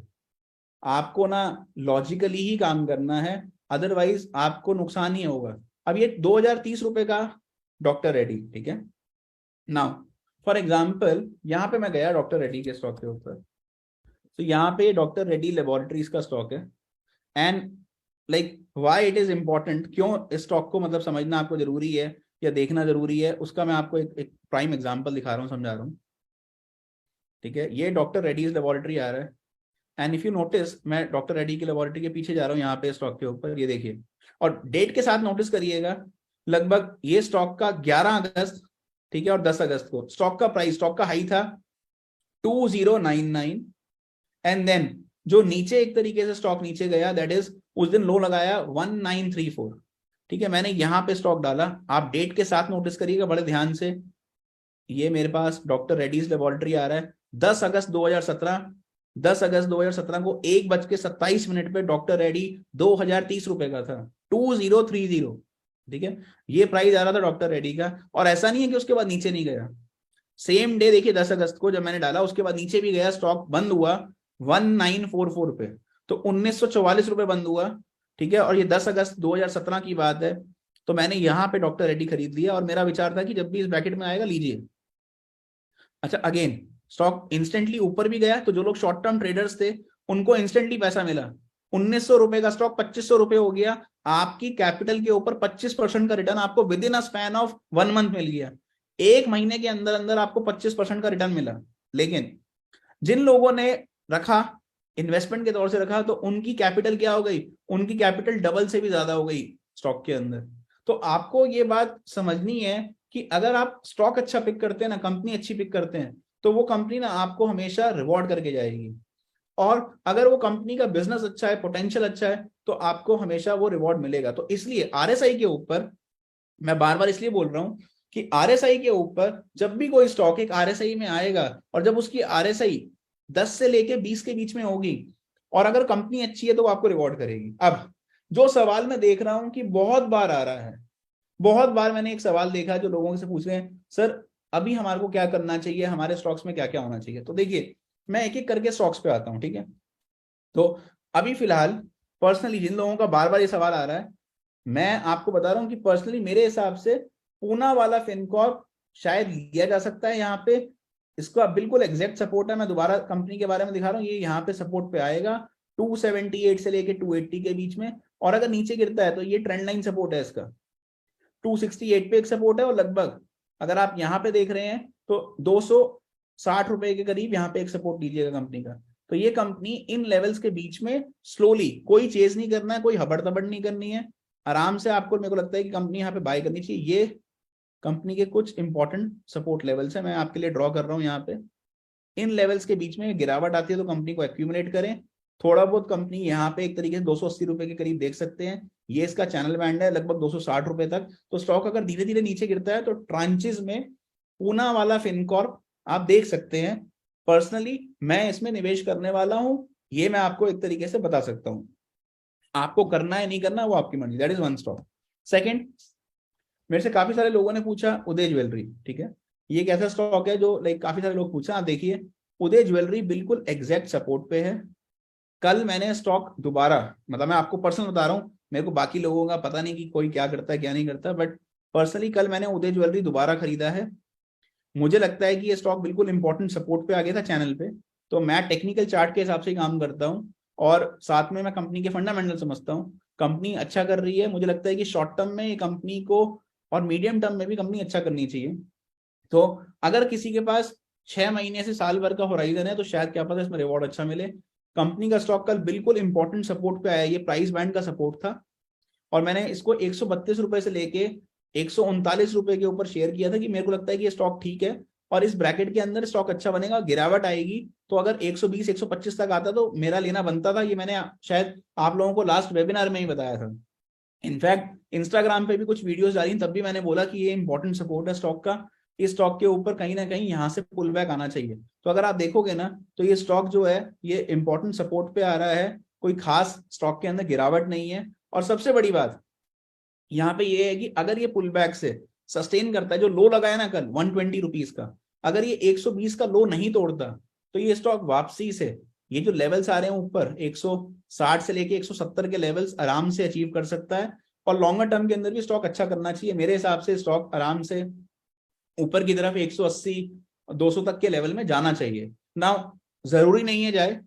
आपको ना लॉजिकली ही काम करना है, अदरवाइज आपको नुकसान ही होगा। अब ये 2030 रुपए का डॉक्टर रेडी, ठीक है। नाउ फॉर एग्जाम्पल यहाँ पे मैं गया डॉक्टर रेडी के स्टॉक के ऊपर, तो यहाँ पे डॉक्टर रेडी लेबोरेटरीज का स्टॉक है। And like why it is important, क्यों इस स्टॉक को मतलब समझना आपको जरूरी है या देखना जरूरी है, उसका मैं आपको एक प्राइम एग्जांपल दिखा रहा हूँ, समझा रहा हूँ। ठीक है, ये डॉक्टर रेडीज लेबोरेटरी आ रहा है। एंड इफ यू नोटिस, मैं डॉक्टर रेड्डी की लेबोरेटरी के पीछे जा रहा हूँ यहाँ पे स्टॉक के ऊपर, ये देखिए, और डेट के साथ नोटिस करिएगा। लगभग ये स्टॉक का 11 अगस्त, ठीक है, और 10 अगस्त को स्टॉक का प्राइस, स्टॉक का हाई था 2099। एंड देन जो नीचे एक तरीके से स्टॉक नीचे गया, दैट इज उस दिन लो लगाया 1934। ठीक है, मैंने यहाँ पे स्टॉक डाला, आप डेट के साथ नोटिस करिएगा बड़े ध्यान से। ये मेरे पास डॉक्टर रेड्डीज लेबोरेटरी आ रहा है 10 अगस्त 2017। 10 अगस्त 2017 को 1:27 पे डॉक्टर रेड्डी 2030 रुपए का था, 2030। ठीक है, ये प्राइस आ रहा था डॉक्टर रेड्डी का। और ऐसा नहीं है कि उसके बाद नीचे नहीं गया, सेम डे देखिए 10 अगस्त को जब मैंने डाला उसके बाद नीचे भी गया, स्टॉक बंद हुआ 1944 पे, तो 1944 रुपए बंद हुआ। ठीक है, और ये 10 अगस्त 2017 की बात है। तो मैंने यहाँ पे डॉक्टर रेड्डी खरीद लिया और मेरा विचार था कि जब भी इस ब्रैकेट में आएगा लीजिए। अच्छा, अगेन स्टॉक इंस्टेंटली ऊपर भी गया, तो जो लोग शॉर्ट टर्म ट्रेडर्स थे उनको इंस्टेंटली पैसा मिला। 1900 रुपए का स्टॉक 2500 रुपए हो गया। आपकी कैपिटल के ऊपर 25% का रिटर्न आपको within a span of 1 month मिल गया। एक महीने के अंदर अंदर आपको 25% का रिटर्न मिला। लेकिन जिन लोगों ने रखा, इन्वेस्टमेंट के तौर से रखा, तो उनकी कैपिटल क्या हो गई, उनकी कैपिटल डबल से भी ज्यादा हो गई स्टॉक के अंदर। तो आपको ये बात समझनी है कि अगर आप स्टॉक अच्छा पिक करते हैं ना, कंपनी अच्छी पिक करते हैं, तो वो कंपनी ना आपको हमेशा रिवॉर्ड करके जाएगी। और अगर वो कंपनी का बिजनेस अच्छा है, पोटेंशियल अच्छा है, तो आपको हमेशा वो रिवॉर्ड मिलेगा। तो इसलिए आरएसआई के ऊपर मैं बार बार इसलिए बोल रहा हूं कि आरएसआई के ऊपर जब भी कोई स्टॉक एक आरएसआई में आएगा और जब उसकी आरएसआई 10 से लेके 20 के बीच में होगी और अगर कंपनी अच्छी है तो वो आपको रिवॉर्ड करेगी। अब जो सवाल मैं देख रहा हूं कि बहुत बार आ रहा है, बहुत बार मैंने एक सवाल देखा जो लोगों से पूछ रहे हैं, सर अभी हमारे को क्या करना चाहिए, हमारे स्टॉक्स में क्या क्या होना चाहिए। तो देखिए, मैं एक एक करके स्टॉक्स पे आता हूं, ठीक है। तो अभी फिलहाल पर्सनली जिन लोगों का बार बार ये सवाल आ रहा है, मैं आपको बता रहा हूं कि पर्सनली मेरे हिसाब से पूना वाला फिनकॉर्प शायद लिया जा सकता है यहाँ पे। इसका बिल्कुल एग्जैक्ट सपोर्ट है, मैं दोबारा कंपनी के बारे में दिखा रहा हूँ, ये यहाँ पे सपोर्ट पे आएगा 278 से लेके 280 के बीच में। और अगर नीचे गिरता है तो ये ट्रेंड लाइन सपोर्ट है इसका, 268 पे एक सपोर्ट है, और लगभग अगर आप यहाँ पे देख रहे हैं तो 260 रुपए के करीब यहाँ पे एक सपोर्ट लीजिएगा कंपनी का। तो ये कंपनी इन लेवल्स के बीच में स्लोली, कोई चेज नहीं करना है, कोई हबड़ तबड़ नहीं करनी है, आराम से आपको, मेरे को लगता है कि कंपनी यहाँ पे बाय करनी चाहिए। ये कंपनी के कुछ इंपॉर्टेंट सपोर्ट लेवल्स है, मैं आपके लिए ड्रॉ कर रहा हूँ यहाँ पे। इन लेवल्स के बीच में गिरावट आती है तो कंपनी को एक्यूमुलेट करें। थोड़ा बहुत कंपनी यहाँ पे एक तरीके से 280 रुपए के करीब देख सकते हैं, ये इसका चैनल बैंड है लगभग 260 रुपए तक। तो स्टॉक अगर धीरे धीरे नीचे गिरता है तो ट्रांचेस में पूना वाला फिनकॉर्प आप देख सकते हैं। पर्सनली मैं इसमें निवेश करने वाला हूं, ये मैं आपको एक तरीके से बता सकता हूं। आपको करना है नहीं करना वो आपकी मर्जी, that is one stock. Second, मेरे से काफी सारे लोगों ने पूछा उदय ज्वेलरी, ठीक है, ये एक ऐसा स्टॉक है जो लाइक काफी सारे लोग पूछा। आप देखिए, उदय ज्वेलरी बिल्कुल एग्जैक्ट सपोर्ट पे है। कल मैंने स्टॉक दोबारा, मतलब मैं आपको पर्सनल बता रहा हूँ, मेरे को बाकी लोगों का पता नहीं कि कोई क्या करता है क्या नहीं करता, बट पर्सनली कल मैंने उदय ज्वेलरी दोबारा खरीदा है। मुझे लगता है कि ये स्टॉक बिल्कुल इंपॉर्टेंट सपोर्ट पे आ गया था चैनल पे। तो मैं टेक्निकल चार्ट के हिसाब से ही काम करता हूँ। और साथ में मैं कंपनी के फंडामेंटल समझता हूँ, कंपनी अच्छा कर रही है, मुझे लगता है कि शॉर्ट टर्म में ये कंपनी को और मीडियम टर्म में भी कंपनी अच्छा करनी चाहिए। तो अगर किसी के पास 6 महीने से साल भर का होराइजन है तो शायद क्या पता इसमें रिवॉर्ड अच्छा मिले। कंपनी का स्टॉक कल बिल्कुल इंपॉर्टेंट सपोर्ट पे आया, ये प्राइस बैंड का सपोर्ट था और मैंने इसको 132 रुपए से लेके 139 रुपए के ऊपर शेयर किया था कि मेरे को लगता है कि ये स्टॉक ठीक है और इस ब्रैकेट के अंदर स्टॉक अच्छा बनेगा, गिरावट आएगी तो अगर 120 125 तक आता तो मेरा लेना बनता था। ये मैंने शायद आप लोगों को लास्ट वेबिनार में ही बताया था। इनफैक्ट इंस्टाग्राम पे भी कुछ वीडियोस डाली तब भी मैंने बोला कि ये इंपॉर्टेंट सपोर्ट है स्टॉक का, इस स्टॉक के ऊपर कहीं ना कहीं यहाँ से पुल बैक आना चाहिए। तो अगर आप देखोगे ना तो ये स्टॉक जो है ये इंपॉर्टेंट सपोर्ट पे आ रहा है, कोई खास स्टॉक के अंदर गिरावट नहीं है। और सबसे बड़ी बात यहाँ पे ये है कि अगर ये पुल बैक से सस्टेन करता है, जो लो लगाया ना कल 120 रुपीज का, अगर ये 120 का लो नहीं तोड़ता तो ये स्टॉक वापसी से ये जो लेवल्स आ रहे हैं ऊपर 160 से लेके 170 के लेवल्स आराम से अचीव कर सकता है। और लॉन्गर टर्म के अंदर भी स्टॉक अच्छा करना चाहिए मेरे हिसाब से, स्टॉक आराम से ऊपर की तरफ 180 200 तक के लेवल में जाना चाहिए ना। जरूरी नहीं है जाए,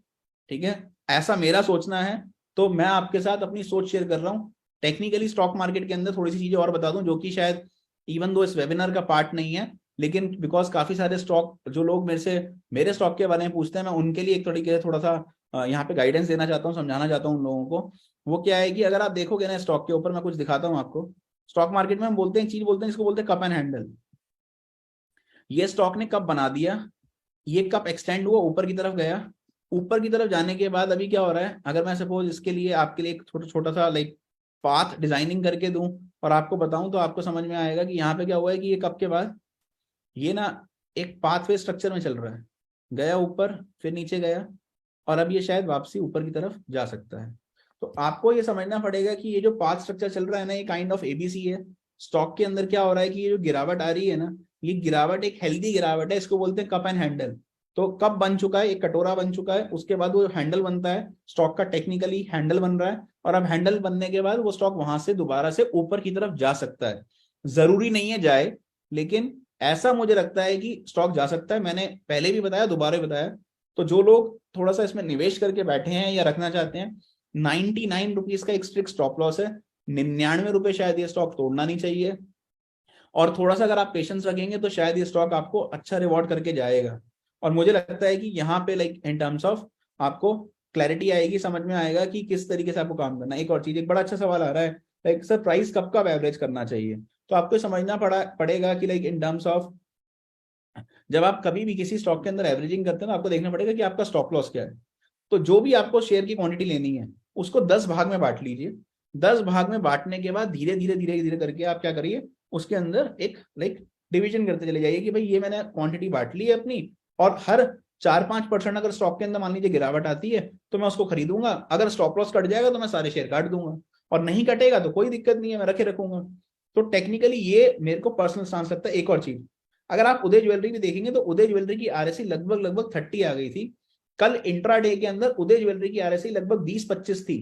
ठीक है, ऐसा मेरा सोचना है। तो मैं आपके साथ अपनी सोच शेयर कर रहा हूँ। टेक्निकली स्टॉक मार्केट के अंदर थोड़ी सी चीजें और बता दूं जो कि शायद इवन दो इस वेबिनार का पार्ट नहीं है, लेकिन बिकॉज काफी सारे स्टॉक जो लोग मेरे से मेरे स्टॉक के बारे में पूछते हैं, मैं उनके लिए एक तरीके से थोड़ा सा यहाँ पे गाइडेंस देना चाहता हूँ, समझाना चाहता हूँ उन लोगों को। वो क्या है कि अगर आप देखोगे ना स्टॉक के ऊपर, मैं कुछ दिखाता हूँ आपको। स्टॉक मार्केट में हम बोलते हैं एक चीज बोलते हैं, इसको बोलते हैं कप एंड हैंडल। ये स्टॉक ने कप बना दिया, ये कप एक्सटेंड हुआ ऊपर की तरफ गया, ऊपर की तरफ जाने के बाद अभी क्या हो रहा है, अगर मैं सपोज इसके लिए आपके लिए एक छोटा छोटा सा लाइक पाथ डिजाइनिंग करके दूं और आपको बताऊं तो आपको समझ में आएगा कि यहाँ पे क्या हुआ है कि ये कप के बाद ये ना एक पाथवे स्ट्रक्चर में चल रहा है, गया ऊपर फिर नीचे गया और अब ये शायद वापसी ऊपर की तरफ जा सकता है। तो आपको ये समझना पड़ेगा कि ये जो पाथ स्ट्रक्चर चल रहा है ना, ये काइंड ऑफ एबीसी है। स्टॉक के अंदर क्या हो रहा है कि ये जो गिरावट आ रही है ना, ये गिरावट एक हेल्दी गिरावट है, इसको बोलते हैं कप एंड हैंडल। तो कप बन चुका है, एक कटोरा बन चुका है, उसके बाद वो हैंडल बनता है, स्टॉक का टेक्निकली हैंडल बन रहा है और अब हैंडल बनने के बाद वो स्टॉक वहां से दोबारा से ऊपर की तरफ जा सकता है। जरूरी नहीं है जाए, लेकिन ऐसा मुझे लगता है कि स्टॉक जा सकता है। मैंने पहले भी बताया, दोबारा बताया। तो जो लोग थोड़ा सा इसमें निवेश करके बैठे हैं या रखना चाहते हैं, 99 रुपीज का एक स्ट्रिक्ट स्टॉप लॉस है, 99 रुपए शायद ये स्टॉक तोड़ना नहीं चाहिए। और थोड़ा सा अगर आप पेशेंस रखेंगे तो शायद ये स्टॉक आपको अच्छा रिवॉर्ड करके जाएगा। और मुझे लगता है कि यहाँ पे लाइक इन टर्म्स ऑफ आपको क्लैरिटी आएगी, समझ में आएगा कि किस तरीके से आपको काम करना है। एक और चीज, एक बड़ा अच्छा सवाल आ रहा है लाइक सर प्राइस कब कब एवरेज करना चाहिए। तो आपको समझना पड़ेगा कि लाइक इन टर्म्स ऑफ जब आप कभी भी किसी स्टॉक के अंदर एवरेजिंग करते हैं ना, आपको देखना पड़ेगा कि आपका स्टॉप लॉस क्या है। तो जो भी आपको शेयर की क्वांटिटी लेनी है उसको 10 भाग में बांट लीजिए। 10 भाग में बांटने के बाद धीरे धीरे धीरे धीरे करके आप क्या करिए, उसके अंदर एक लाइक डिवीजन करते चले जाइए कि भाई ये मैंने क्वांटिटी बांट ली है अपनी, और हर 4-5% अगर स्टॉक के अंदर मान लीजिए गिरावट आती है तो मैं उसको खरीदूंगा, अगर स्टॉप लॉस कट जाएगा तो मैं सारे शेयर काट दूंगा, और नहीं कटेगा तो कोई दिक्कत नहीं है, मैं रखे रखूंगा। तो टेक्निकली ये मेरे को पर्सनल स्टांस लगता है। एक और चीज, अगर आप उदय ज्वेलरी भी देखेंगे तो उदय ज्वेलरी की आरएसआई लगभग लगभग 30 आ गई थी। कल इंट्राडे के अंदर उदय ज्वेलरी की आरएसआई लगभग 20-25 थी।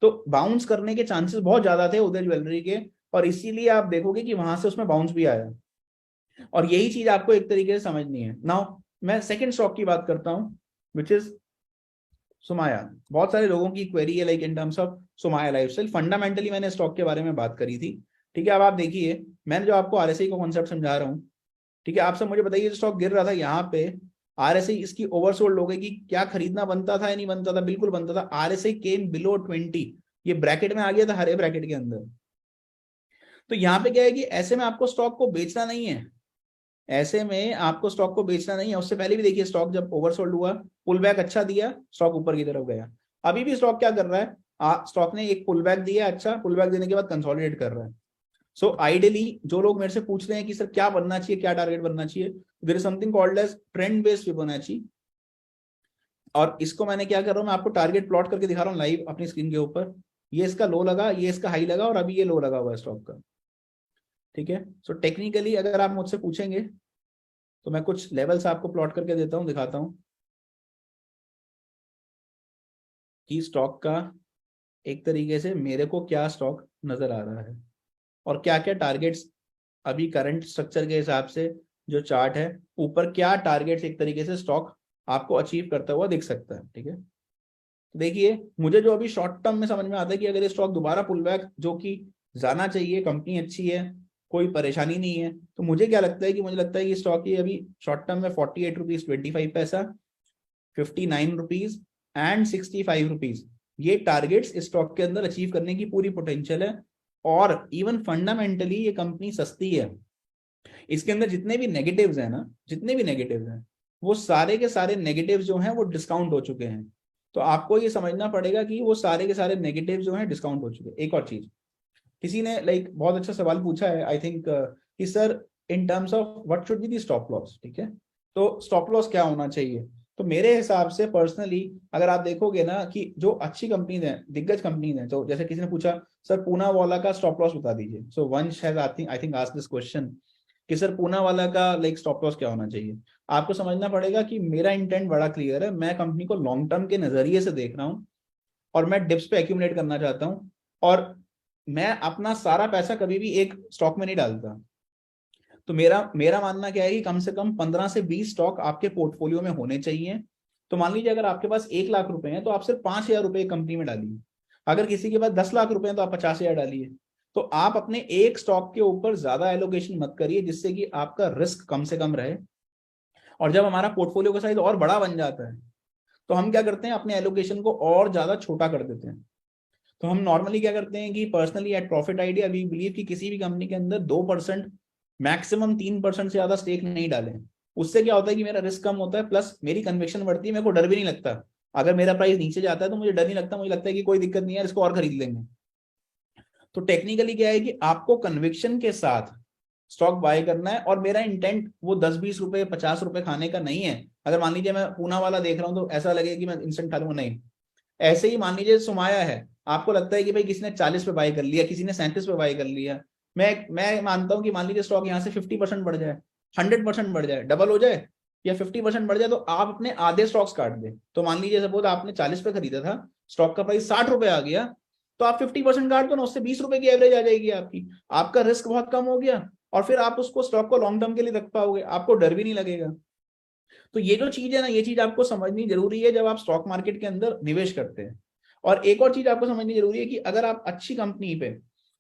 तो बाउंस करने के चांसेस बहुत ज्यादा थे उदय ज्वेलरी के, और इसीलिए आप देखोगे कि वहां से उसमें बाउंस भी आया। और यही चीज आपको एक तरीके से समझनी है। नाउ मैं सेकंड स्टॉक की बात करता हूं, विच इज सुमाया। बहुत सारे लोगों की क्वेरी है like in terms of Sumaya lifestyle. Fundamentally मैंने स्टॉक के बारे में बात करी थी, ठीक है। अब आप देखिए मैंने जो आपको आरएसआई का कॉन्सेप्ट समझा रहा हूँ, ठीक है। आप सब मुझे बताइए, जो स्टॉक गिर रहा था यहाँ पे, आरएसआई इसकी ओवरसोल्ड हो गई कि क्या खरीदना बनता था या नहीं बनता था? बिल्कुल बनता था। आरएसआई केम बिलो 20, ये ब्रैकेट में आ गया था, हरे ब्रैकेट के अंदर। तो यहाँ पे क्या है कि ऐसे में आपको स्टॉक को बेचना नहीं है, ऐसे में आपको स्टॉक को बेचना नहीं है। उससे पहले भी देखिए स्टॉक जब ओवरसोल्ड हुआ, पुल बैक अच्छा दिया, स्टॉक ऊपर की तरफ गया। अभी भी स्टॉक क्या कर रहा है, स्टॉक ने एक पुल बैक दिया, अच्छा पुल बैक देने के बाद कंसोलिडेट कर रहा है। सो आइडियली जो लोग मेरे से पूछ रहे हैं कि सर क्या बनना चाहिए, क्या टारगेट बनना चाहिए, there is something called as trend based Fibonacci. और इसको मैंने क्या कर रहा हूँ, मैं आपको टारगेट प्लॉट करके दिखा रहा हूँ लाइव अपनी स्क्रीन के ऊपर। ये इसका लो लगा, ये इसका हाई लगा, और अभी ये लो लगा हुआ है स्टॉक का, ठीक है। सो टेक्निकली अगर आप मुझसे पूछेंगे तो मैं कुछ लेवल्स आपको प्लॉट करके देता हूँ, दिखाता हूँ कि स्टॉक का एक तरीके से मेरे को क्या स्टॉक नजर आ रहा है और क्या क्या टारगेट्स अभी करंट स्ट्रक्चर के हिसाब से जो चार्ट है ऊपर क्या टारगेट्स एक तरीके से स्टॉक आपको अचीव करता हुआ दिख सकता है, ठीक है। तो देखिए मुझे जो अभी शॉर्ट टर्म में समझ में आता है कि अगर ये स्टॉक दोबारा पुल बैक, जो कि जाना चाहिए, कंपनी अच्छी है, कोई परेशानी नहीं है, तो मुझे क्या लगता है कि मुझे लगता है कि स्टॉक ये अभी शॉर्ट टर्म में 48 रुपीज 25 पैसा, 59 रुपीज एंड 65 रुपीज, ये टारगेट्स इस स्टॉक के अंदर अचीव करने की पूरी पोटेंशियल है। और इवन फंडामेंटली ये कंपनी सस्ती है। इसके अंदर जितने भी नेगेटिव्स हैं ना, जितने भी नेगेटिव्स हैं, वो सारे के सारे नेगेटिव्स जो हैं वो डिस्काउंट हो चुके हैं। तो आपको ये समझना पड़ेगा कि वो सारे के सारे नेगेटिव जो हैं डिस्काउंट हो चुके हैं। एक और चीज, किसी ने बहुत अच्छा सवाल पूछा है आई थिंक, कि sir in terms of what should be the stop loss, ठीक है, तो स्टॉप लॉस क्या होना चाहिए। तो मेरे हिसाब से पर्सनली अगर आप देखोगे ना कि जो अच्छी कंपनीज हैं, दिग्गज कंपनीज हैं, तो जैसे किसी ने पूछा सर पूना वाला का स्टॉप लॉस बता दीजिए, सो वंश has I think asked this question कि सर पूना वाला का स्टॉप लॉस क्या होना चाहिए। आपको समझना पड़ेगा कि मेरा इंटेंट बड़ा क्लियर है, मैं कंपनी को लॉन्ग टर्म के नजरिए से देख रहा हूँ और मैं डिप्स पे एक्यूमुलेट करना चाहता हूँ। और मैं अपना सारा पैसा कभी भी एक स्टॉक में नहीं डालता। तो मेरा मेरा मानना क्या है कि कम से कम 15 से 20 स्टॉक आपके पोर्टफोलियो में होने चाहिए। तो मान लीजिए अगर आपके पास 1 लाख रुपए हैं तो आप सिर्फ 5,000 रुपए कंपनी में डालिए। अगर किसी के पास 10 लाख रुपए हैं तो आप 50,000 डालिए। तो आप अपने एक स्टॉक के ऊपर ज्यादा एलोकेशन मत करिए, जिससे कि आपका रिस्क कम से कम रहे। और जब हमारा पोर्टफोलियो का साइज और बड़ा बन जाता है तो हम क्या करते हैं, अपने एलोकेशन को और ज्यादा छोटा कर देते हैं। तो हम नॉर्मली क्या करते हैं कि personally at profit idea we believe कि किसी भी कंपनी के अंदर 2%, मैक्सिमम 3% से ज्यादा स्टेक नहीं डालें। उससे क्या होता है कि मेरा रिस्क कम होता है, प्लस मेरी कन्विक्शन बढ़ती है, मेरे को डर भी नहीं लगता। अगर मेरा प्राइस नीचे जाता है तो मुझे डर नहीं लगता, मुझे लगता है कि कोई दिक्कत नहीं है, इसको और खरीद लेंगे। तो टेक्निकली क्या है कि आपको कन्विक्शन के साथ स्टॉक बाय करना है। और मेरा इंटेंट वो 10-20 रुपए 50 रुपए खाने का नहीं है। अगर मान लीजिए मैं पूना वाला देख रहा हूँ तो ऐसा लगे कि मैं इंस्टेंट खा लूंगा, नहीं। ऐसे ही मान लीजिए सुमाया है, आपको लगता है कि भाई किसी ने 40 पे बाय कर लिया, किसी ने 37 पे बाय कर लिया। मैं मानता हूं कि मान लीजिए स्टॉक यहाँ से 50% बढ़ जाए, 100% बढ़ जाए, डबल हो जाए, या 50% बढ़ जाए, तो आप अपने आधे स्टॉक्स काट दें। तो मान लीजिए सपोज आपने 40 पे खरीदा था, स्टॉक का प्राइस 60 रुपए आ गया, तो आप 50% काट दो ना, उससे 20 रुपए की एवरेज आ जाएगी आपकी। आपका रिस्क बहुत कम हो गया और फिर आप उसको स्टॉक को लॉन्ग टर्म के लिए रख पाओगे, आपको डर भी नहीं लगेगा। तो ये जो चीज है ना, ये चीज आपको समझनी जरूरी है जब आप स्टॉक मार्केट के अंदर निवेश करते हैं। और एक और चीज आपको समझनी जरूरी है कि अगर आप अच्छी कंपनी पे,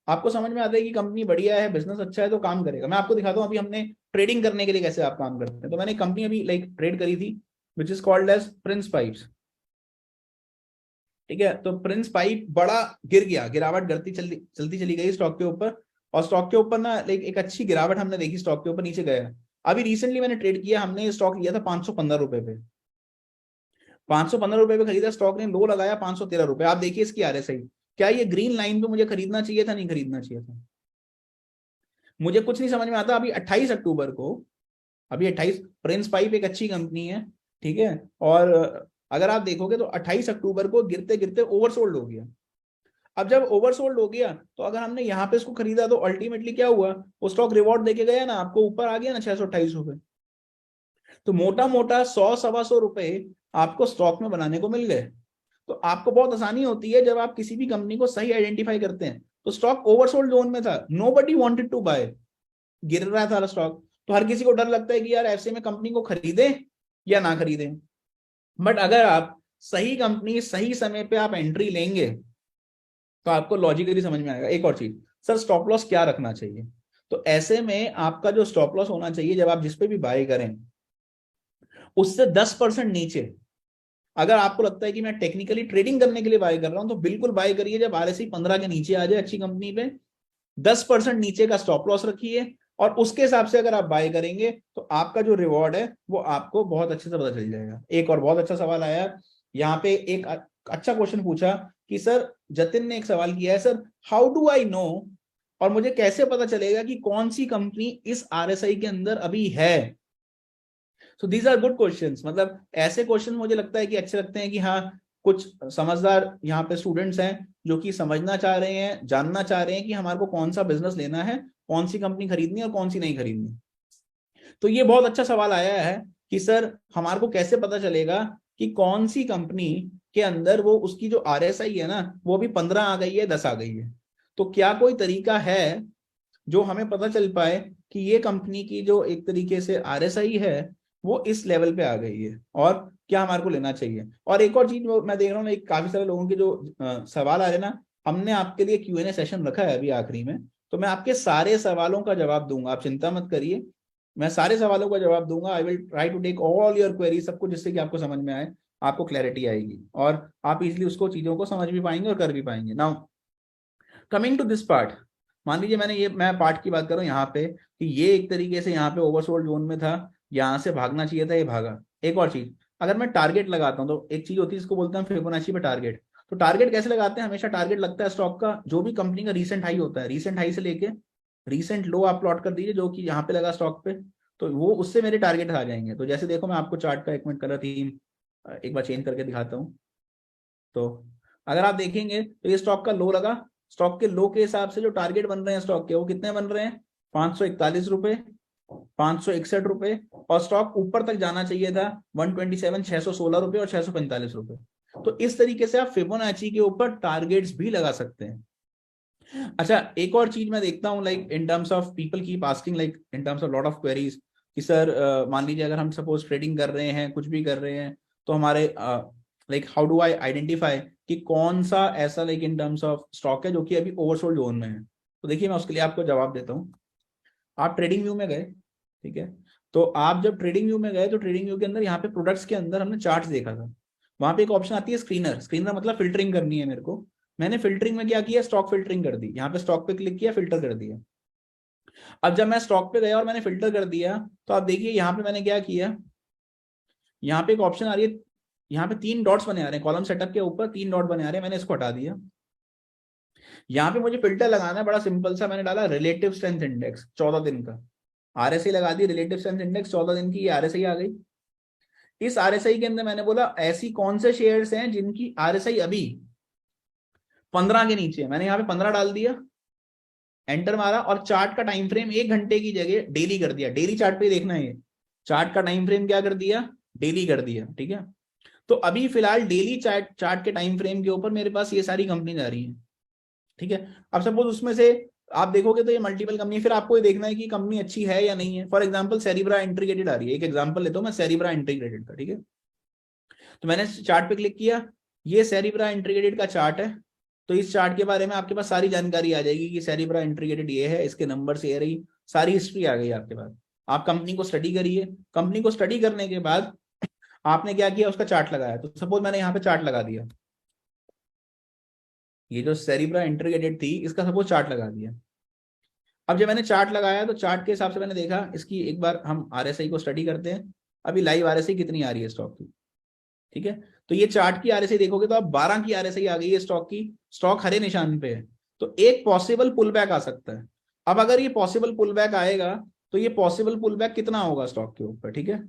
आपको समझ में आता है कि कंपनी बढ़िया है, बिजनेस अच्छा है, तो काम करेगा। मैं आपको दिखाता हूँ अभी हमने ट्रेडिंग करने के लिए कैसे आप काम करते हैं। तो मैंने कंपनी अभी ट्रेड करी थी which is called as Prince Pipes, ठीक है। तो प्रिंस पाइप बड़ा गिर गया, गिरावट गिरती चलती चली गई स्टॉक के ऊपर। और स्टॉक के ऊपर ना एक अच्छी गिरावट हमने देखी, स्टॉक के ऊपर नीचे गया। अभी रिसेंटली मैंने ट्रेड किया, हमने स्टॉक लिया था 515 रुपए पे। 515 रुपए पे खरीदा स्टॉक ने, लो लगाया 513 रुपए। आप देखिए इसकी आरएसआई, क्या ये ग्रीन लाइन पे मुझे खरीदना चाहिए था, नहीं खरीदना चाहिए था। मुझे कुछ नहीं समझ में आता। अभी 28 अक्टूबर को, अभी 28, प्रिंस पाइप एक अच्छी कंपनी है, ठीक है। और अगर आप देखोगे तो 28 अक्टूबर को गिरते गिरते ओवरसोल्ड हो गया। अब जब ओवरसोल्ड हो गया तो अगर हमने यहाँ पे इसको खरीदा तो अल्टीमेटली क्या हुआ, वो स्टॉक रिवॉर्ड देके गया ना, आपको ऊपर आ गया ना 628 रुपए। तो मोटा मोटा 100-125 रुपए आपको स्टॉक में बनाने को मिल गए। तो आपको बहुत आसानी होती है जब आप किसी भी कंपनी को सही आइडेंटिफाई करते हैं। तो स्टॉक ओवरसोल्ड जोन में था, नोबडी वांटेड टू बाय, गिर रहा था स्टॉक, तो हर किसी को डर लगता है कि यार ऐसे में कंपनी को खरीदें या ना खरीदें। बट अगर आप सही कंपनी सही समय पे आप एंट्री लेंगे तो आपको लॉजिकली समझ में आएगा। एक और चीज, सर स्टॉप लॉस क्या रखना चाहिए। तो ऐसे में आपका जो स्टॉप लॉस होना चाहिए जब आप जिस पे भी बाय करें, उससे 10% नीचे। अगर आपको लगता है कि मैं टेक्निकली ट्रेडिंग करने के लिए बाय कर रहा हूं तो बिल्कुल बाय करिए जब आरएसआई 15 के नीचे आ जाए अच्छी कंपनी पे। 10% नीचे का स्टॉप लॉस रखिए और उसके हिसाब से अगर आप बाय करेंगे तो आपका जो रिवॉर्ड है वो आपको बहुत अच्छे से पता चल जाएगा। एक और बहुत अच्छा सवाल आया यहाँ पे, एक अच्छा क्वेश्चन पूछा कि सर, जतिन ने एक सवाल किया है, sir how do I know, और मुझे कैसे पता चलेगा कि कौन सी कंपनी इस आरएसआई के अंदर अभी है। So these are good questions. मतलब ऐसे क्वेश्चन मुझे लगता है कि अच्छे लगते हैं कि हाँ, कुछ समझदार यहाँ पे स्टूडेंट्स हैं जो कि समझना चाह रहे हैं, जानना चाह रहे हैं कि हमारे को कौन सा बिजनेस लेना है, कौन सी कंपनी खरीदनी है और कौन सी नहीं खरीदनी। तो ये बहुत अच्छा सवाल आया है कि सर हमारे को कैसे पता चलेगा कि कौन सी कंपनी के अंदर वो उसकी जो आरएसआई है ना वो भी 15 आ गई है, 10 आ गई है। तो क्या कोई तरीका है जो हमें पता चल पाए कि ये कंपनी की जो एक तरीके से आरएसआई है वो इस लेवल पे आ गई है। और क्या हमारे को लेना चाहिए। और एक और चीज मैं देख रहा हूँ, एक काफी सारे लोगों के जो सवाल आ रहे हैं ना, हमने आपके लिए Q&A सेशन रखा है अभी आखिरी में, तो मैं आपके सारे सवालों का जवाब दूंगा, आप चिंता मत करिए, मैं सारे सवालों का जवाब दूंगा। I will try to take all your query, सब कुछ, जिससे कि आपको समझ में आए, आपको क्लैरिटी आएगी और आप इजिली उसको चीजों को समझ भी पाएंगे और कर भी पाएंगे। Now coming to this part, मान लीजिए मैं पार्ट की बात कर रहा हूँ यहाँ पे, कि ये एक तरीके से यहाँ पे ओवरसोल्ड जोन में था, यहाँ से भागना चाहिए था, ये भागा। एक और चीज, अगर मैं टारगेट लगाता हूँ, तो एक चीज होती है इसको बोलते हैं फिबोनाची पे टारगेट। तो टारगेट कैसे लगाते हैं, हमेशा टारगेट लगता है स्टॉक का जो भी कंपनी का रीसेंट हाई होता है, रीसेंट हाई से लेके रीसेंट लो आप प्लॉट कर दीजिए जो कि यहाँ पे लगा स्टॉक पे, तो वो उससे मेरे टारगेट आ जाएंगे। तो जैसे देखो मैं आपको चार्ट का एक मिनट कलर थीम एक बार चेंज करके दिखाता हूँ। तो अगर आप देखेंगे तो ये स्टॉक का लो लगा, स्टॉक के लो के हिसाब से जो टारगेट बन रहे हैं स्टॉक के, वो कितने बन रहे हैं, 541 रुपए, 561 रुपए, और स्टॉक ऊपर तक जाना चाहिए था 127, 616 रुपए और 645 रुपए। तो इस तरीके से आप फिबोनाची के ऊपर टारगेट्स भी लगा सकते हैं। अच्छा, एक और चीज मैं देखता हूँ, like in terms of people keep asking, like in terms of lot of queries, कि सर मान लीजिए अगर हम सपोज ट्रेडिंग कर रहे हैं, कुछ भी कर रहे हैं, तो हमारे like how do I identify कि कौन सा ऐसा like in terms of stock है जो कि अभी ओवरसोल्ड जोन में है। तो देखिए मैं उसके लिए आपको जवाब देता हूँ। आप ट्रेडिंग व्यू में गए, ठीक है, तो आप जब ट्रेडिंग व्यू में गए तो ट्रेडिंग व्यू के अंदर यहाँ पे प्रोडक्ट्स के अंदर हमने चार्ट्स देखा था, वहां पे एक ऑप्शन आती है स्क्रीनर। स्क्रीनर मतलब फिल्टरिंग करनी है मेरे को। मैंने फिल्टरिंग में क्या किया, स्टॉक फिल्टरिंग कर दी, यहाँ पे स्टॉक पे क्लिक किया, फिल्टर कर दिया। अब जब मैं स्टॉक पे गया और मैंने फिल्टर कर दिया, तो आप देखिए यहाँ पे मैंने क्या किया, यहाँ पे एक ऑप्शन आ रही है, यहाँ पे 3 डॉट्स बने आ रहे हैं, कॉलम सेटअप के ऊपर 3 डॉट बने आ रहे हैं, मैंने इसको हटा दिया। यहाँ पे मुझे फिल्टर लगाना है, बड़ा सिंपल सा, मैंने डाला रिलेटिव स्ट्रेंथ इंडेक्स 14 दिन का, आरएसआई लगा दी, रिलेटिव स्ट्रेंथ इंडेक्स 14 दिन की आरएसआई आ गई। इस आरएसआई के अंदर मैंने बोला ऐसी कौन से शेयर्स हैं जिनकी आरएसआई अभी 15 के नीचे है, मैंने यहाँ पे 15 डाल दिया, एंटर मारा, और चार्ट का टाइम फ्रेम 1 घंटे की जगह डेली कर दिया। डेली चार्ट पे देखना है, ये चार्ट का टाइम फ्रेम क्या कर दिया, डेली कर दिया, ठीक है। तो अभी फिलहाल डेली चार्ट चार्ट के टाइम फ्रेम के ऊपर मेरे पास ये सारी कंपनी आ रही है, ठीक है। अब सपोज उसमें से आप देखोगे तो ये मल्टीपल कंपनी, फिर आपको ये देखना है कि कंपनी अच्छी है या नहीं है। फॉर एग्जांपल सेरिब्रा इंटीग्रेटेड आ रही है, एक एग्जांपल लेता हूं मैं सेरिब्रा इंटीग्रेटेड का, ठीक है। तो मैंने चार्ट पे क्लिक किया, ये सेरिब्रा इंटीग्रेटेड का चार्ट है। तो इस चार्ट के बारे में आपके पास सारी जानकारी आ जाएगी कि सेरिब्रा इंटीग्रेटेड ये है, इसके नंबर से ये रही, सारी हिस्ट्री आ गई आपके पास। आप कंपनी को स्टडी करिए, कंपनी को स्टडी करने के बाद आपने क्या किया, उसका चार्ट लगाया। तो सपोज मैंने यहाँ पे चार्ट लगा दिया, ये जो सेरिब्रा इंटीग्रेटेड थी इसका सपोज चार्ट लगा दिया। अब जब मैंने चार्ट लगाया तो चार्ट के हिसाब से मैंने देखा, इसकी एक बार हम आरएसआई को स्टडी करते हैं, अभी लाइव आरएसआई कितनी आ रही है स्टॉक की, ठीक है। तो ये चार्ट की आरएसआई देखोगे तो अब 12 की आरएसआई आ गई है स्टॉक की, स्टॉक हरे निशान पे है। तो एक पॉसिबल पुल बैक आ सकता है। अब अगर ये पॉसिबल पुल बैक आएगा, तो ये पॉसिबल पुल बैक कितना होगा स्टॉक के ऊपर, ठीक है।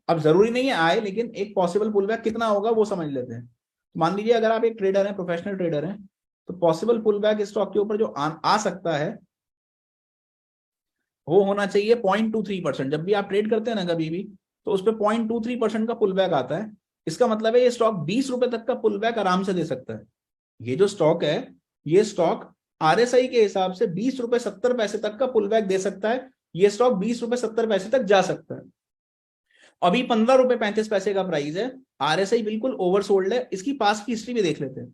अब जरूरी नहीं है आए, लेकिन एक पॉसिबल पुल बैक कितना होगा वो समझ लेते हैं। तो मान लीजिए अगर आप एक ट्रेडर हैं, प्रोफेशनल ट्रेडर हैं, तो पॉसिबल पुल बैक स्टॉक के ऊपर जो आ सकता है वो होना चाहिए 0.23%। जब भी आप ट्रेड करते हैं ना कभी भी, तो उस पर 0.23% का पुल बैक आता है। इसका मतलब है ये स्टॉक 20 रुपए तक का पुल बैक आराम से दे सकता है। ये जो स्टॉक है, ये स्टॉक आरएसआई के हिसाब से 20 रुपए 70 पैसे तक का पुल बैक दे सकता है। ये स्टॉक 20 रुपए 70 पैसे तक जा सकता है। अभी 15 रुपए 35 पैसे का प्राइस है, आरएसआई बिल्कुल ओवरसोल्ड है। इसकी पास की हिस्ट्री भी देख लेते हैं,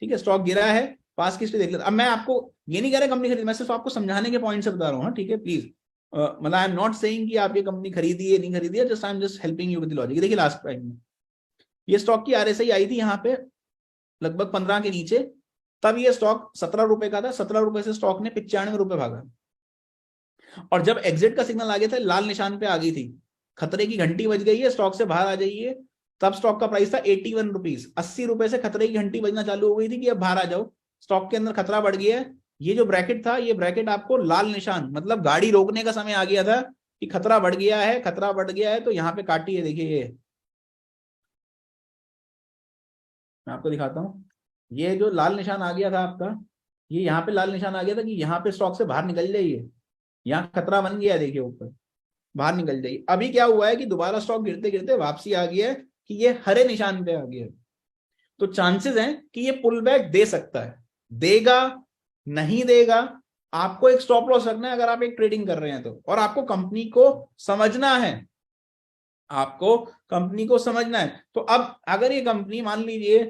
ठीक है। स्टॉक गिरा है, पास की हिस्ट्री देख लेते हैं। अब मैं आपको ये नहीं कह रहा कंपनी खरीदी, मैं सिर्फ आपको समझाने के पॉइंट से बता रहा हूँ, ठीक है। प्लीज मतलब आई एम नॉट सेइंग कि आप ये कंपनी खरीदी है नहीं खरीदी है, just I am just helping you with logic. देखिए लास्ट टाइम में ये स्टॉक की आरएसआई आई थी यहाँ पे लगभग 15 के नीचे, तब ये स्टॉक 17 रुपए का था। 17 रुपए से स्टॉक ने 95 रुपए भागा, और जब एग्जिट का सिग्नल आ गया था, लाल निशान पे आ गई थी, खतरे की घंटी बज गई है, स्टॉक से बाहर आ जाइए, तब स्टॉक का प्राइस था 81 रुपीज। 80 रुपए से खतरे की घंटी बजना चालू हो गई थी कि अब बाहर आ जाओ, स्टॉक के अंदर खतरा बढ़ गया है। ये जो ब्रैकेट था, ये ब्रैकेट आपको लाल निशान मतलब गाड़ी रोकने का समय आ गया था कि खतरा बढ़ गया है, खतरा बढ़ गया है। तो यहाँ पे काटी है, देखिए ये मैं आपको दिखाता हूँ, ये जो लाल निशान आ गया था आपका, ये यहाँ पे लाल निशान आ गया था कि यहाँ पे स्टॉक से बाहर निकल जाइए, यहाँ खतरा बन गया है, देखिए ऊपर, बाहर निकल जाइए। अभी क्या हुआ है कि दोबारा स्टॉक गिरते गिरते वापसी आ गया है कि ये हरे निशान पे आ गया है। तो चांसेस हैं कि ये पुल बैक दे सकता है, देगा नहीं देगा, आपको एक स्टॉप लॉस रखना है अगर आप एक ट्रेडिंग कर रहे हैं तो, और आपको कंपनी को समझना है। आपको कंपनी को समझना है। तो अब अगर ये कंपनी मान लीजिए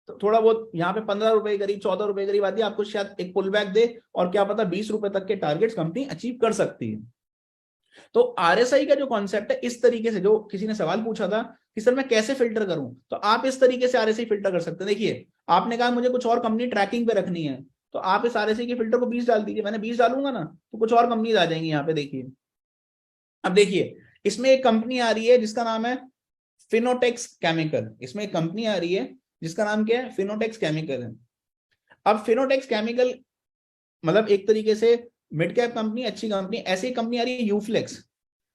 तो थोड़ा बहुत यहाँ पे 15 रुपए करीब 14 रुपए करीब आती है, आपको शायद एक पुल बैक दे और क्या पता 20 रुपए तक के टारगेट्स कंपनी अचीव कर सकती है। तो आरएसआई का जो कॉन्सेप्ट है इस तरीके से, जो किसी ने सवाल पूछा था कि सर मैं कैसे फिल्टर करूं, तो आप इस तरीके से आरएसआई फिल्टर कर सकते हैं। देखिए आपने कहा मुझे कुछ और कंपनी ट्रैकिंग पे रखनी है, तो आप इस आरएसआई के फिल्टर को 20 डाल दीजिए, मैंने 20 डालूंगा ना तो कुछ और कंपनीज आ जाएंगी यहाँ पे। देखिए अब देखिए इसमें एक कंपनी आ रही है जिसका नाम है फिनोटेक्स केमिकल, इसमें एक कंपनी आ रही है जिसका नाम क्या है, फिनोटेक्स केमिकल है। अब फिनोटेक्स केमिकल मतलब एक तरीके से मिड कैप कंपनी, अच्छी कंपनी। ऐसी कंपनी आ रही है यूफ्लेक्स।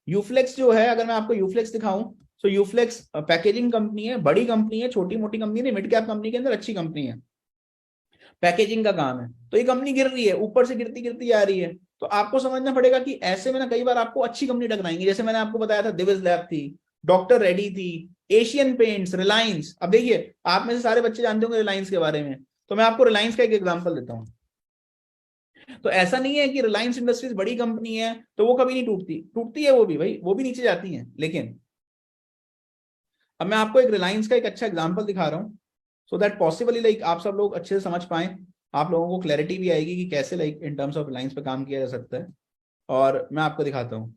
यूफ्लेक्स जो है, अगर मैं आपको यूफ्लेक्स दिखाऊं तो यूफ्लेक्स पैकेजिंग कंपनी है, बड़ी कंपनी है, छोटी मोटी कंपनी नहीं, मिड कैप कंपनी के अंदर अच्छी कंपनी है, पैकेजिंग का काम है। तो ये कंपनी गिर रही है, ऊपर से गिरती गिरती आ रही है, तो आपको समझना पड़ेगा कि ऐसे में ना कई बार आपको अच्छी कंपनी टकराएंगी। जैसे मैंने आपको बताया था दिविज लैब थी, डॉक्टर रेड्डी थी, एशियन पेंट्स, रिलायंस। अब देखिए आप में से सारे बच्चे जानते होंगे रिलायंस के बारे में, तो मैं आपको रिलायंस का एक एग्जांपल देता हूं। तो ऐसा नहीं है कि रिलायंस इंडस्ट्रीज बड़ी कंपनी है तो वो कभी नहीं टूटती, टूटती है वो भी भाई, वो भी नीचे जाती है। लेकिन अब मैं आपको एक रिलायंस का एक अच्छा एग्जांपल दिखा रहा हूं, सो दैट पॉसिबली लाइक आप सब लोग अच्छे से समझ पाए, आप लोगों को क्लैरिटी भी आएगी कि कैसे like in terms of Reliance पे काम किया जा सकता है। और मैं आपको दिखाता हूँ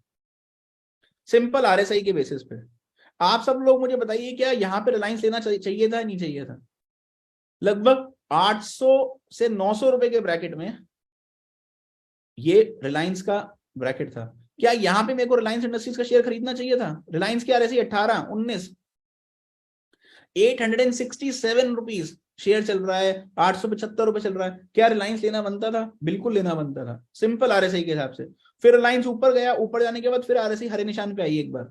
सिंपल आरएसआई के बेसिस पे। आप सब लोग मुझे बताइए क्या यहाँ पे रिलायंस लेना चाहिए था, नहीं चाहिए था? लगभग 800 से 900 रुपए के ब्रैकेट में ये रिलायंस का ब्रैकेट था। क्या यहाँ पे मेरे को रिलायंस इंडस्ट्रीज का शेयर खरीदना चाहिए था? रिलायंस की आरएसआई 18, 19, 867 रुपीज शेयर चल रहा है, 875 रुपए चल रहा है। क्या रिलायंस लेना बनता था? बिल्कुल लेना बनता था, सिंपल आरएसआई के हिसाब से। फिर रिलायंस ऊपर गया, ऊपर जाने के बाद फिर आरएसआई हरे निशान पे आई एक बार,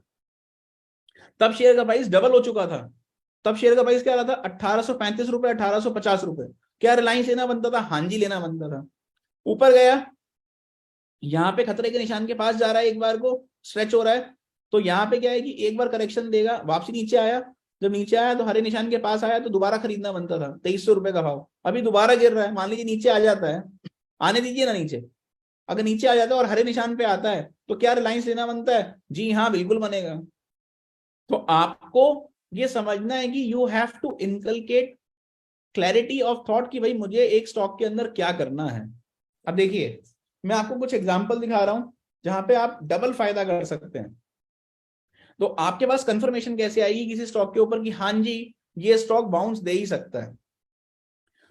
तब शेयर का प्राइस डबल हो चुका था। तब शेयर का प्राइस क्या रहा था? 1835 रुपए, 1850 रुपए। क्या रिलायंस लेना बनता था? हाँ जी लेना बनता था। ऊपर गया, यहाँ पे खतरे के निशान के पास जा रहा है, एक बार को स्ट्रेच हो रहा है, तो यहाँ पे क्या है कि एक बार करेक्शन देगा, वापसी नीचे आया, जब नीचे आया तो हरे निशान के पास आया तो दोबारा खरीदना बनता था, 2300 रुपए का भाव। अभी दोबारा गिर रहा है, मान लीजिए नीचे आ जाता है, आने दीजिए ना नीचे, अगर नीचे आ जाता है और हरे निशान पे आता है तो क्या रिलायंस लेना बनता है? जी हाँ बिल्कुल बनेगा। तो आपको ये समझना है कि you have to inculcate clarity of thought कि भाई मुझे एक स्टॉक के अंदर क्या करना है। अब देखिए मैं आपको कुछ एग्जांपल दिखा रहा हूं जहां पे आप डबल फायदा कर सकते हैं। तो आपके पास कंफर्मेशन कैसे आएगी किसी स्टॉक के ऊपर कि हाँ जी ये स्टॉक बाउंस दे ही सकता है?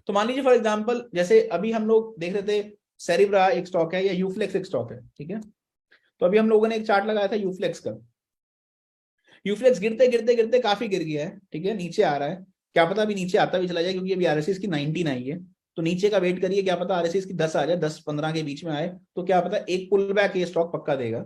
तो मान लीजिए फॉर एग्जांपल जैसे अभी हम लोग देख रहे थे, सेरिब्रा एक स्टॉक है या यूफ्लेक्स एक स्टॉक है, ठीक है। तो अभी हम लोगों ने एक चार्ट लगाया था यूफ्लेक्स का। यूफ्लेक्स गिरते गिरते गिरते काफी गिर गया है, ठीक है, नीचे आ रहा है। क्या पता अभी नीचे आता भी चला जाए, क्योंकि अभी आरएसआई की 19 आई है, तो नीचे का वेट करिए, क्या पता आरएसआई की 10 आ जाए, 10-15 के बीच में आए, तो क्या पता एक पुल बैक ये स्टॉक पक्का देगा,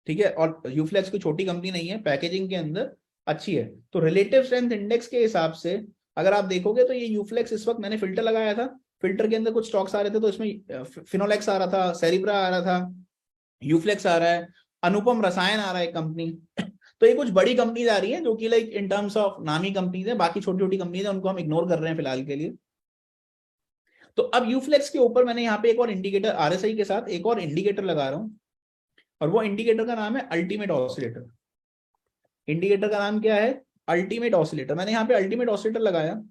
ठीक है। और यूफ्लेक्स कोई छोटी कंपनी नहीं है, पैकेजिंग के अंदर अच्छी है। तो रिलेटिव स्ट्रेंथ इंडेक्स के हिसाब से अगर आप देखोगे तो ये यूफ्लेक्स, इस वक्त मैंने फिल्टर लगाया था, फिल्टर के अंदर कुछ स्टॉक्स आ रहे थे, तो इसमें फिनोलेक्स आ रहा था, सेरिब्रा आ रहा था, यूफ्लेक्स आ रहा है, अनुपम रसायन आ रहा है कंपनी। तो ये कुछ बड़ी कंपनीज आ रही है जो कि लाइक इन टर्म्स ऑफ नामी कंपनीज है, बाकी छोटी छोटी कंपनीज है उनको हम इग्नोर कर रहे हैं फिलहाल के लिए। तो अब यूफ्लेक्स के ऊपर मैंने यहाँ पे एक और इंडिकेटर, आरएसआई के साथ एक और इंडिकेटर लगा रहा हूँ, और वो इंडिकेटर का नाम है अल्टीमेट ऑसिलेटर। इंडिकेटर का नाम क्या है? Ultimate oscillator. मैंने यहाँ पे अल्टीमेट ऑसिलेटर लगाया।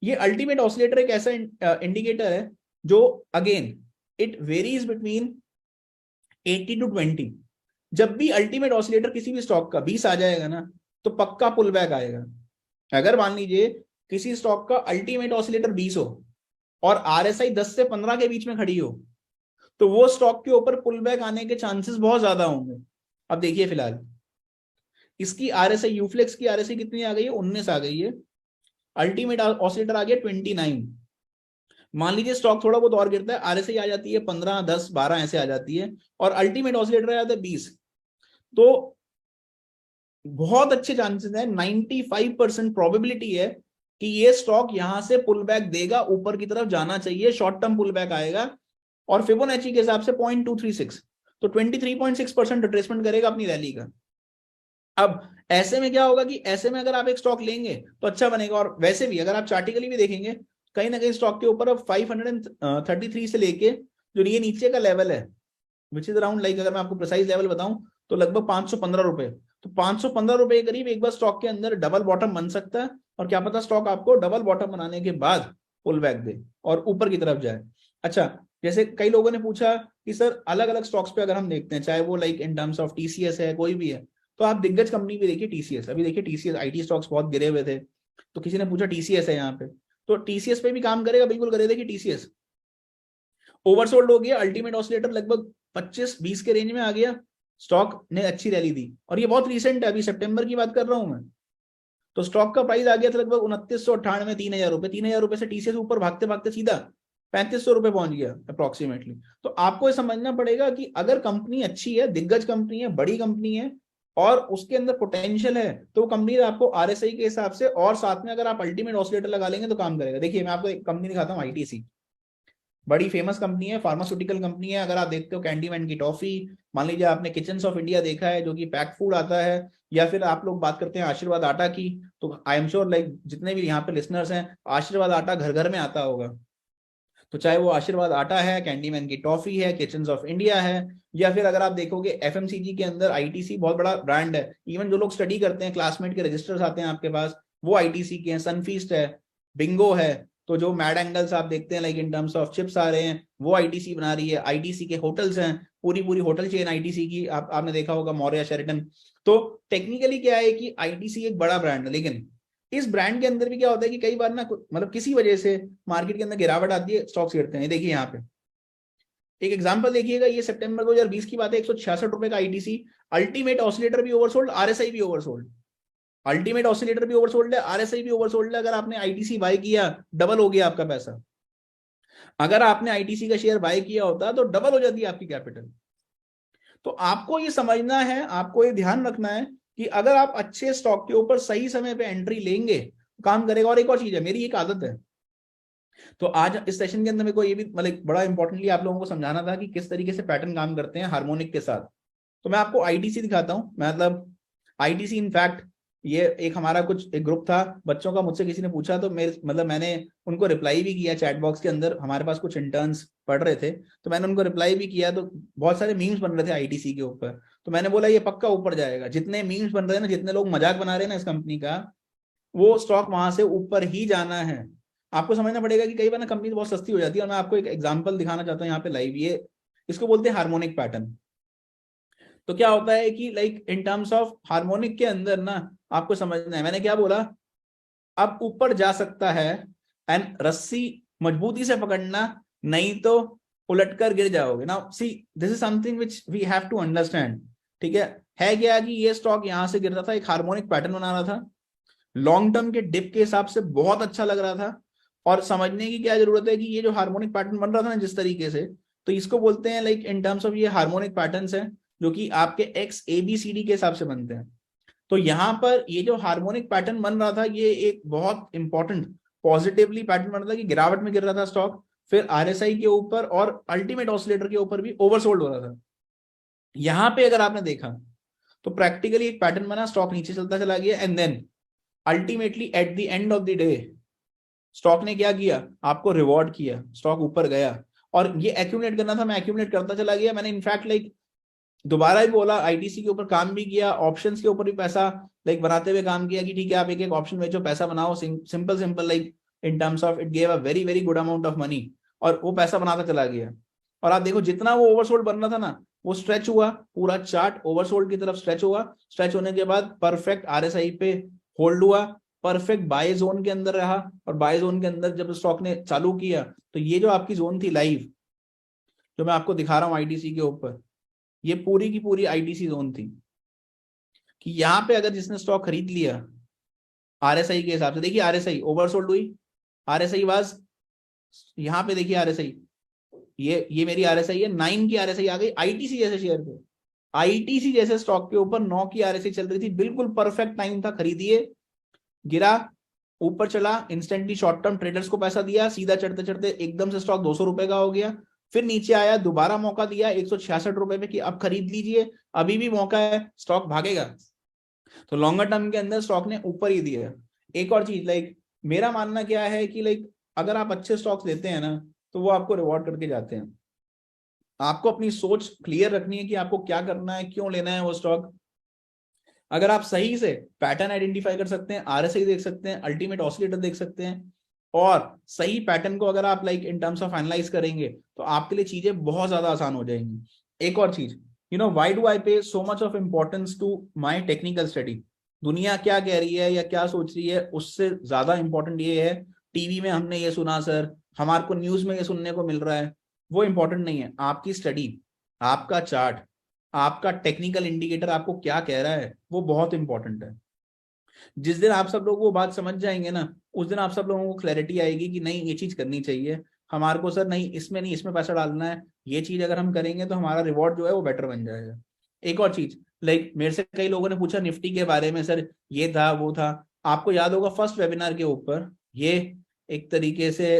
ये अल्टीमेट ऑसिलेटर एक ऐसा इंडिकेटर है जो again it varies between 80 to 20। जब भी अल्टीमेट ऑसिलेटर किसी भी स्टॉक का 20 आ जाएगा ना तो पक्का पुल बैक आएगा। अगर मान लीजिए किसी स्टॉक का अल्टीमेट ऑसिलेटर 20 हो और आरएसआई 10 से 15 के बीच में खड़ी हो, तो वो स्टॉक के ऊपर पुल बैक आने के चांसेस बहुत ज्यादा होंगे। अब देखिए फिलहाल इसकी आरएसआई, यूफ्लेक्स की आरएसआई कितनी आ गई है? 19 आ गई है। अल्टीमेट ऑसिलेटर आ गया 29। मान लीजिए स्टॉक थोड़ा बहुत और गिरता है, आरएसआई आ जाती है 15, 10, 12 ऐसे आ जाती है, और अल्टीमेट ऑसिलेटर आ जाता है 20। तो बहुत अच्छे चांसेस है, 95% प्रोबेबिलिटी है कि ये स्टॉक यहां से पुल बैक देगा, ऊपर की तरफ जाना चाहिए, शॉर्ट टर्म पुल बैक आएगा, और फिबोनाची के हिसाब से 0.236, तो 23.6% रिट्रेसमेंट करेगा अपनी रैली का। अब ऐसे में क्या होगा कि ऐसे में अगर आप एक स्टॉक लेंगे तो अच्छा बनेगा। और वैसे भी अगर आप चार्टिकली भी देखेंगे कहीं ना कहीं स्टॉक के ऊपर अब 533 से लेके जो ये नीचे का लेवल है, विच इज अराउंड लाइक, अगर मैं आपको प्रिसाइज लेवल बताऊं तो लगभग 515 रुपए, तो 515 रुपए के करीब एक बार स्टॉक के अंदर डबल बॉटम बन सकता है, और क्या पता स्टॉक आपको डबल बॉटम बनाने के बाद पुल बैक दे और ऊपर की तरफ जाए। अच्छा, जैसे कई लोगों ने पूछा कि सर अलग अलग स्टॉक्स पे अगर हम देखते हैं, चाहे वो like in terms of TCS है, कोई भी है, तो आप दिग्गज कंपनी भी देखिए, टीसीएस, अभी देखिए टीसीएस आईटी स्टॉक्स बहुत गिरे हुए थे, तो किसी ने पूछा टीसीएस है यहाँ पे, तो टीसीएस पे भी काम करेगा, बिल्कुल करेगा। देखिए टीसीएस ओवरसोल्ड हो गया, अल्टीमेट ऑसिलेटर लगभग 25-20 के रेंज में आ गया, स्टॉक ने अच्छी रैली दी, और ये बहुत रिसेंट है, अभी सितंबर की बात कर रहा हूं मैं। तो स्टॉक का प्राइस आ गया था लगभग 2998, 3000 रुपए, 3000 रुपए से टीसीएस ऊपर भागते भागते सीधा 3500 रुपए पहुंच गया अप्रोक्सीमेटली। तो आपको ये समझना पड़ेगा कि अगर कंपनी अच्छी है, दिग्गज कंपनी है, बड़ी कंपनी है, और उसके अंदर पोटेंशियल है, तो कंपनी आपको आरएसआई के हिसाब से, और साथ में अगर आप अल्टीमेट ऑसिलेटर लगा लेंगे तो काम करेगा। देखिए मैं आपको एक कंपनी दिखाता हूँ, आईटीसी, बड़ी फेमस कंपनी है, फार्मास्यूटिकल कंपनी है। अगर आप देखते हो कैंडीमैन की टॉफी, मान लीजिए आपने किचन्स ऑफ इंडिया देखा है जो कि पैक फूड आता है, या फिर आप लोग बात करते हैं आशीर्वाद आटा की, तो आई एम श्योर लाइक जितने भी यहाँ पे लिसनर्स हैं, आशीर्वाद आटा घर घर में आता होगा। तो चाहे वो आशीर्वाद आटा है, कैंडीमैन की टॉफी है, किचन्स ऑफ इंडिया है, या फिर अगर आप देखोगे एफएमसीजी के अंदर आईटीसी बहुत बड़ा ब्रांड है। इवन जो लोग स्टडी करते हैं, क्लासमेट के रजिस्टर्स आते हैं आपके पास, वो आईटीसी के हैं। सनफीस्ट है, बिंगो है, तो जो मैड एंगल्स आप देखते हैं like in terms of chips आ रहे हैं, वो आईटीसी बना रही है। आईटीसी के होटल्स हैं, पूरी पूरी होटल चेन आईटीसी की, आपने देखा होगा मौर्य, शेरेटन। तो टेक्निकली क्या है कि आईटीसी एक बड़ा ब्रांड है, लेकिन इस ब्रांड के अंदर भी क्या होता है कि कई बार ना मतलब किसी वजह से मार्केट के अंदर गिरावट आती है, स्टॉक्स गिरते हैं। देखिए यहाँ पे एक एग्जांपल देखिएगा, ये सितंबर 2020 की बात है, 166 रुपए का आईटीसी। अल्टीमेट ऑसिलेटर भी ओवरसोल्ड, आरएसआई भी ओवरसोल्ड। अल्टीमेट ऑसिलेटर भी ओवरसोल्ड है, आरएसआई भी ओवरसोल्ड है। अगर आपने आईटीसी बाय किया, डबल हो गया आपका पैसा। अगर आपने आईटीसी का शेयर बाय किया होता तो डबल हो जाती है आपकी कैपिटल। तो आपको ये समझना है, आपको ये ध्यान रखना है कि अगर आप अच्छे स्टॉक के ऊपर सही समय पे एंट्री लेंगे, काम करेगा। और एक और चीज है, मेरी एक आदत है, तो आज इस सेशन के अंदर मेरे को ये भी मतलब बड़ा इंपॉर्टेंटली आप लोगों को समझाना था कि किस तरीके से पैटर्न काम करते हैं हार्मोनिक के साथ। तो मैं आपको आईटीसी दिखाता हूं, मतलब आईटीसी इनफैक्ट ये एक हमारा कुछ एक ग्रुप था बच्चों का, मुझसे किसी ने पूछा, तो मेरे मतलब मैंने उनको रिप्लाई भी किया चैट बॉक्स के अंदर। हमारे पास कुछ इंटर्न्स पढ़ रहे थे, तो मैंने उनको रिप्लाई भी किया, तो बहुत सारे मीम्स बन रहे थे आईटीसी के ऊपर। तो मैंने बोला ये पक्का ऊपर जाएगा, जितने मीम्स बन रहे हैं ना, जितने लोग मजाक बना रहे हैं ना इस कंपनी का, वो स्टॉक वहां से ऊपर ही जाना है। आपको समझना पड़ेगा कि कई बार ना कंपनी बहुत सस्ती हो जाती है, और मैं आपको एक एग्जांपल दिखाना चाहता हूँ यहाँ पे लाइव। ये इसको बोलते हैं हार्मोनिक पैटर्न। तो क्या होता है कि like in terms of harmonic के अंदर ना, आपको समझना है मैंने क्या बोला, अब ऊपर जा सकता है, एंड रस्सी मजबूती से पकड़ना, नहीं तो उलटकर गिर जाओगे। ना see, this is something which we have to understand. ठीक है क्या कि ये स्टॉक यहां से गिर रहा था, एक हार्मोनिक पैटर्न बना रहा था, लॉन्ग टर्म के डिप के हिसाब से बहुत अच्छा लग रहा था। और समझने की क्या जरूरत है कि ये जो हार्मोनिक पैटर्न बन रहा था ना जिस तरीके से, तो इसको बोलते हैं लाइक इन टर्म्स ऑफ ये हार्मोनिक पैटर्न्स हैं जो कि आपके X A B C D के हिसाब से बनते हैं। तो यहाँ पर ये जो हार्मोनिक पैटर्न बन रहा था, ये एक बहुत इंपॉर्टेंट पॉजिटिवली पैटर्न बन रहा था कि गिरावट में गिर रहा था स्टॉक, फिर आरएसआई के ऊपर और अल्टीमेट ऑसिलेटर के ऊपर भी ओवरसोल्ड हो रहा था। यहाँ पे अगर आपने देखा तो प्रैक्टिकली एक पैटर्न बना, स्टॉक नीचे चलता चला गया, and then ultimately at the end of the day stock ने क्या किया, आपको रिवॉर्ड किया, स्टॉक ऊपर गया। और ये एक्यूमुलेट करना था, मैं एक्यूमुलेट करता चला गया। मैंने इनफैक्ट लाइक दोबारा भी बोला, आईटीसी के ऊपर काम भी किया, ऑप्शंस के ऊपर भी पैसा लाइक बनाते हुए काम किया कि ठीक है आप एक एक ऑप्शन बेचो, पैसा बनाओ, simple simple like in terms of it gave a very very good amount of money, और वो पैसा बनाता चला गया। और आप देखो जितना वो ओवरसोल्ड बन रहा था ना, वो स्ट्रेच हुआ, पूरा चार्ट ओवरसोल्ड की तरफ स्ट्रेच हुआ। स्ट्रेच होने के बाद परफेक्ट आरएसआई पे होल्ड हुआ, परफेक्ट बाय जोन के अंदर रहा। और बाय जोन के अंदर जब स्टॉक ने चालू किया, तो ये जो आपकी जोन थी लाइव, जो मैं आपको दिखा रहा हूँ आईटीसी के ऊपर, ये पूरी की पूरी आईटीसी जोन थी कि यहाँ पे अगर जिसने स्टॉक खरीद लिया आरएसआई के हिसाब से, देखिए आरएसआई ओवरसोल्ड हुई, आरएसआई वाज यहाँ पे, देखिए आरएसआई, ये मेरी आरएसआई है, 9 की आरएसआई आ गई आईटीसी जैसे शेयर पे। आईटीसी जैसे स्टॉक के ऊपर 9 की आरएसआई चल रही थी, बिल्कुल परफेक्ट टाइम था, खरीदिए। गिरा, ऊपर चला, इंस्टेंटली शॉर्ट टर्म ट्रेडर्स को पैसा दिया, सीधा चढ़ते चढ़ते एकदम से स्टॉक 200 रुपए का हो गया। फिर नीचे आया, दोबारा मौका दिया 166 रुपए पे कि अब खरीद लीजिए, अभी भी मौका है, स्टॉक भागेगा। तो लॉन्गर टर्म के अंदर स्टॉक ने ऊपर ही दिया। एक और चीज लाइक मेरा मानना क्या है कि लाइक अगर आप अच्छे स्टॉक्स लेते हैं ना, तो वो आपको रिवॉर्ड करके जाते हैं। आपको अपनी सोच क्लियर रखनी है कि आपको क्या करना है, क्यों लेना है वो स्टॉक। अगर आप सही से पैटर्न आइडेंटिफाई कर सकते हैं, आरएसआई देख सकते हैं, अल्टीमेट ऑसिलेटर देख सकते हैं, और सही पैटर्न को अगर आप like in terms of analyse करेंगे तो आपके लिए चीजें बहुत ज्यादा आसान हो जाएंगी। एक और चीज, why do I pay so much of importance to my technical study? दुनिया क्या कह रही है या क्या सोच रही है उससे ज्यादा इंपॉर्टेंट ये है, टीवी में हमने ये सुना सर, हमारे को न्यूज में ये सुनने को मिल रहा है, वो इंपॉर्टेंट नहीं है। आपकी स्टडी, आपका चार्ट, आपका टेक्निकल इंडिकेटर आपको क्या कह रहा है, वो बहुत इंपॉर्टेंट है। जिस दिन आप सब लोग वो बात समझ जाएंगे ना, उस दिन आप सब लोगों को क्लैरिटी आएगी कि नहीं ये चीज करनी चाहिए हमारे को सर, नहीं इसमें नहीं, इसमें पैसा डालना है, ये चीज अगर हम करेंगे तो हमारा रिवॉर्ड जो है वो बेटर बन जाएगा। एक और चीज, लाइक मेरे से कई लोगों ने पूछा निफ्टी के बारे में, सर ये था वो था। आपको याद होगा फर्स्ट वेबिनार के ऊपर ये एक तरीके से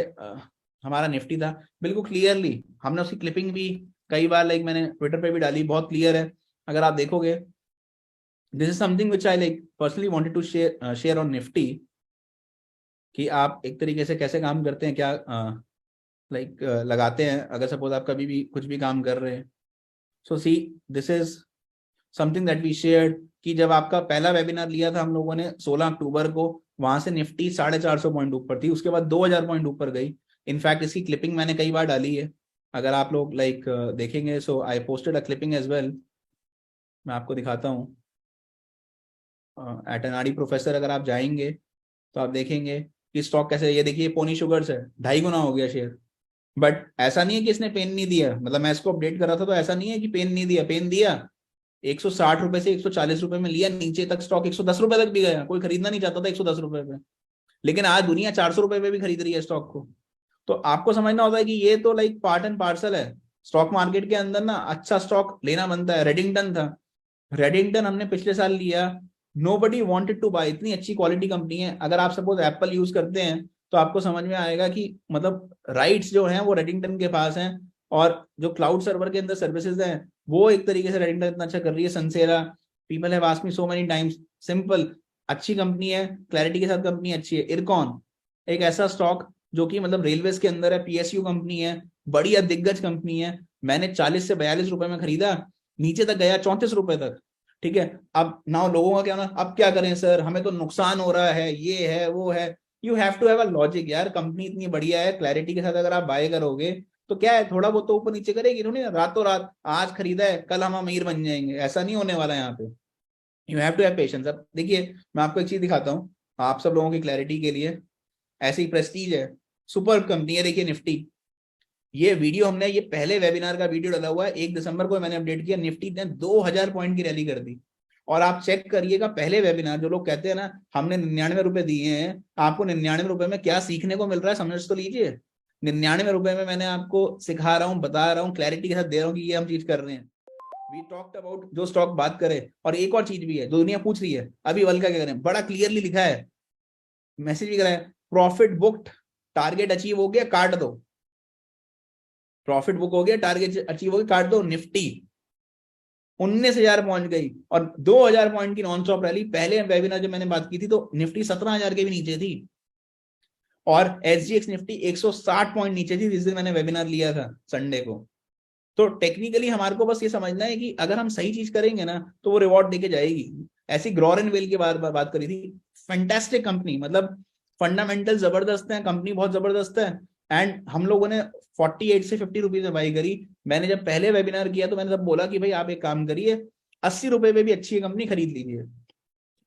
हमारा निफ्टी था, बिल्कुल क्लियरली हमने उसकी क्लिपिंग भी कई बार लाइक मैंने ट्विटर पे भी डाली, बहुत क्लियर है अगर आप देखोगे। This is something which I like personally wanted to share on Nifty, कि आप एक तरीके से कैसे काम करते हैं, क्या लाइक लगाते हैं अगर सपोज आप कभी भी कुछ भी काम कर रहे हैं। So see, this is something that we shared, कि जब आपका पहला वेबिनार लिया था हम लोगों ने 16 अक्टूबर को, वहां से निफ्टी 450 पॉइंट ऊपर थी, उसके बाद 2000 पॉइंट ऊपर गई। इनफैक्ट इसकी क्लिपिंग मैंने कई बार डाली है, अगर आप लोग लाइक देखेंगे। So I posted a clipping as well, मैं आपको दिखाता हूँ। एट एन आर प्रोफेसर अगर आप जाएंगे तो आप देखेंगे कि स्टॉक कैसे, ये देखिए पोनी शुगर्स है 2.5 गुना हो गया शेयर। बट ऐसा नहीं है कि इसने पेन नहीं दिया, मतलब मैं इसको अपडेट कर रहा था तो ऐसा नहीं है कि पेन नहीं दिया, पेन दिया। 160 रुपए से 140 रुपए में लिया, नीचे तक स्टॉक 110 रुपए तक भी गया, कोई खरीदना नहीं चाहता था 110 रुपए पे, लेकिन आज दुनिया 400 रुपए पे भी खरीद रही है स्टॉक को। तो आपको समझना होता है कि ये तो लाइक पार्ट एंड पार्सल है स्टॉक मार्केट के अंदर ना, अच्छा स्टॉक लेना बनता है। रेडिंगटन था, रेडिंगटन हमने पिछले साल लिया, नोबडी वांटेड टू बाय, इतनी अच्छी क्वालिटी कंपनी है। अगर आप सपोज एप्पल यूज करते हैं तो आपको समझ में आएगा कि मतलब राइट्स जो हैं वो रेडिंगटन के पास हैं, और जो क्लाउड सर्वर के अंदर सर्विसेज हैं वो एक तरीके से रेडिंगटन इतना अच्छा कर रही है। Sansera, people have asked me so many times, simple अच्छी कंपनी है, क्लैरिटी के साथ कंपनी अच्छी है। इरकॉन एक ऐसा स्टॉक जो कि मतलब रेलवेज के अंदर है, पीएसयू कंपनी है, बढ़िया दिग्गज कंपनी है। मैंने 40 से 42 रुपए में खरीदा, नीचे तक गया 34 रुपए तक। ठीक है, अब ना लोगों का क्या ना, अब क्या करें सर हमें तो नुकसान हो रहा है, ये है वो है। You have to have a logic यार, कंपनी इतनी बढ़िया है, क्लैरिटी के साथ अगर आप बाय करोगे तो क्या है, थोड़ा बहुत तो ऊपर नीचे करेगी नहीं, रातों रात आज खरीदा है कल हम अमीर बन जाएंगे, ऐसा नहीं होने वाला यहाँ पे। You have to have patience. अब देखिए मैं आपको एक चीज दिखाता हूँ आप सब लोगों की क्लैरिटी के लिए, ऐसी प्रेस्टीज है, सुपर कंपनी है। देखिए निफ्टी, ये वीडियो हमने, ये पहले वेबिनार का वीडियो डाला हुआ है, 1 दिसंबर को मैंने अपडेट किया, निफ्टी ने 2000 पॉइंट की रैली कर दी। और आप चेक करिएगा पहले वेबिनार, जो लोग कहते हैं ना हमने 99 रुपए दिए हैं, आपको 99 रुपए में क्या सीखने को मिल रहा है समझ तो लीजिए। 99 रुपए में मैंने आपको सिखा रहा हूँ, बता रहा हूँ, क्लैरिटी के साथ दे रहा हूँ कि ये हम चीज कर रहे हैं। वी टॉक्ड अबाउट जो स्टॉक बात करें। और एक और चीज भी है जो दुनिया पूछ रही है, अभी वल का क्या करें, बड़ा क्लियरली लिखा है, मैसेज भी करा है, प्रॉफिट बुक्ड, टारगेट अचीव हो गया काट दो। प्रॉफिट बुक हो गया, टारगेट अचीव हो गया काट दो। निफ्टी 19,000 पहुंच गई और 2000 पॉइंट की नॉन स्टॉप रैली। पहले वेबिनार जब मैंने बात की थी तो निफ्टी 17,000 के भी नीचे थी, और एसजीएक्स निफ्टी 160 पॉइंट नीचे थी जिस दिन मैंने वेबिनार लिया था संडे को। तो टेक्निकली हमारे को बस ये समझना है कि अगर हम सही चीज करेंगे ना तो वो रिवॉर्ड देके जाएगी। ऐसी ग्रोर वेल की बात करी थी, फैंटास्टिक कंपनी, मतलब फंडामेंटल जबरदस्त है, कंपनी बहुत जबरदस्त है। एंड हम लोगों ने 48 से 50 रुपीज में बाई करी। मैंने जब पहले वेबिनार किया तो मैंने तब बोला कि भाई आप एक काम करिए, 80 रुपए में भी अच्छी कंपनी खरीद लीजिए,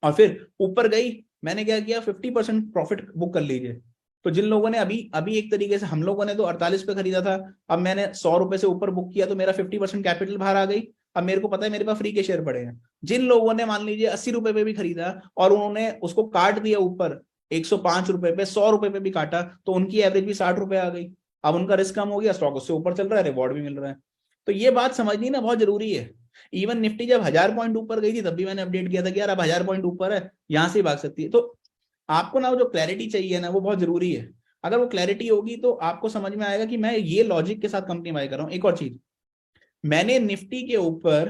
और फिर ऊपर गई, मैंने क्या किया 50% प्रॉफिट बुक कर लीजिए। तो जिन लोगों ने अभी अभी एक तरीके से, हम लोगों ने तो 48 पे खरीदा था, अब मैंने 100 रुपए से ऊपर बुक किया तो मेरा 50% कैपिटल बाहर आ गई। अब मेरे को पता है मेरे पास फ्री के शेयर पड़े हैं। जिन लोगों ने मान लीजिए 80 रुपए पे भी खरीदा और उन्होंने उसको काट दिया ऊपर 105 रुपए पे, 100 रुपए पे भी काटा, तो उनकी एवरेज भी 60 रुपए आ गई। अब उनका रिस्क कम हो गया, स्टॉक उससे ऊपर चल रहा है, रिवॉर्ड भी मिल रहा है। तो ये बात समझनी ना बहुत जरूरी है। इवन निफ्टी जब 1000 पॉइंट ऊपर गई थी तब भी मैंने अपडेट किया था कि यार अब 1000 पॉइंट ऊपर है, यहां से भाग सकती है। तो आपको ना वो जो क्लैरिटी चाहिए ना वो बहुत जरूरी है। अगर वो क्लैरिटी होगी तो आपको समझ में आएगा कि मैं ये लॉजिक के साथ कंपनी बाय कर रहा हूँ। एक और चीज, मैंने निफ्टी के ऊपर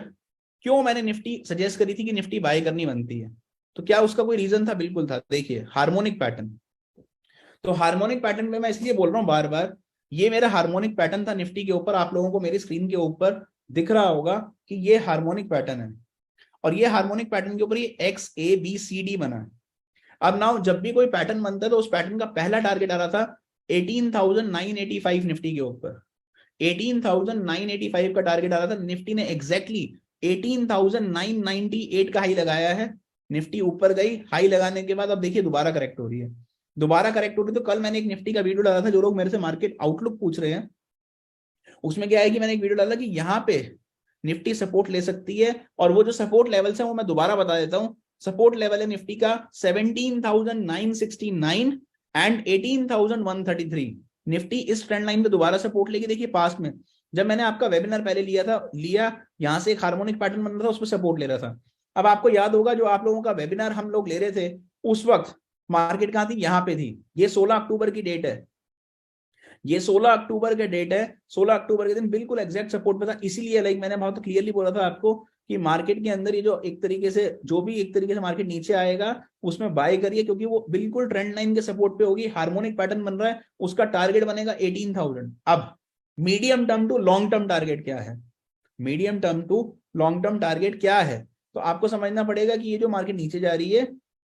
क्यों मैंने निफ्टी सजेस्ट करी थी कि निफ्टी बाय करनी बनती है, तो क्या उसका कोई रीजन था? बिल्कुल था। देखिए हार्मोनिक पैटर्न, तो हार्मोनिक पैटर्न में मैं इसलिए बोल रहा हूँ बार बार, ये मेरा हार्मोनिक पैटर्न था निफ्टी के ऊपर, आप लोगों को मेरी स्क्रीन के ऊपर दिख रहा होगा कि ये हार्मोनिक पैटर्न है। और ये हार्मोनिक पैटर्न के ऊपर ये XABCD बना है। अब नाउ जब भी कोई पैटर्न बनता है तो उस पैटर्न का पहला टारगेट आ रहा था 18,985 निफ्टी के ऊपर। 18,985 का टारगेट आ रहा था, निफ्टी ने एग्जैक्टली 18,998 का हाई लगाया है। निफ्टी ऊपर गई, हाई लगाने के बाद अब देखिए दोबारा करेक्ट हो रही है, दोबारा करेक्ट हो रही है। तो कल मैंने एक निफ्टी का वीडियो डाला था, जो लोग मेरे से मार्केट आउटलुक पूछ रहे हैं, उसमें क्या है कि मैंने एक वीडियो डाला कि यहाँ पे निफ्टी सपोर्ट ले सकती है, और वो जो सपोर्ट लेवल्स है वो मैं दोबारा बता देता हूँ। सपोर्ट लेवल है निफ्टी का 17,969 एंड 18,133। निफ्टी इस ट्रेंड लाइन पे दोबारा सपोर्ट लेगी। देखिए पास्ट में जब मैंने आपका वेबिनार पहले लिया यहाँ से एक हार्मोनिक पैटर्न बन रहा था, उस पर सपोर्ट ले रहा था। अब आपको याद होगा जो आप लोगों का वेबिनार हम लोग ले रहे थे उस वक्त मार्केट कहां थी, यहाँ पे थी। ये 16 अक्टूबर की डेट है, ये 16 अक्टूबर का डेट है। 16 अक्टूबर के दिन बिल्कुल एग्जैक्ट सपोर्ट पे था। इसीलिए लाइक मैंने बहुत क्लियरली बोला था आपको कि मार्केट के अंदर ये जो एक तरीके से जो भी एक तरीके से मार्केट नीचे आएगा उसमें बाय करिए, क्योंकि वो बिल्कुल ट्रेंड लाइन के सपोर्ट पे होगी। हार्मोनिक पैटर्न बन रहा है, उसका टारगेट बनेगा 18,000। अब medium term to long term target क्या है, medium term to long term target क्या है, तो आपको समझना पड़ेगा कि ये जो मार्केट नीचे जा रही है,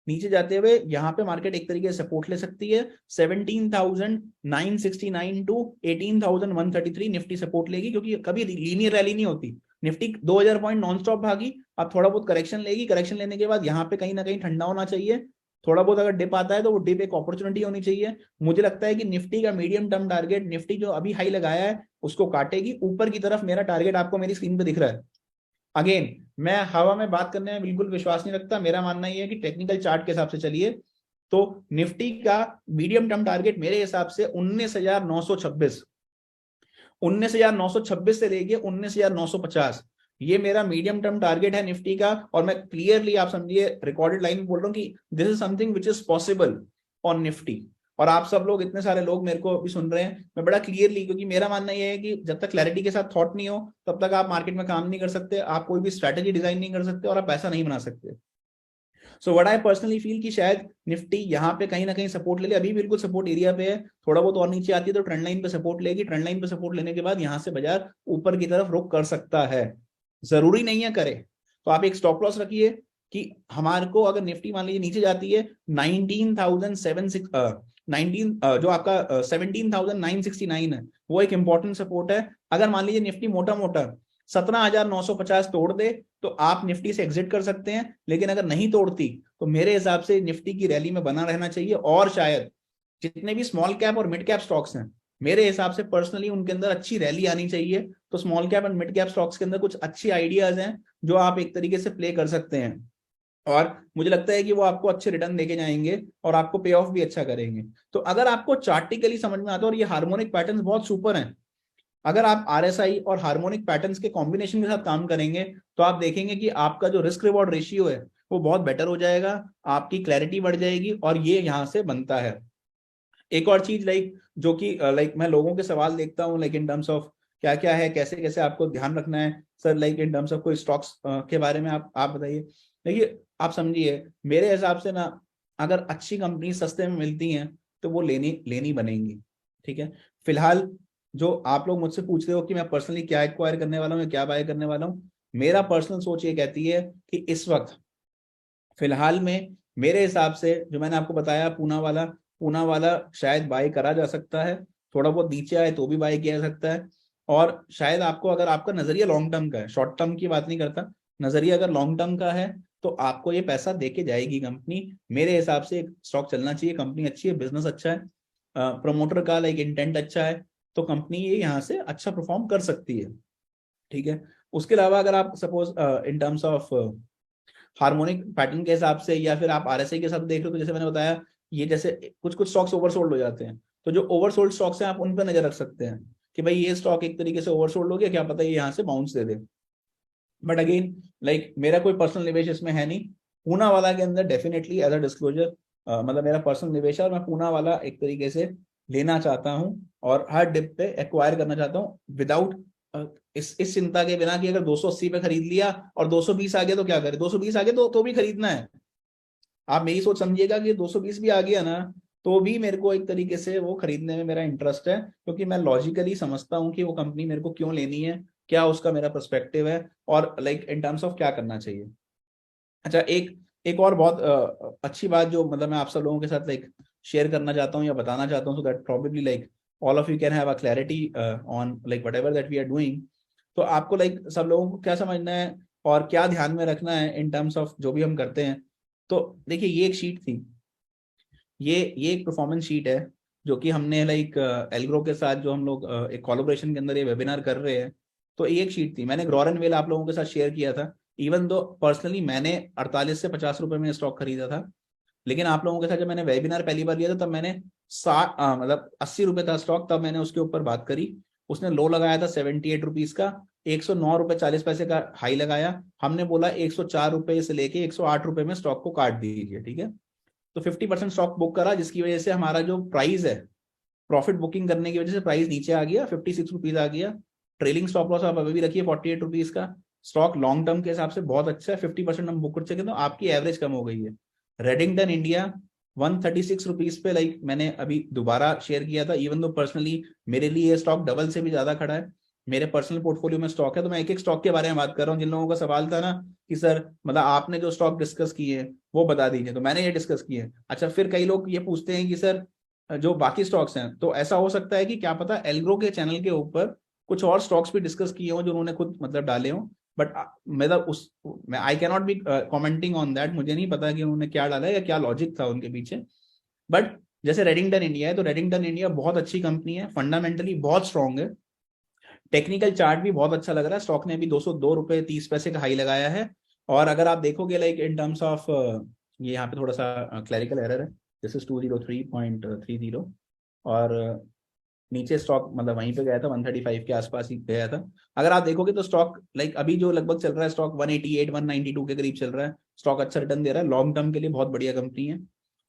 नीचे जाते हुए यहाँ पे मार्केट एक तरीके से सपोर्ट ले सकती है। 17,969 टू 18,133 निफ्टी सपोर्ट लेगी, क्योंकि कभी लीनियर रैली नहीं होती। निफ्टी 2000 पॉइंट नॉन स्टॉप भागी, अब थोड़ा बहुत करेक्शन लेगी, करेक्शन लेने के बाद यहाँ पे कहीं ना कहीं ठंडा होना चाहिए। थोड़ा बहुत अगर डिप आता है तो वो डिप एक अपॉर्चुनिटी होनी चाहिए। मुझे लगता है कि निफ्टी का मीडियम टर्म टारगेट, निफ्टी जो अभी हाई लगाया है उसको काटेगी ऊपर की तरफ। मेरा टारगेट आपको मेरी स्क्रीन पे दिख रहा है। अगेन मैं हवा में बात करने में बिल्कुल विश्वास नहीं रखता, मेरा मानना यह है कि टेक्निकल चार्ट के हिसाब से चलिए। तो निफ्टी का मीडियम टर्म टारगेट मेरे हिसाब से 19,926, 19,926 से लेके 19,950, ये मेरा मीडियम टर्म टारगेट है निफ्टी का। और मैं क्लियरली आप समझिए रिकॉर्डेड लाइन बोल रहा हूँ कि this is something which is possible on Nifty. और आप सब लोग इतने सारे लोग मेरे को अभी सुन रहे हैं, मैं बड़ा क्लियरली, क्योंकि मेरा मानना यह है कि जब तक क्लैरिटी के साथ थॉट नहीं हो तब तक आप मार्केट में काम नहीं कर सकते, आप कोई भी स्ट्रैटेजी डिजाइन नहीं कर सकते, और आप पैसा नहीं बना सकते। So what I personally feel कि शायद निफ्टी यहाँ पे कहीं ना कहीं सपोर्ट ले ले, अभी बिल्कुल सपोर्ट एरिया पे है। थोड़ा बहुत और नीचे आती है तो ट्रेंड लाइन पे सपोर्ट लेगी, ट्रेंड लाइन पे सपोर्ट लेने के बाद यहाँ से बाजार ऊपर की तरफ रुख कर सकता है, जरूरी नहीं है करे। तो आप एक स्टॉप लॉस रखिए कि हमारे को अगर निफ्टी मान लीजिए नीचे जाती है 19 जो आपका 17,969 है, वो एक इंपॉर्टेंट सपोर्ट है। अगर मान लीजिए निफ्टी मोटा मोटा 17,950 तोड़ दे तो आप निफ्टी से एग्जिट कर सकते हैं, लेकिन अगर नहीं तोड़ती तो मेरे हिसाब से निफ्टी की रैली में बना रहना चाहिए। और शायद जितने भी स्मॉल कैप और मिड कैप स्टॉक्स हैं, मेरे हिसाब से पर्सनली उनके अंदर अच्छी रैली आनी चाहिए। तो small cap and mid cap stocks के अंदर कुछ अच्छी आइडियाज हैं जो आप एक तरीके से प्ले कर सकते हैं, और मुझे लगता है कि वो आपको अच्छे रिटर्न देके जाएंगे और आपको पे ऑफ भी अच्छा करेंगे। तो अगर आपको चार्टिकली समझ में आता है, और ये हार्मोनिक पैटर्न्स बहुत सुपर हैं, अगर आप आरएसआई और हार्मोनिक पैटर्न्स के कॉम्बिनेशन के साथ काम करेंगे तो आप देखेंगे कि आपका जो रिस्क रिवॉर्ड रेशियो है वो बहुत बेटर हो जाएगा, आपकी क्लैरिटी बढ़ जाएगी, और ये यहाँ से बनता है। एक और चीज लाइक जो कि लाइक मैं लोगों के सवाल देखता हूँ लाइक इन टर्म्स ऑफ क्या क्या है, कैसे कैसे आपको ध्यान रखना है sir, like in terms of कोई स्टॉक्स के बारे में आप बताइए। देखिए आप समझिए मेरे हिसाब से ना, अगर अच्छी कंपनी सस्ते में मिलती हैं तो वो लेनी लेनी बनेंगी, ठीक है। फिलहाल जो आप लोग मुझसे पूछ रहे हो कि मैं पर्सनली क्या एक्वायर करने वाला हूँ या क्या बाय करने वाला हूँ, मेरा पर्सनल सोच ये कहती है कि इस वक्त फिलहाल में मेरे हिसाब से जो मैंने आपको बताया पूना वाला शायद बाय करा जा सकता है, थोड़ा बहुत नीचे आए तो भी बाय किया जा सकता है। और शायद आपको, अगर आपका नजरिया लॉन्ग टर्म का है, शॉर्ट टर्म की बात नहीं करता, नजरिया अगर लॉन्ग टर्म का है तो आपको ये पैसा देके जाएगी कंपनी। मेरे हिसाब से एक स्टॉक चलना चाहिए, कंपनी अच्छी है, बिजनेस अच्छा है, प्रमोटर का लाइक इंटेंट अच्छा है, तो कंपनी ये यहाँ से अच्छा परफॉर्म कर सकती है, ठीक है। उसके अलावा अगर आप suppose in terms of harmonic pattern के हिसाब से या फिर आप आरएसआई के हिसाब से देख रहे हो, तो जैसे मैंने बताया ये जैसे कुछ कुछ स्टॉक्स ओवरसोल्ड हो जाते हैं, तो जो ओवरसोल्ड स्टॉक्स हैं आप उन पर नजर रख सकते हैं कि भाई ये स्टॉक एक तरीके से ओवरसोल्ड हो गया, क्या पता ये यहाँ से bounce they they. But again like मेरा कोई पर्सनल निवेश इसमें है नहीं। पूना वाला के अंदर डेफिनेटली एज अ डिस्क्लोजर मतलब मेरा पर्सनल निवेश है, और मैं पूना वाला एक तरीके से लेना चाहता हूँ और हर डिप पे एक्वायर करना चाहता हूँ विदाउट इस चिंता के बिना कि अगर 280 पे खरीद लिया और 220 आ गया तो क्या करें, 220 आ गया तो भी खरीदना है। आप मेरी सोच समझिएगा कि 220 भी आ गया ना तो भी मेरे को एक तरीके से वो खरीदने में मेरा इंटरेस्ट है, क्योंकि मैं लॉजिकली समझता हूँ कि वो कंपनी मेरे को क्यों लेनी है, क्या उसका मेरा पर्सपेक्टिव है, और लाइक इन टर्म्स ऑफ क्या करना चाहिए। अच्छा, एक एक और बहुत अच्छी बात जो मतलब मैं आप सब लोगों के साथ लाइक शेयर करना चाहता हूँ या बताना चाहता हूँ, so that probably like all of you can have a clarity on like whatever that we are doing. तो आपको लाइक सब लोगों को क्या समझना है और क्या ध्यान में रखना है इन टर्म्स ऑफ जो भी हम करते हैं। तो देखिए, ये एक शीट थी, ये एक परफॉर्मेंस शीट है जो कि हमने लाइक एल्ग्रो के साथ जो हम लोग एक कोलैबोरेशन के अंदर ये वेबिनार कर रहे हैं। तो ये एक शीट थी, मैंने ग्रोर एंड वेल आप लोगों के साथ शेयर किया था। इवन दो पर्सनली मैंने 48 से 50 रुपए में स्टॉक खरीदा था, लेकिन आप लोगों के साथ जब मैंने वेबिनार पहली बार लिया था तब मैंने 60 मतलब 80 रुपए था स्टॉक, तब मैंने उसके ऊपर बात करी। उसने लो लगाया था 78 रुपीज का, 109 रुपए 40 पैसे का हाई लगाया। हमने बोला 104 रुपए से लेके 108 रुपए में स्टॉक को काट दीजिए, ठीक है। तो 50% स्टॉक बुक करा, जिसकी वजह से हमारा जो प्राइस है, प्रॉफिट बुकिंग करने की वजह से प्राइस नीचे आ गया, 56 रुपीज आ गया। ट्रेलिंग स्टॉप लॉस आप अभी भी रखिए 48 रुपीज का। स्टॉक लॉन्ग टर्म के हिसाब से बहुत अच्छा है, 50% हम बुक कर चुके, तो आपकी एवरेज कम हो गई है। रेडिंगटन इंडिया 136 रुपीज पे लाइक मैंने अभी दोबारा शेयर किया था। इवन दो पर्सनली मेरे लिए ये स्टॉक डबल से भी ज्यादा खड़ा है, मेरे पर्सनल पोर्टफोलियो में स्टॉक है। तो मैं एक एक स्टॉक के बारे में बात कर रहा हूँ। जिन लोगों का सवाल था ना कि सर मतलब आपने जो स्टॉक डिस्कस किए वो बता दीजिए, तो मैंने ये डिस्कस किए। अच्छा, फिर कई लोग ये पूछते हैं कि सर जो बाकी स्टॉक्स हैं, तो ऐसा हो सकता है कि क्या पता एल्ग्रो के चैनल के ऊपर कुछ और स्टॉक्स भी डिस्कस किए हों जो उन्होंने खुद मतलब डाले हों। बट मतलब उस मैं I can not be commenting on that, मुझे नहीं पता कि उन्होंने क्या डाला है या क्या लॉजिक था उनके पीछे। बट जैसे रेडिंगटन इंडिया है, तो रेडिंगटन इंडिया बहुत अच्छी कंपनी है, फंडामेंटली बहुत स्ट्रांग है। टेक्निकल चार्ट भी बहुत अच्छा लग रहा है, स्टॉक ने अभी 202 रुपए 30 पैसे का हाई लगाया है। और अगर आप देखोगे लाइक इन टर्म्स ऑफ ये यहाँ पे थोड़ा सा क्लरिकल एरर है, दिस इज 203.30। और नीचे स्टॉक मतलब वहीं पे गया था, 135 के आसपास ही गया था। अगर आप देखोगे तो स्टॉक लाइक अभी जो लगभग चल रहा है स्टॉक 188 192 के करीब चल रहा है। स्टॉक अच्छा रिटर्न दे रहा है, लॉन्ग टर्म के लिए बहुत बढ़िया कंपनी है।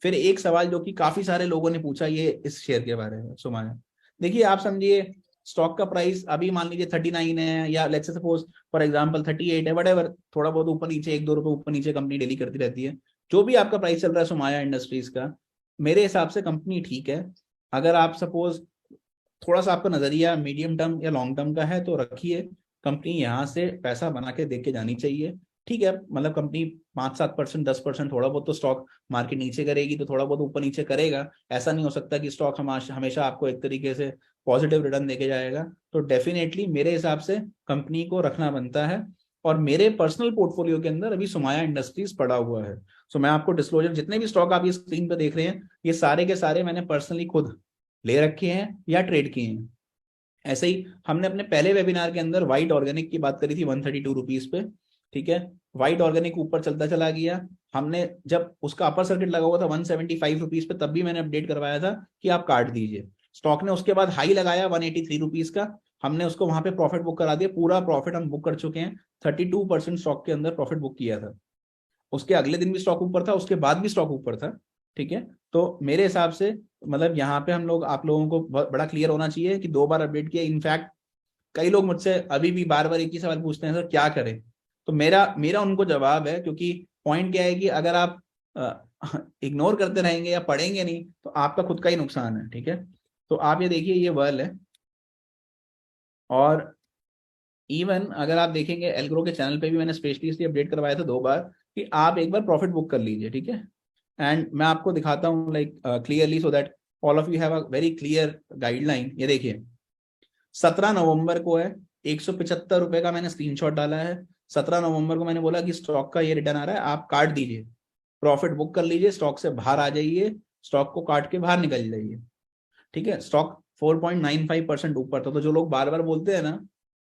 फिर एक सवाल जो कि काफी सारे लोगों ने पूछा ये इस शेयर के बारे में, सुमाया। देखिए आप समझिए, स्टॉक का प्राइस अभी मान लीजिए 39 है, या लेट्स सपोज फॉर एग्जांपल 38 है, वट थोड़ा बहुत ऊपर नीचे 1-2 रुपए ऊपर नीचे कंपनी डेली करती रहती है। जो भी आपका प्राइस चल रहा है सुमाया इंडस्ट्रीज का, मेरे हिसाब से कंपनी ठीक है। अगर आप सपोज थोड़ा सा आपका नजरिया मीडियम टर्म या लॉन्ग टर्म का है तो रखिए, कंपनी यहाँ से पैसा बना के देख के जानी चाहिए। ठीक है, मतलब कंपनी 5-7% 10% थोड़ा बहुत तो स्टॉक मार्केट नीचे करेगी, तो थोड़ा बहुत ऊपर नीचे करेगा। ऐसा नहीं हो सकता कि स्टॉक हमेशा आपको एक तरीके से पॉजिटिव रिटर्न देके जाएगा। तो डेफिनेटली मेरे हिसाब से कंपनी को रखना बनता है। और मेरे पर्सनल पोर्टफोलियो के अंदर अभी सुमाया इंडस्ट्रीज पड़ा हुआ है। सो मैं आपको डिस्क्लोजर, जितने भी स्टॉक आप ये स्क्रीन पे देख रहे हैं, ये सारे के सारे मैंने पर्सनली खुद ले रखे हैं या ट्रेड किए हैं। ऐसे ही हमने अपने पहले वेबिनार के अंदर व्हाइट ऑर्गेनिक की बात करी थी 132 रुपीज पे, ठीक है। व्हाइट ऑर्गेनिक ऊपर चलता चला गया, हमने जब उसका अपर सर्किट लगा हुआ था 175 रुपीज पे, तब भी मैंने अपडेट करवाया था कि आप काट दीजिए। स्टॉक ने उसके बाद हाई लगाया 183 रुपीज का, हमने उसको वहां पे प्रॉफिट बुक करा दिया, पूरा प्रॉफिट हम बुक कर चुके हैं। 32% स्टॉक के अंदर प्रॉफिट बुक किया था। उसके अगले दिन भी स्टॉक ऊपर था, उसके बाद भी स्टॉक ऊपर था, ठीक है। तो मेरे हिसाब से मतलब यहाँ पे हम लोग आप लोगों को बड़ा क्लियर होना चाहिए कि 2 बार अपडेट किया। इनफैक्ट कई लोग मुझसे अभी भी बार बार एक ही सवाल पूछते हैं, सर क्या करें। तो मेरा मेरा उनको जवाब है, क्योंकि पॉइंट क्या है कि अगर आप इग्नोर करते रहेंगे या पढ़ेंगे नहीं तो आपका खुद का ही नुकसान है, ठीक है। तो आप ये देखिए, ये वर्ल है। और इवन अगर आप देखेंगे एल्ग्रो के चैनल पे भी मैंने स्पेशली इसलिए अपडेट करवाया था 2 बार कि आप एक बार प्रॉफिट बुक कर लीजिए, ठीक है। एंड मैं आपको दिखाता हूँ like clearly, so that all of you have a very clear guideline. ये देखिए 17 नवंबर को है, 175 रुपए का मैंने स्क्रीनशॉट डाला है। 17 नवंबर को मैंने बोला कि स्टॉक का ये रिटर्न आ रहा है, आप काट दीजिए, प्रॉफिट बुक कर लीजिए, स्टॉक से बाहर आ जाइए, स्टॉक को काट के बाहर निकल जाइए, ठीक है। स्टॉक 4.95% ऊपर था। तो जो लोग बार बार बोलते हैं ना,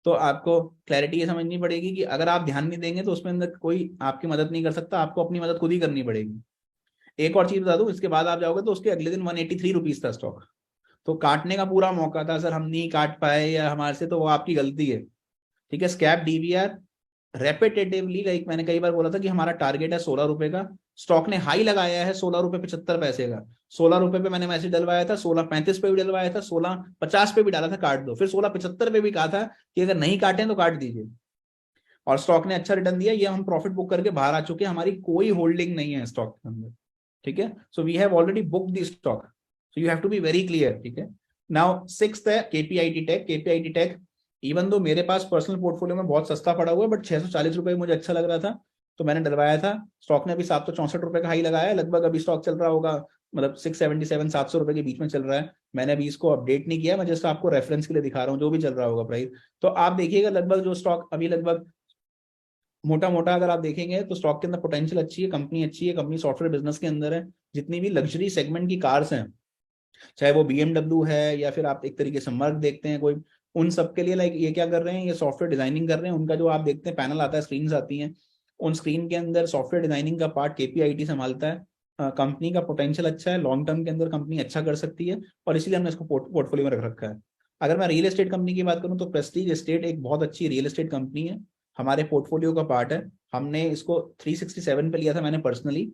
तो आपको क्लैरिटी ये समझनी पड़ेगी कि अगर आप ध्यान नहीं देंगे तो उसमें अंदर कोई आपकी मदद नहीं कर सकता, आपको अपनी मदद खुद ही करनी पड़ेगी। एक और चीज बता दूं, इसके बाद आप जाओगे तो उसके अगले दिन 183 रुपीज था स्टॉक। तो काटने का पूरा मौका था, सर हम नहीं काट पाए या हमारे से, तो वो आपकी गलती है, ठीक है। स्कैप डीवीआर रेपिटेटिवली लाइक मैंने कई बार बोला था कि हमारा टारगेट है 16 रुपए का। स्टॉक ने हाई लगाया है 16 रुपए 75 पैसे का। 16 रुपए पे मैंने मैसेज डलवाया था, 16.35 पे भी डलवाया था, 16.50 पे भी डाला था काट दो, फिर 16.75 पे भी कहा था कि अगर नहीं काटें तो काट दीजिए। और स्टॉक ने अच्छा रिटर्न दिया, ये हम प्रॉफिट बुक करके बाहर आ चुके हैं, हमारी कोई होल्डिंग नहीं है स्टॉक के अंदर, ठीक है। So we have already book the stock, so you have to be very clear, ठीक है। नाउ सिक्स्थ है KPIT tech. KPIT tech even though मेरे पास पर्सनल पोर्टफोलियो में बहुत सस्ता पड़ा हुआ है, बट 640 रुपए मुझे अच्छा लग रहा था। तो मैंने डलवाया था। स्टॉक ने अभी 764 रुपए का हाई लगाया है, लगभग अभी स्टॉक चल रहा होगा मतलब 677 700 रुपए के बीच में चल रहा है। मैंने अभी इसको अपडेट नहीं किया, मैं जस्ट आपको रेफरेंस के लिए दिखा रहा हूँ जो भी चल रहा होगा प्राइस। तो आप देखिएगा लगभग जो स्टॉक अभी लगभग मोटा मोटा अगर आप देखेंगे तो स्टॉक के अंदर पोटेंशियल अच्छी है, कंपनी अच्छी है, कंपनी सॉफ्टवेयर बिजनेस के अंदर है। जितनी भी लग्जरी सेगमेंट की कार्स हैं, चाहे वो BMW है या फिर आप एक तरीके से मर्क देखते हैं कोई, उन सब के लिए लाइक ये क्या कर रहे हैं, ये सॉफ्टवेयर डिजाइनिंग कर रहे हैं। उनका जो आप देखते हैं पैनल आता है, स्क्रीन आती हैं, उन स्क्रीन के अंदर सॉफ्टवेयर डिजाइनिंग का पार्ट KPIT संभालता है। कंपनी का पोटेंशियल अच्छा है, लॉन्ग टर्म के अंदर कंपनी अच्छा कर सकती है, और इसीलिए हमने इसको पोर्टफोलियो में रख रखा है। अगर मैं रियल एस्टेट कंपनी की बात करूं तो प्रेस्टीज एस्टेट एक बहुत अच्छी रियल एस्टेट कंपनी है, हमारे पोर्टफोलियो का पार्ट है। हमने इसको 367 पे लिया था मैंने पर्सनली,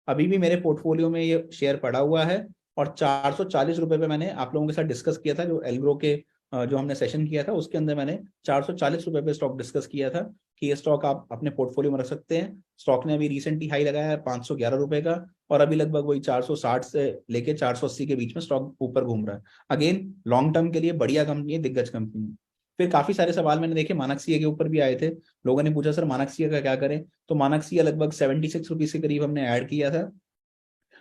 अभी भी मेरे पोर्टफोलियो में ये शेयर पड़ा हुआ है। और 440 रुपए पे मैंने आप लोगों के साथ डिस्कस किया था, जो एल्ग्रो के जो हमने सेशन किया था उसके अंदर मैंने 440 रुपए पे स्टॉक डिस्कस किया था कि ये स्टॉक आप अपने पोर्टफोलियो में रख सकते हैं। स्टॉक ने अभी रिसेंटली हाई लगाया है 511 रुपए का, और अभी लगभग वही 460 से लेके 480 के बीच में स्टॉक ऊपर घूम रहा है। अगेन लॉन्ग टर्म के लिए बढ़िया कंपनी है, दिग्गज कंपनी है। फिर काफी सारे सवाल मैंने देखे मानक के ऊपर भी आए थे, लोगों ने पूछा सर मानक का क्या करें। तो मानक लगभग 76 रुपीज के करीब हमने ऐड किया था,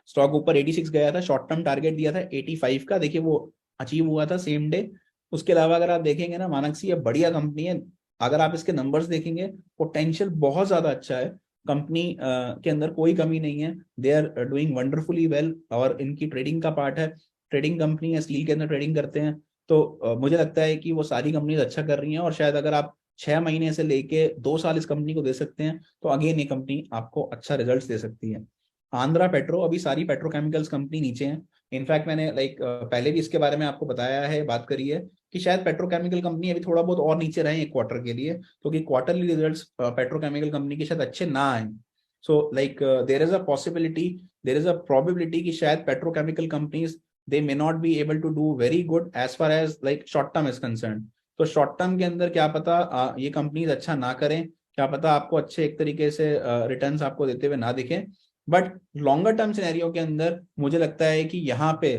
स्टॉक ऊपर 86 गया था, शॉर्ट टर्म टारगेट दिया था 85 का, देखिए वो अचीव हुआ था सेम डे। उसके अलावा अगर आप देखेंगे ना, मानक सी बढ़िया कंपनी है, अगर आप इसके नंबर्स देखेंगे पोटेंशियल बहुत ज्यादा अच्छा है, कंपनी के अंदर कोई कमी नहीं है, they are doing wonderfully well. और इनकी ट्रेडिंग का पार्ट है, ट्रेडिंग कंपनी है, स्टील के अंदर ट्रेडिंग करते हैं। तो मुझे लगता है कि वो सारी कंपनीज अच्छा कर रही हैं, और शायद अगर आप 6 महीने से लेके 2 साल इस कंपनी को दे सकते हैं तो अगेन ये कंपनी आपको अच्छा रिजल्ट दे सकती है। आंध्रा पेट्रो, अभी सारी पेट्रोकेमिकल्स कंपनी नीचे हैं। इनफैक्ट मैंने पहले भी इसके बारे में आपको बताया है, बात करी है कि शायद पेट्रोकेमिकल कंपनी अभी थोड़ा बहुत और नीचे रहे एक क्वार्टर के लिए, क्योंकि क्वार्टरली रिजल्ट्स पेट्रोकेमिकल कंपनी के शायद अच्छे ना आए। So there is a possibility, there is a probability कि शायद petrochemical companies they may not be able to do very good as far as short term is concern. तो short term के अंदर क्या पता ये कंपनीज अच्छा ना करें, क्या पता आपको अच्छे एक तरीके से रिटर्न्स आपको देते हुए ना दिखें। बट लॉन्गर टर्म सिनेरियो के अंदर मुझे लगता है कि यहाँ पे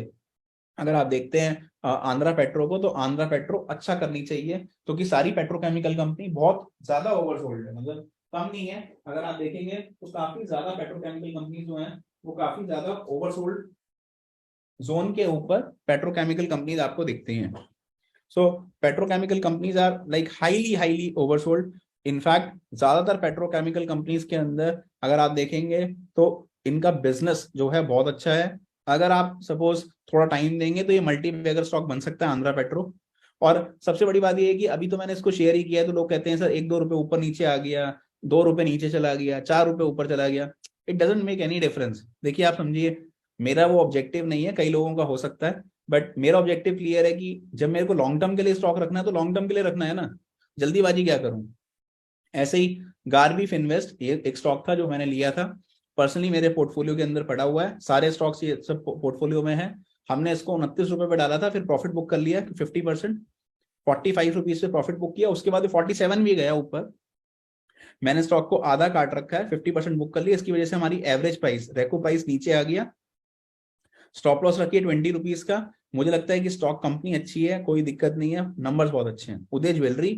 अगर आप देखते हैं आंध्रा पेट्रो को, तो आंध्रा पेट्रो अच्छा करनी चाहिए, क्योंकि सारी पेट्रोकेमिकल कंपनी बहुत ज्यादा ओवरसोल्ड है, मतलब कम नहीं है। अगर आप देखेंगे तो काफी ज्यादा पेट्रोकेमिकल कंपनी जो है वो काफी ज्यादा ओवरसोल्ड जोन के ऊपर पेट्रोकेमिकल कंपनीज आपको दिखती हैं। So petrochemical companies are highly highly oversold. In fact ज्यादातर पेट्रोकेमिकल कंपनीज के अंदर अगर आप देखेंगे तो इनका बिजनेस जो है बहुत अच्छा है। अगर आप सपोज थोड़ा टाइम देंगे तो ये मल्टी बैगर स्टॉक बन सकता है आंध्रा पेट्रो। और सबसे बड़ी बात ये है कि अभी तो मैंने इसको शेयर ही किया है, तो लोग कहते हैं सर 1-2 रुपए ऊपर नीचे आ गया, 2 रुपए नीचे चला गया, 4 रुपए ऊपर चला गया, it doesn't make any difference. देखिए आप समझिए, मेरा वो ऑब्जेक्टिव नहीं है, कई लोगों का हो सकता है, बट मेरा ऑब्जेक्टिव क्लियर है कि जब मेरे को लॉन्ग टर्म के लिए स्टॉक रखना है तो लॉन्ग टर्म के लिए रखना है ना, जल्दीबाजी क्या करूं। ऐसे ही गार्बी इन्वेस्ट ये एक स्टॉक था जो मैंने लिया था, पर्सनली मेरे पोर्टफोलियो के अंदर पड़ा हुआ है, सारे स्टॉक्स ये सब पोर्टफोलियो में है। हमने इसको 29 रुपए पे डाला था, फिर प्रॉफिट बुक कर लिया 50%, 45 रुपीज पे प्रॉफिट बुक किया, उसके बाद 47 भी गया ऊपर। मैंने स्टॉक को आधा काट रखा है, 50% बुक कर लिया, इसकी वजह से हमारी एवरेज प्राइस रेको प्राइस नीचे आ गया। स्टॉप लॉस रखिए 20 रुपीज का। मुझे लगता है कि स्टॉक कंपनी अच्छी है, कोई दिक्कत नहीं है, नंबर्स बहुत अच्छे हैं। उदय ज्वेलरी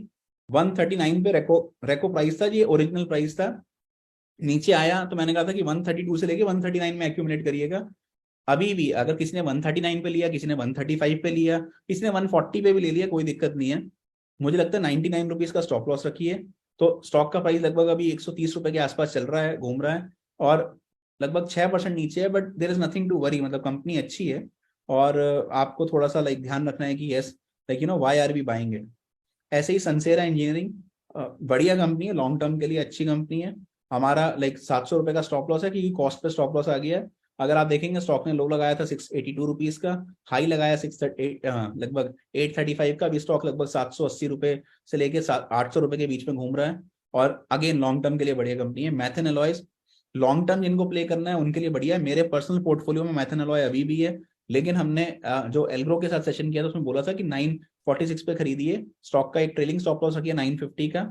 139 पे रेको रेको प्राइस था, ये ओरिजिनल प्राइस था, नीचे आया तो मैंने कहा था कि 132 से लेके 139 में एक्यूमुलेट करिएगा। अभी भी अगर किसी ने 139 पे लिया, किसी ने 135 पे लिया, किसी ने 140 पे भी ले लिया, कोई दिक्कत नहीं है। मुझे लगता है 99 रुपीज का स्टॉप लॉस रखिए। तो स्टॉक का प्राइस लगभग अभी 130 रुपए के आसपास चल रहा है, घूम रहा है, और लगभग 6% नीचे है, but there is nothing to worry, मतलब कंपनी अच्छी है। और आपको थोड़ा सा ध्यान रखना है कि yes why are we buying it. ऐसे ही सनसेरा इंजीनियरिंग बढ़िया कंपनी है, लॉन्ग टर्म के लिए अच्छी कंपनी है। हमारा 700 रुपए का स्टॉप लॉस है, क्योंकि कॉस्ट पे स्टॉप लॉस आ गया है। अगर आप देखेंगे स्टॉक ने लो लगाया था 682 रुपीज का, हाई लगाया 6 लगभग 835 का, अभी स्टॉक लगभग 780 रुपए से लेके 800 रुपए के बीच में घूम रहा है। और अगेन लॉन्ग टर्म के लिए बढ़िया कंपनी है। मैथन एलॉयज लॉन्ग टर्म जिनको प्ले करना है उनके लिए बढ़िया है। मेरे पर्सनल पोर्टफोलियो में मैथन एलॉय अभी भी है, लेकिन हमने जो एल्ग्रो के साथ सेशन किया था उसमें बोला था कि 946 पे खरीदिए। स्टॉक का एक ट्रेलिंग स्टॉप लॉस रखिए 950 का,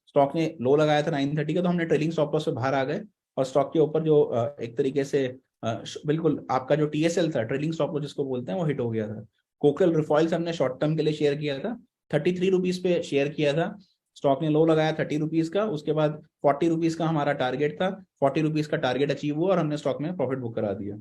स्टॉक ने लो लगाया था 930 का, तो हमने ट्रेलिंग स्टॉप लॉस से बाहर आ गए, और स्टॉक के ऊपर जो एक तरीके से बिल्कुल आपका जो TSL था, ट्रेलिंग स्टॉप लॉस जिसको बोलते हैं, वो हिट हो गया था। कोकल रिफॉइल्स हमने शॉर्ट टर्म के लिए शेयर किया था, 33 रुपीज पे शेयर किया था, स्टॉक ने लो लगाया 30 रुपीज का, उसके बाद 40 रुपीज का हमारा टारगेट था, 40 रुपीज का टारगेट अचीव हुआ और हमने स्टॉक में प्रॉफिट बुक करा दिया।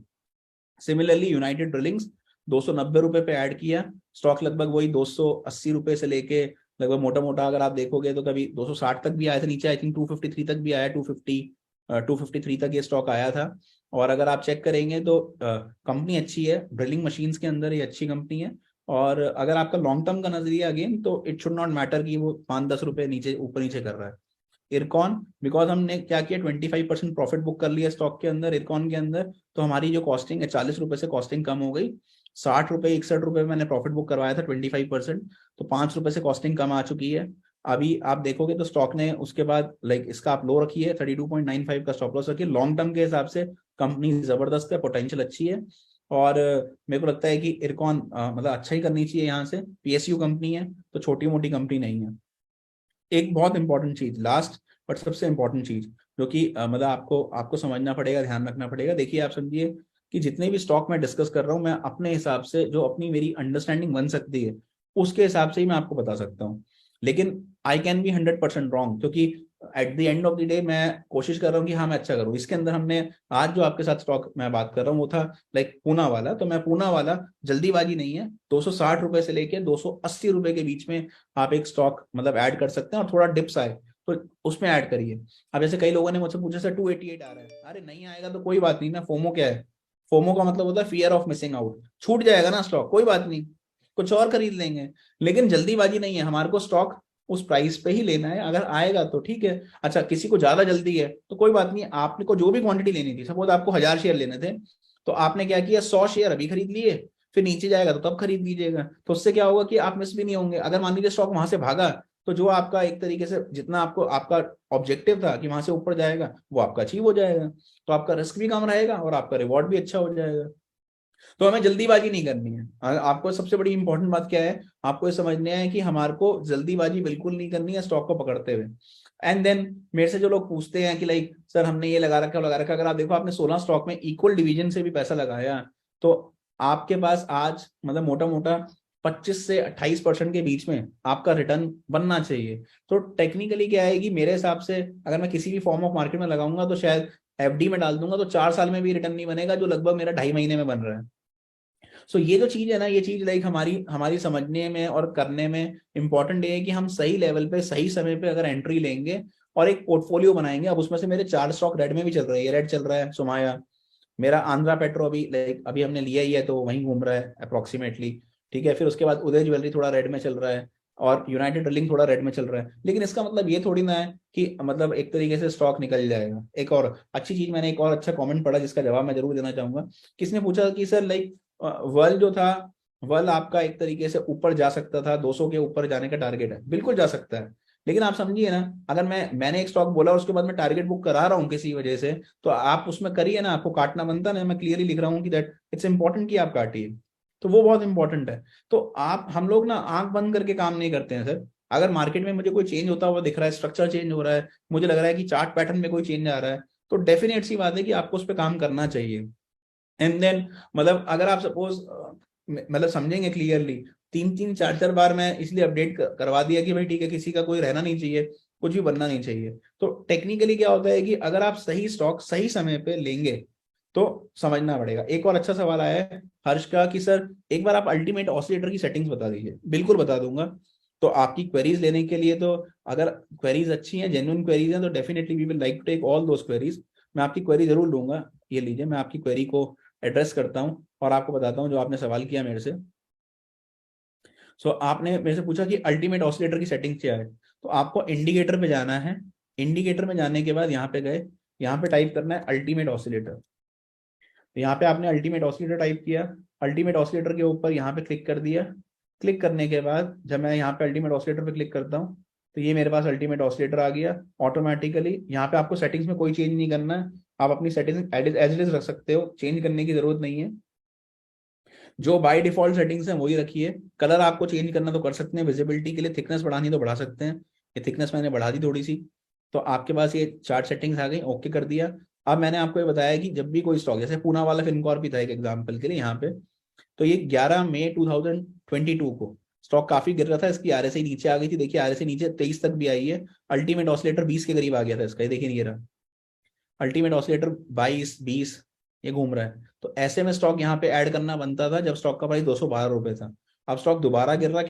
सिमिलरली यूनाइटेड ड्रिलिंग्स 290 रुपए पे ऐड किया, स्टॉक लगभग वही 280 रुपए से लेके लगभग मोटा मोटा अगर आप देखोगे तो कभी 260 तक भी आया था नीचे, आई थिंक 253 तक भी आया, 253 तक ये स्टॉक आया था। और अगर आप चेक करेंगे तो कंपनी अच्छी है, ड्रिलिंग मशीन्स के अंदर ये अच्छी कंपनी है। और अगर आपका लॉन्ग टर्म का नजरिया अगेन तो इट शुड नॉट मैटर कि वो 5-10 रुपए नीचे ऊपर नीचे कर रहा है। इरकॉन, बिकॉज हमने क्या किया 25% प्रॉफिट बुक कर लिया स्टॉक के अंदर, इरकॉन के अंदर, तो हमारी जो कॉस्टिंग है 40 रुपए से कॉस्टिंग कम हो गई, 60 रुपए 61 रुपए मैंने प्रॉफिट बुक करवाया था 25%, तो 5 रुपए से कॉस्टिंग कम आ चुकी है। अभी आप देखोगे तो स्टॉक ने उसके बाद लाइक इसका आप लो रखी है, 32.95 का स्टॉप लॉस रखिए। लॉन्ग टर्म के हिसाब से कंपनी जबरदस्त है, पोटेंशियल अच्छी है। और मेरे को लगता है कि इरकॉन मतलब अच्छा ही करनी चाहिए यहाँ से, पीएसयू कंपनी है तो छोटी मोटी कंपनी नहीं है। एक बहुत इंपॉर्टेंट चीज लास्ट बट सबसे इंपॉर्टेंट चीज जो कि मतलब आपको आपको समझना पड़ेगा, ध्यान रखना पड़ेगा। देखिए आप समझिए कि जितने भी स्टॉक मैं डिस्कस कर रहा हूँ, मैं अपने हिसाब से जो अपनी मेरी अंडरस्टैंडिंग बन सकती है उसके हिसाब से ही मैं आपको बता सकता हूँ। लेकिन आई कैन बी 100% रॉन्ग, क्योंकि eight the end of the day मैं कोशिश कर रहा हूँ कि हाँ मैं अच्छा करूँ। इसके अंदर हमने आज जो आपके साथ स्टॉक मैं बात कर रहा हूँ वो था लाइक पूना वाला, तो मैं पूना वाला जल्दीबाजी नहीं है, 260 रुपए से लेके 280 रुपए के बीच में आप एक स्टॉक मतलब ऐड कर सकते हैं, और थोड़ा डिप्स आए तो उसमें ऐड करिए। अब जैसे कई लोगों ने मुझसे पूछा सर 288 आ रहा है, अरे नहीं आएगा तो कोई बात नहीं ना, फोमो क्या है? फोमो का मतलब होता है फियर ऑफ मिसिंग आउट, छूट जाएगा ना स्टॉक कोई बात नहीं, कुछ और खरीद लेंगे। लेकिन जल्दीबाजी नहीं है, हमारे को स्टॉक उस प्राइस पे ही लेना है, अगर आएगा तो ठीक है। अच्छा किसी को ज्यादा जल्दी है तो कोई बात नहीं, आपने को जो भी क्वांटिटी लेनी थी, सपोज आपको 1000 शेयर लेने थे, तो आपने क्या किया 100 शेयर अभी खरीद लिए, फिर नीचे जाएगा तो तब खरीद लीजिएगा, तो उससे क्या होगा कि आप मिस भी नहीं होंगे। अगर मान लीजिए स्टॉक वहां से भागा तो जो आपका एक तरीके से जितना आपको आपका ऑब्जेक्टिव था कि वहां से ऊपर जाएगा वो आपका अचीव हो जाएगा, तो आपका रिस्क भी कम रहेगा और आपका रिवॉर्ड भी अच्छा हो जाएगा। तो हमें जल्दीबाजी नहीं करनी है। आपको सबसे बड़ी इंपॉर्टेंट बात क्या है, आपको ये समझना है कि हमारे को जल्दीबाजी बिल्कुल नहीं करनी है स्टॉक को पकड़ते हुए। एंड देन मेरे से जो लोग पूछते हैं कि लाइक सर हमने ये लगा रखा, अगर आप देखो आपने 16 स्टॉक में इक्वल डिवीजन से भी पैसा लगाया तो आपके पास आज मतलब मोटा मोटा 25 से 28% के बीच में आपका रिटर्न बनना चाहिए। तो टेक्निकली क्या है कि मेरे हिसाब से अगर मैं किसी भी फॉर्म ऑफ मार्केट में लगाऊंगा तो शायद एफडी में डाल दूंगा तो 4 साल में भी रिटर्न नहीं बनेगा, जो लगभग मेरा 2.5 महीने में बन रहा है। सो ये जो चीज है ना, ये चीज लाइक हमारी हमारी समझने में और करने में इंपॉर्टेंट ये है कि हम सही लेवल पे सही समय पे अगर एंट्री लेंगे और एक पोर्टफोलियो बनाएंगे। अब उसमें से मेरे 4 स्टॉक रेड में भी चल रहे हैं, रेड चल रहा है सुमाया, मेरा आंध्रा पेट्रो अभी लाइक अभी हमने लिया ही है तो वहीं घूम रहा है अप्रोक्सीमेटली, ठीक है। फिर उसके बाद उदय ज्वेलरी थोड़ा रेड में चल रहा है और यूनाइटेड ड्रिलिंग थोड़ा रेड में चल रहा है। लेकिन इसका मतलब ये थोड़ी ना है कि मतलब एक तरीके से स्टॉक निकल जाएगा। एक और अच्छी चीज, मैंने एक और अच्छा कमेंट पढ़ा जिसका जवाब मैं जरूर देना चाहूंगा। किसने पूछा कि सर लाइक वर्ल्ड जो था, वर्ल्ड आपका एक तरीके से ऊपर जा सकता था, 200 के ऊपर जाने का टारगेट है, बिल्कुल जा सकता है। लेकिन आप समझिए ना, अगर मैंने एक स्टॉक बोला और उसके बाद मैं टारगेट बुक करा रहा हूँ किसी वजह से, तो आप उसमें करिए ना, आपको काटना बनता ना, मैं क्लियरली लिख रहा हूँ कि दैट इट्स इंपॉर्टेंट कि आप काटिए, तो वो बहुत इंपॉर्टेंट है। तो आप हम लोग ना आंख बंद करके काम नहीं करते हैं सर। अगर मार्केट में मुझे कोई चेंज होता हुआ दिख रहा है, स्ट्रक्चर चेंज हो रहा है, मुझे लग रहा है कि चार्ट पैटर्न में कोई चेंज आ रहा है, तो डेफिनेट सी बात है कि आपको उस पर काम करना चाहिए। एंड देन मतलब अगर आप सपोज मतलब समझेंगे क्लियरली, 3-4 बार मैं इसलिए अपडेट करवा दिया कि भाई ठीक है किसी का कोई रहना नहीं चाहिए, कुछ भी बनना नहीं चाहिए। तो टेक्निकली क्या होता है कि अगर आप सही स्टॉक सही समय पे लेंगे तो समझना पड़ेगा। एक और अच्छा सवाल आया है हर्ष का कि सर एक बार आप अल्टीमेट ऑसिलेटर की सेटिंग्स बता दीजिए। बिल्कुल बता दूंगा। तो आपकी क्वेरीज लेने के लिए तो अगर क्वेरीज अच्छी हैं, जेन्युइन क्वेरीज हैं, तो definitely we will like to take all those queries. मैं आपकी क्वेरी जरूर लूंगा। ये लीजिए मैं आपकी क्वेरी को एड्रेस करता हूँ और आपको बताता हूँ जो आपने सवाल किया मेरे से। सो आपने मेरे से पूछा कि अल्टीमेट ऑसिलेटर की सेटिंग क्या है, तो आपको इंडिकेटर पे जाना है। इंडिकेटर में जाने के बाद यहाँ पे गए, यहाँ पे टाइप करना है अल्टीमेट ऑसिलेटर। तो यहाँ पे आपने अल्टीमेट ऑसिलेटर टाइप किया, अल्टीमेट ऑसिलेटर के ऊपर यहाँ पे क्लिक कर दिया। क्लिक करने के बाद जब मैं यहाँ पे अल्टीमेट ऑसिलेटर पे क्लिक करता हूँ तो ये मेरे पास अल्टीमेट ऑसिलेटर आ गया ऑटोमेटिकली। यहाँ पे आपको सेटिंग्स में कोई चेंज नहीं करना है, आप अपनी सेटिंग्स एज इट इज रख सकते हो, चेंज करने की जरूरत नहीं है। जो बाय डिफॉल्ट सेटिंग्स हैं वही रखिए। कलर आपको चेंज करना तो कर सकते हैं, विजिबिलिटी के लिए थिकनेस बढ़ानी तो बढ़ा सकते हैं, ये थिकनेस मैंने बढ़ा दी थोड़ी सी। तो आपके पास ये चार्ट सेटिंग्स आ गई, ओके कर दिया। अब मैंने आपको ये बताया कि जब भी कोई स्टॉक, जैसे पूना वाला फिनकॉर्प भी था एक एग्जाम्पल के लिए यहाँ पे, तो ये 11 मई 2022 को स्टॉक काफी गिर रहा था, इसकी आरएसआई नीचे आ गई थी, देखिए आरएसआई नीचे 23 तक भी आई है, अल्टीमेट ऑसिलेटर 20 के करीब आ गया था इसका, ये देखिए ये रहा अल्टीमेट ऑसिलेटर 22-20 ये घूम रहा है। तो ऐसे में स्टॉक यहाँ पे ऐड करना बनता था जब स्टॉक का प्राइस 212 रुपए था। अब स्टॉक दोबारा गिर रहा है,